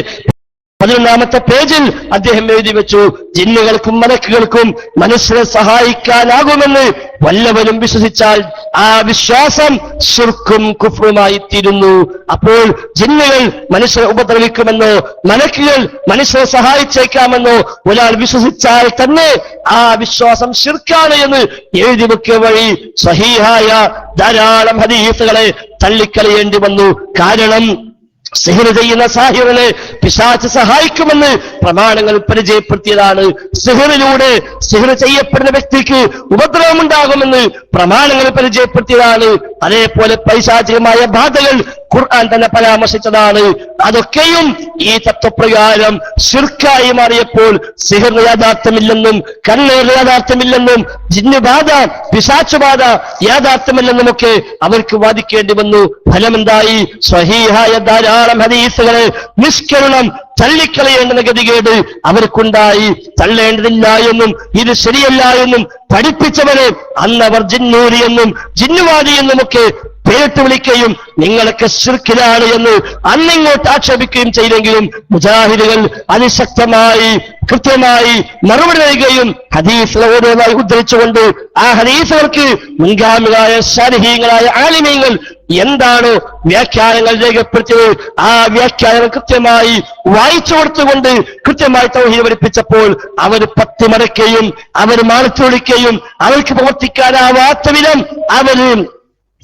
11ാമത്തെ പേജിൽ അദ്ദേഹം എഴുതി വെച്ചു, ജിന്നുകൾക്കും മലക്കുകൾക്കും മനുഷ്യരെ സഹായിക്കാനാകുമെന്ന് വല്ലവനും വിശ്വസിച്ചാൽ ആ വിശ്വാസം ശിർക്കും കുഫ്റുമായി തീരുന്നു. അപ്പോൾ ജിന്നുകൾ മനുഷ്യരെ ഉപദ്രവിക്കുമെന്നോ, മലക്കുകൾ മനുഷ്യരെ സഹായിച്ചേക്കാമെന്നോ ഒരാൾ വിശ്വസിച്ചാൽ തന്നെ ആ വിശ്വാസം ശിർക്കാണ് എന്ന് എഴുതി വെക്കുക വഴി സഹീഹായ ധാരാളം ഹദീസുകളെ തള്ളിക്കളയേണ്ടി വന്നു. കാരണം സിഹ്ർ ചെയ്യുന്ന സാഹിറിനെ പിശാച് സഹായിക്കുമെന്ന് പ്രമാണങ്ങൾ പരിചയപ്പെടുത്തിയതാണ്. സിഹ്ർ ചെയ്യപ്പെടുന്ന വ്യക്തിക്ക് ഉപദ്രവമുണ്ടാകുമെന്ന് പ്രമാണങ്ങൾ പരിചയപ്പെടുത്തിയതാണ്. അതേപോലെ പൈശാചികമായ ബാധകൾ ഖുർആൻ തന്നെ പരാമർശിച്ചതാണ്. അതൊക്കെയും ഈ തത്വപ്രകാരം ശിർക്കായി മാറിയപ്പോൾ സിഹ്റിന് യാഥാർത്ഥ്യമില്ലെന്നും കണ്ണേറിന് യാഥാർത്ഥ്യമില്ലെന്നും ജിന്നുബാധ പിശാചുബാധ യാഥാർത്ഥ്യമില്ലെന്നുമൊക്കെ അവർക്ക് വാദിക്കേണ്ടി വന്നു. ഫലമെന്തായി? സ്വഹീഹായ ധാരാളം ഹദീസുകളെ നിഷ്കരണം തള്ളിക്കളയേണ്ടുന്ന ഗതികേട് അവർക്കുണ്ടായി. തള്ളേണ്ടതില്ല എന്നും ഇത് ശരിയല്ല എന്നും പഠിപ്പിച്ചവരെ അന്നവർ ജിന്നൂരി എന്നും ജിന്നുവാദി എന്നുമൊക്കെ പേരിട്ട് വിളിക്കുകയും നിങ്ങളൊക്കെ ശിർക്കിലാണ് എന്ന് അന്നിങ്ങോട്ട് ആക്ഷേപിക്കുകയും ചെയ്തെങ്കിലും മുജാഹിദുകൾ അതിശക്തമായി കൃത്യമായി മറുപടി നൽകുകയും ഹദീസുകൾ ഓരോന്നായി ഉദ്ധരിച്ചുകൊണ്ട് ആ ഹദീസുകൾക്ക് മുൻഗാമികളായ ശാരിഹീങ്ങളായ ആലിമീങ്ങൾ എന്താണോ വ്യാഖ്യാനങ്ങൾ രേഖപ്പെടുത്തിയത് ആ വ്യാഖ്യാനങ്ങൾ കൃത്യമായി വായിച്ചു കൊടുത്തുകൊണ്ട് കൃത്യമായി തൗഹീദ് പഠിപ്പിച്ചപ്പോൾ അവർ പത്തിമടക്കുകയും അവർ മാനത്ത് വിളിക്കുകയും അവർക്ക് പ്രവർത്തിക്കാനാവാത്ത വിധം അവര്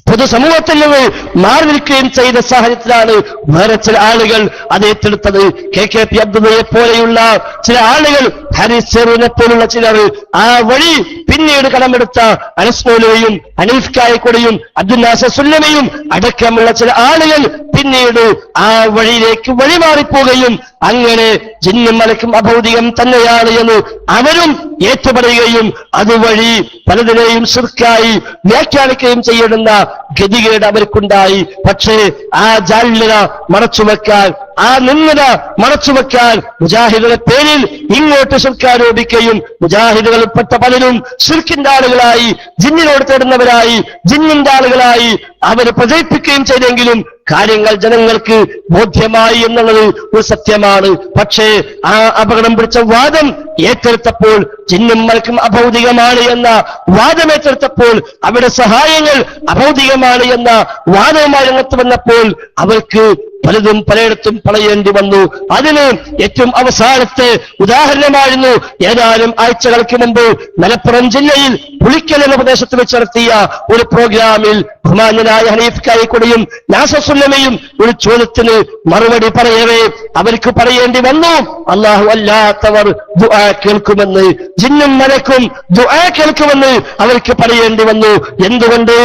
പൊതുസമൂഹത്തിൽ നിന്ന് മാറി നിൽക്കുകയും ചെയ്ത സാഹചര്യത്തിലാണ് വേറെ ചില ആളുകൾ അത് ഏറ്റെടുത്തത്. KKP അബ്ദുള്ളയെ പോലെയുള്ള ചില ആളുകൾ, ഹാരിസ് ചെറുവിനെ പോലുള്ള ചിലർ ആ വഴി പിന്നീട് കടമെടുത്ത അനസ്മോലയും ഹനീഫ് കായക്കൊടിയും അബ്ദുൽ നാസർ സുല്ലമയും അടക്കമുള്ള ചില ആളുകൾ പിന്നീട് ആ വഴിയിലേക്ക് വഴിമാറിപ്പോവുകയും അങ്ങനെ ജിന്നും മലക്കും അഭൗതികം തന്നെയാണ് എന്ന് അവരും ഏറ്റുപറയുകയും അതുവഴി പലതിനെയും ശിർക്കായി വ്യാഖ്യാനിക്കുകയും ചെയ്യപ്പെടുന്ന ഗതികേട് അവർക്കുണ്ടായി. പക്ഷേ ആ ജാല്യത മറച്ചുവെക്കാൻ, ആ നിന്ദത മറച്ചുവെക്കാൻ മുജാഹിദുകളുടെ പേരിൽ ഇങ്ങോട്ട് ശിർക്കാരോപിക്കുകയും മുജാഹിദുകളിൽപ്പെട്ട പലരും ശിർക്കിന്റെ ആളുകളായി, ജിന്നിനോട് തേടുന്നവരായി, ജിന്നിന്റെ ആളുകളായി അവർ പ്രചരിപ്പിക്കുകയും ചെയ്തെങ്കിലും കാര്യങ്ങൾ ജനങ്ങൾക്ക് ബോധ്യമായി എന്നുള്ളത് ഒരു സത്യമാണ്. പക്ഷേ ആ അപകടം പിടിച്ച വാദം ഏറ്റെടുത്തപ്പോൾ, ജിന്നും മലക്കും അഭൗതികമാണ് എന്ന വാദം ഏറ്റെടുത്തപ്പോൾ, അവിടെ സഹായങ്ങൾ അഭൗതികമാണ് എന്ന വാദവുമായി രംഗത്ത് വന്നപ്പോൾ അവർക്ക് പലതും പലയിടത്തും പറയേണ്ടി വന്നു. അതിന് ഏറ്റവും അവസാനത്തെ ഉദാഹരണമായിരുന്നു ഏതാനും ആഴ്ചകൾക്ക് മുമ്പ് മലപ്പുറം ജില്ലയിൽ പുളിക്കൽ എന്ന പ്രദേശത്ത് വെച്ച് നടത്തിയ ഒരു പ്രോഗ്രാമിൽ ബഹുമാന്യനായ ഹനീഫ് കായക്കൊടിയും നാസർ സുല്ലമയും ഒരു ചോദ്യത്തിന് മറുപടി പറയവേ അവർക്ക് പറയേണ്ടി വന്നു, അല്ലാഹു അല്ലാത്തവർ ദുആ കേൾക്കുമെന്ന്, ജിന്നും മലക്കും ദുആ കേൾക്കുമെന്ന് അവർക്ക് പറയേണ്ടി വന്നു. എന്തുകൊണ്ട്?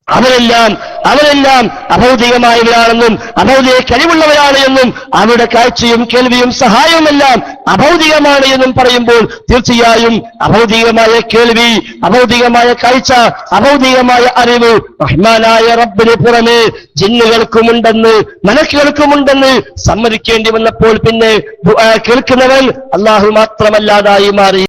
അവരെല്ലാം അഭൗതികമായവരാണെന്നും അഭൗതിക കഴിവുള്ളവരാണ് എന്നും അവരുടെ കാഴ്ചയും കേൾവിയും സഹായവുമെല്ലാം അഭൗതികമാണ് എന്നും പറയുമ്പോൾ തീർച്ചയായും അഭൗതികമായ കേൾവി, അഭൗതികമായ കാഴ്ച, അഭൗതികമായ അറിവ് റഹ്മാനായ റബ്ബിന് പുറമെ ജിന്നുകൾക്കുമുണ്ടെന്ന് മലക്കുകൾക്കുമുണ്ടെന്ന് സമ്മതിക്കേണ്ടി വന്നപ്പോൾ പിന്നെ കേൾക്കുന്നവൻ അല്ലാഹു മാത്രമല്ലാതായി മാറി.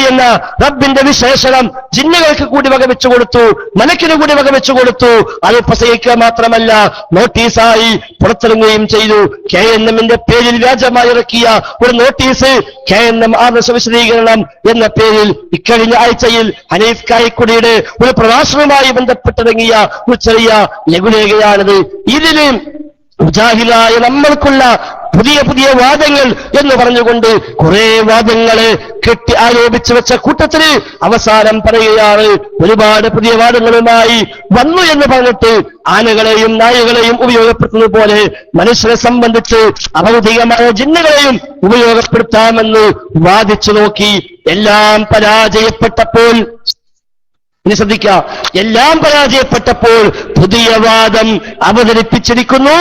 എന്ന റബ്ബിന്റെ വിശേഷണം ജിന്നുകൾക്ക് കൂടി വകവെച്ചു കൊടുത്തു, മലക്കിന് കൂടി വകവെച്ചു കൊടുത്തു. അത് പ്രസംഗിക്കുക മാത്രമല്ല നോട്ടീസായി പുറത്തിറങ്ങുകയും ചെയ്തു. KNM-ന്റെ പേരിൽ വ്യാജമായി ഇറക്കിയ ഒരു നോട്ടീസ്, KNM ആദർശ വിശദീകരണം എന്ന പേരിൽ ഇക്കഴിഞ്ഞ ആഴ്ചയിൽ ഹനീഫ് കായക്കൊടിയുടെ ഒരു പ്രഭാഷണവുമായി ബന്ധപ്പെട്ടിറങ്ങിയ ഒരു ചെറിയ ലഘുലേഖയാണിത്. ഇതിന് മുജാഹിദായ നമ്മൾക്കുള്ള പുതിയ പുതിയ വാദങ്ങൾ എന്ന് പറഞ്ഞുകൊണ്ട് കുറെ വാദങ്ങളെ കെട്ടി ആരോപിച്ചു വെച്ച കൂട്ടത്തിന് അവസാനം പറയുകയാണ്, ഒരുപാട് പുതിയ വാദങ്ങളുമായി വന്നു എന്ന് പറഞ്ഞിട്ട് ആനകളെയും നായകളെയും ഉപയോഗപ്പെടുത്തുന്നത് പോലെ മനുഷ്യരെ സംബന്ധിച്ച് അഭൗതികമായ ജിന്നുകളെയും ഉപയോഗപ്പെടുത്താമെന്ന് വാദിച്ചു നോക്കി. എല്ലാം പരാജയപ്പെട്ടപ്പോൾ, ഇനി ശ്രദ്ധിക്കുക, എല്ലാം പരാജയപ്പെട്ടപ്പോൾ പുതിയ വാദം അവതരിപ്പിച്ചിരിക്കുന്നു.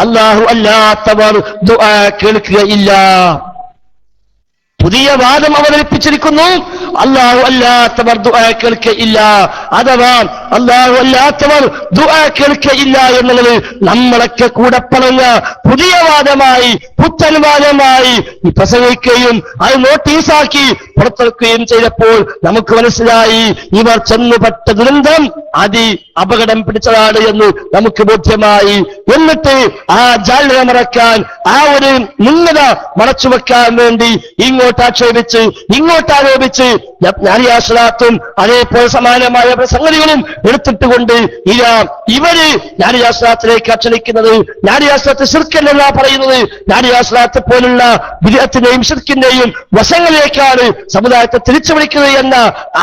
അല്ലാഹു അല്ലാത്തവർ ദുആ കേൾക്കുകയില്ല. പുതിയ വാദം അവതരിപ്പിച്ചിരിക്കുന്നു, അല്ലാഹു അല്ലാത്തവർ ദുആ കേൾക്കുകയില്ല. അഥവാ അല്ലാഹു അല്ലാത്തവർ ദുആ കേൾക്കുകയില്ല എന്നുള്ളത് നമ്മളൊക്കെ കൂടെ പറഞ്ഞ പുതിയ വാദമായി, പുത്തൻ വാദമായി പ്രസംഗിക്കുകയും അത് നോട്ടീസാക്കി പുറത്തിറക്കുകയും ചെയ്തപ്പോൾ നമുക്ക് മനസ്സിലായി ഇവർ ചെന്നുപെട്ട ദുരന്തം അപകടം പിടിച്ചതാണ് എന്ന് നമുക്ക് ബോധ്യമായി. എന്നിട്ട് ആ ജാള്യത മറക്കാൻ, ആ ഒരു നിന്ദത മറച്ചുവെക്കാൻ വേണ്ടി ആക്ഷേപിച്ച് ഇങ്ങോട്ടാരോപിച്ച് നാരിയാശ്ലാത്തും അതേപോലെ സമാനമായ സംഗതികളും എടുത്തിട്ടുകൊണ്ട് ഇവര് നാരിയാശ്ലാത്തിലേക്ക് ക്ഷണിക്കുന്നത്, നാരിയാശ്ലാത്ത് ശിർക്കല്ല പറയുന്നത്, നാരിയാശ്ലാത്ത് പോലുള്ള ബിദ്അത്തിന്റെയും ശിർക്കിന്റെയും വശങ്ങളിലേക്കാണ് സമുദായത്തെ തിരിച്ചു വിളിക്കുന്നത് എന്ന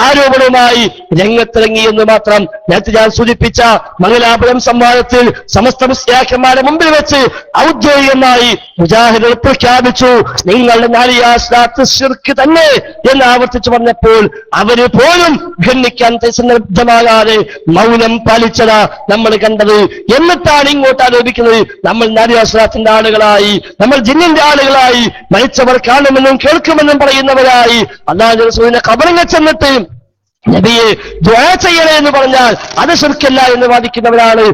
ആരോപണവുമായി രംഗത്തിറങ്ങി എന്ന് മാത്രം. നേരത്തെ ഞാൻ സൂചിപ്പിച്ച മംഗലാപുരം സംവാദത്തിൽ സമസ്ത മുസ്ലിയാക്കന്മാരെ മുമ്പിൽ വെച്ച് ഔദ്യോഗികമായി മുജാഹിദുകൾ പ്രഖ്യാപിച്ചു, നിങ്ങളുടെ നാരിയാശ്ലാത്ത് ശിർക്ക് തന്നെ എന്ന് ആവർത്തിച്ചു പറഞ്ഞപ്പോൾ അവര് പോലും ഖണ്ഡിക്കാൻ സന്നദ്ധമാകാതെ മൗനം പാലിച്ചതാ നമ്മൾ കണ്ടത്. എന്നിട്ടാണ് ഇങ്ങോട്ട് ആരോപിക്കുന്നത് നമ്മൾ നാരിയാശ്ലാത്തിന്റെ ആളുകളായി, നമ്മൾ ജിന്നിന്റെ ആളുകളായി, മരിച്ചവർ കാണുമെന്നും കേൾക്കുമെന്നും പറയുന്നവരായി, അല്ലാഹുവിന്റെ റസൂലിന്റെ ഖബറിൽ ചെന്നിട്ട് നബിയെ ദുആ ചെയ്യണേ എന്ന് പറഞ്ഞാൽ അത് ശിർക്കല്ല എന്ന് വാദിക്കുന്നവരാണ്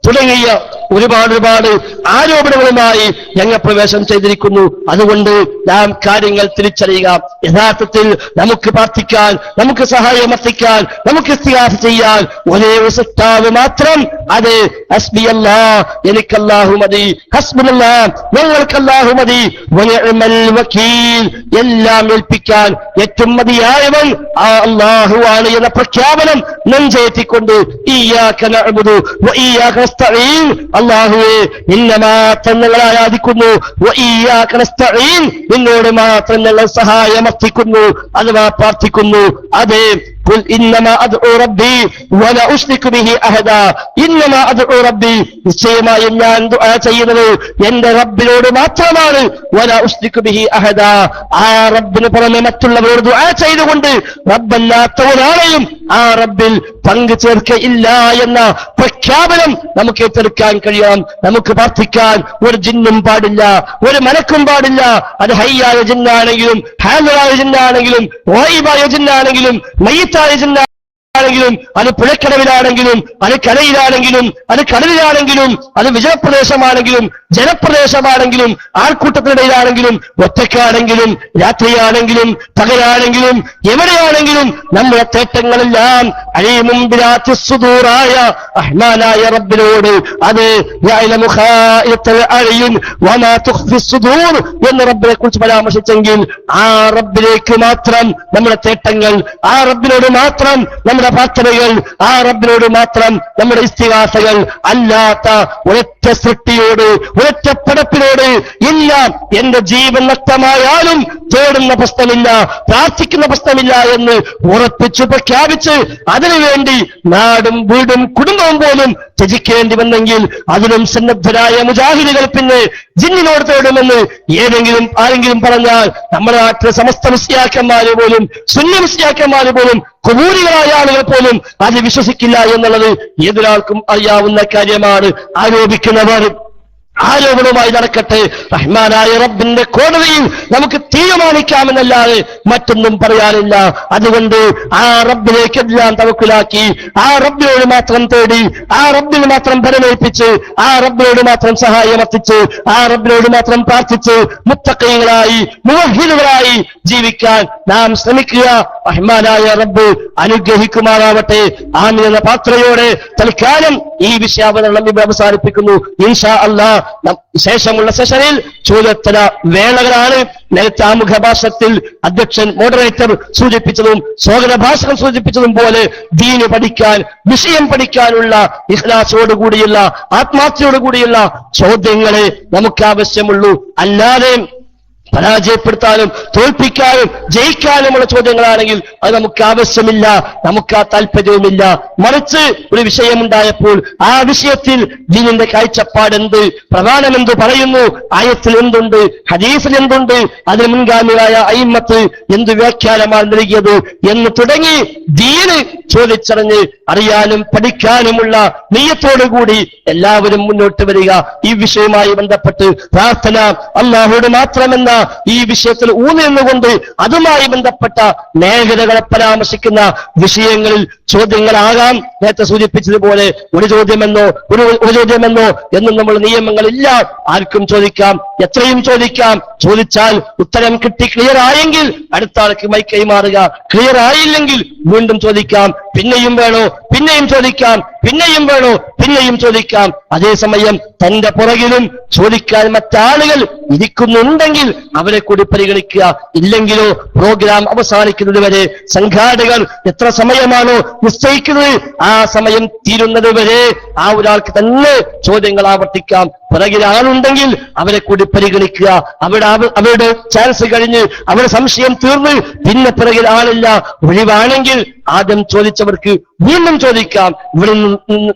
തുടങ്ങിയ ഒരുപാട് ആരോപണങ്ങളുമായി രംഗപ്രവേശം ചെയ്തിരിക്കുന്നു. അതുകൊണ്ട് നാം കാര്യങ്ങൾ തിരിച്ചറിയുക. യഥാർത്ഥത്തിൽ നമുക്ക് പ്രാർത്ഥിക്കാൻ, നമുക്ക് സഹായമർത്തിക്കാൻ, നമുക്ക് ഇസ്തിഗാസ ചെയ്യാൻ ഒരേ ഒരു സത്താവ് മാത്രം, അത് ഹസ്ബിയല്ലാഹ്, എനിക്കല്ലാഹു മതി, ഹസ്ബുനല്ലാഹ്, ഞങ്ങൾക്കല്ലാഹു മതി, വനിഅമൽ വകീൽ, എല്ലാം ഏൽപ്പിക്കാൻ ഏറ്റവും മതിയായവൻ ആ അല്ലാഹുവാണ് എന്ന പ്രഖ്യാപനം നെഞ്ചേറ്റിക്കൊണ്ട് ഇയ്യാക നഅ്ബുദു വ ഇയ്യാക നസ്തഈൻ, അല്ലാഹുവേ നിന്നെ മാത്രം ഞങ്ങൾ ആരാധിക്കുന്നു, വ ഇയ്യാക നസ്തഈൻ, നിന്നോട് മാത്രം ഞങ്ങൾ സഹായമർത്ഥിക്കുന്നു അഥവാ പ്രാർത്ഥിക്കുന്നു. അതെ, ഖുൽ ഇന്നമാ അദ്ഉ റബ്ബി വലാ ഉശ്രികു ബിഹി അഹദാ, ഇന്നമാ അദ്ഉ റബ്ബി, നിശ്ചയമായും ഞാൻ ദുആ ചെയ്യുന്നത് എന്റെ റബ്ബിനോട് മാത്രമാണ്, വലാ ഉശ്രികു ബിഹി അഹദാ, ആ റബ്ബിന് പുറമെ മറ്റുള്ളവരോട് ദുആ ചെയ്തുകൊണ്ട് റബ്ബല്ലാത്ത ഒരാളെയും ആ റബ്ബിൽ പങ്കു ചേർക്കയില്ല എന്ന പ്രഖ്യാപനം നമുക്ക് ഏറ്റെടുക്കാൻ കഴിയണം. നമുക്ക് പ്രാർത്ഥിക്കാൻ ഒരു ജിന്നും പാടില്ല, ഒരു മലക്കും പാടില്ല. അത് ഹയ്യായ ജിന്നാണെങ്കിലും ഹാജറായ ജിന്നാണെങ്കിലും ഗായിബായ ജിന്നാണെങ്കിലും മയ്യിത്തായ ജിന്നാണെങ്കിലും, അത് പുഴക്കടവിലാണെങ്കിലും അത് കരയിലാണെങ്കിലും അത് കടലിലാണെങ്കിലും അത് വിജനപ്രദേശമാണെങ്കിലും ജനപ്രദേശമാണെങ്കിലും ആൾക്കൂട്ടത്തിനിടയിലാണെങ്കിലും ഒറ്റയ്ക്കാണെങ്കിലും രാത്രിയാണെങ്കിലും പകലാണെങ്കിലും എവിടെയാണെങ്കിലും നമ്മുടെ തേട്ടങ്ങളെല്ലാം അലീമും ബിദാത്തി സുദൂറായ റഹ്മാനായ റബ്ബിനോട്, അത് യഅലമു ഖായിനത്തൽ അയ്യുൻ വമാ തുഖ്ഫി സുദൂർ എന്ന് റബ്ബിനെ കുറിച്ച് പരാമർശിച്ചെങ്കിൽ ആ റബ്ബിലേക്ക് മാത്രം നമ്മുടെ തേട്ടങ്ങൾ, ആ റബ്ബിനോട് മാത്രം നമ്മുടെ പ്രാർത്ഥനകൾ, ആ റബ്ബിനോട് മാത്രം നമ്മുടെ ഇസ്തിഗാസകൾ, അല്ലാത്ത ഒരൊറ്റ സൃഷ്ടിയോട്, ഒരൊറ്റ പടപ്പിനോട് ഇല്ല. എന്റെ ജീവൻ നഷ്ടമായാലും തേടുന്ന പ്രശ്നമില്ല, പ്രാർത്ഥിക്കുന്ന പ്രശ്നമില്ല എന്ന് ഉറപ്പിച്ചു പ്രഖ്യാപിച്ച് അതിനുവേണ്ടി നാടും വീടും കുടുംബവും പോലും ത്യജിക്കേണ്ടി വന്നെങ്കിൽ അതിനും സന്നദ്ധരായ മുജാഹിദുകൾ പിന്നെ ജിന്നിനോട് തേടുമെന്ന് ആരെങ്കിലും പറഞ്ഞാൽ നമ്മുടെ നാട്ടിലെ സമസ്ത മുസ്ലിയാക്കന്മാര് പോലും സുന്നി മുസ്ലിയാക്കന്മാര് പോലും ഖുബൂരികളായ ആളുകൾ പോലും അത് വിശ്വസിക്കില്ല എന്നുള്ളത് ഏതൊരാൾക്കും അറിയാവുന്ന കാര്യമാണ്. ആരോപിക്കുന്നവർ ആരോപണവുമായി നടക്കട്ടെ. റഹ്മാനായ റബ്ബിന്റെ കോടതിയിൽ നമുക്ക് തീരുമാനിക്കാമെന്നല്ലാതെ മറ്റൊന്നും പറയാനില്ല. അതുകൊണ്ട് ആ റബ്ബിലേക്കെല്ലാം തവക്കുലാക്കി, ആ റബ്ബിനോട് മാത്രം തേടി, ആ റബ്ബിന് മാത്രം ഭരമേൽപ്പിച്ച്, ആ റബ്ബിനോട് മാത്രം സഹായമർത്തിച്ച്, ആ റബ്ബിനോട് മാത്രം പ്രാർത്ഥിച്ച് മുത്തഖീകളായി മുവഹ്ഹിദുകളായി ജീവിക്കാൻ നാം ശ്രമിക്കുക. റഹ്മാനായ റബ്ബ് അനുഗ്രഹിക്കുമാറാവട്ടെ. ആമീൻ എന്ന പ്രാർത്ഥനയോടെ തൽക്കാലം ഈ വിഷയാവതരണം ഇവിടെ അവസാനിപ്പിക്കുന്നു. ഇൻഷാ അല്ലാഹ് ശേഷമുള്ള സെഷനിൽ ചോദ്യോത്തര വേളകളാണ്. നേരത്തെ ആമുഖ ഭാഷത്തിൽ അധ്യക്ഷൻ മോഡറേറ്റർ സൂചിപ്പിച്ചതും സ്വാഗത ഭാഷണം സൂചിപ്പിച്ചതും പോലെ ദീന് പഠിക്കാൻ, വിഷയം പഠിക്കാനുള്ള ഇഖ്ലാസോടുകൂടിയുള്ള ആത്മാർത്ഥതയോടുകൂടിയുള്ള ചോദ്യങ്ങളെ നമുക്ക് ആവശ്യമുള്ളൂ. അല്ലാതെ പരാജയപ്പെടുത്താനും തോൽപ്പിക്കാനും ജയിക്കാനുമുള്ള ചോദ്യങ്ങളാണെങ്കിൽ അത് നമുക്ക് ആവശ്യമില്ല, നമുക്ക് ആ താല്പര്യവുമില്ല. മറിച്ച് ഒരു വിഷയമുണ്ടായപ്പോൾ ആ വിഷയത്തിൽ ദീനിന്റെ കാഴ്ചപ്പാടെന്ത്, പ്രമാണമെന്ത് പറയുന്നു, ആയത്തിൽ എന്തുണ്ട്, ഹദീസിൽ എന്തുണ്ട്, അതിന് മുൻഗാമിയായ അയിമ്മത്ത് എന്ത് വ്യാഖ്യാനമാണ് നൽകിയത് എന്ന് തുടങ്ങി ദീന് ചോദിച്ചറിഞ്ഞ് അറിയാനും പഠിക്കാനുമുള്ള നിയ്യത്തോടുകൂടി എല്ലാവരും മുന്നോട്ട് വരിക. ഈ വിഷയവുമായി ബന്ധപ്പെട്ട് പ്രാർത്ഥന അല്ലാഹുവോട് മാത്രമെന്ന ഈ വിഷയത്തിൽ ഊന്നിന്നുകൊണ്ട് അതുമായി ബന്ധപ്പെട്ട മേഖലകളെ പരാമർശിക്കുന്ന വിഷയങ്ങളിൽ ചോദ്യങ്ങളാകാം. നേരത്തെ സൂചിപ്പിച്ചതുപോലെ ഒരു ചോദ്യമെന്നോ എന്നും നമ്മൾ നിയമങ്ങളില്ല. ആർക്കും ചോദിക്കാം, എത്രയും ചോദിക്കാം. ചോദിച്ചാൽ ഉത്തരം കിട്ടി ക്ലിയർ ആയെങ്കിൽ അടുത്ത ആൾക്ക് മൈക്ക് കൈമാറുക, ക്ലിയർ ആയില്ലെങ്കിൽ വീണ്ടും ചോദിക്കാം, പിന്നെയും വേണോ, പിന്നെയും ചോദിക്കാം, പിന്നെയും വേണോ, പിന്നെയും ചോദിക്കാം. അതേസമയം തന്റെ പുറകിലും ചോദിക്കാൻ മറ്റാളുകൾ ഇരിക്കുന്നുണ്ടെങ്കിൽ അവരെ കൂടി പരിഗണിക്കുക. ഇല്ലെങ്കിലോ പ്രോഗ്രാം അവസാനിക്കുന്നത് വരെ സംഘാടകർ എത്ര സമയമാണോ നിശ്ചയിക്കുന്നത് ആ സമയം തീരുന്നത് വരെ ആ ഒരാൾക്ക് തന്നെ ചോദ്യങ്ങൾ ആവർത്തിക്കാം. പിറകിൽ ആളുണ്ടെങ്കിൽ അവരെ കൂടി പരിഗണിക്കുക. അവരുടെ ചാൻസ് കഴിഞ്ഞ് അവരുടെ സംശയം തീർന്ന് പിന്നെ പിറകിൽ ആളില്ല, ഒഴിവാണെങ്കിൽ ആദ്യം ചോദിച്ചവർക്ക് വീണ്ടും ചോദിക്കാം. ഇവിടെ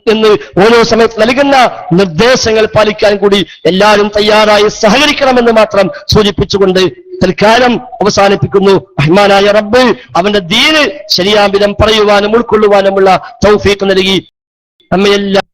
നിന്ന് ഓരോ സമയത്ത് നൽകുന്ന നിർദ്ദേശങ്ങൾ പാലിക്കാൻ കൂടി എല്ലാവരും തയ്യാറായി സഹകരിക്കണമെന്ന് മാത്രം സൂചിപ്പിച്ചുകൊണ്ട് തൽക്കാലം അവസാനിപ്പിക്കുന്നു. റഹ്മാനായ റബ്ബ് അവന്റെ ദീന് ശരിയാം വിധം പറയുവാനും ഉൾക്കൊള്ളുവാനുമുള്ള തൗഫീഖ് നൽകി നമ്മയെല്ലാം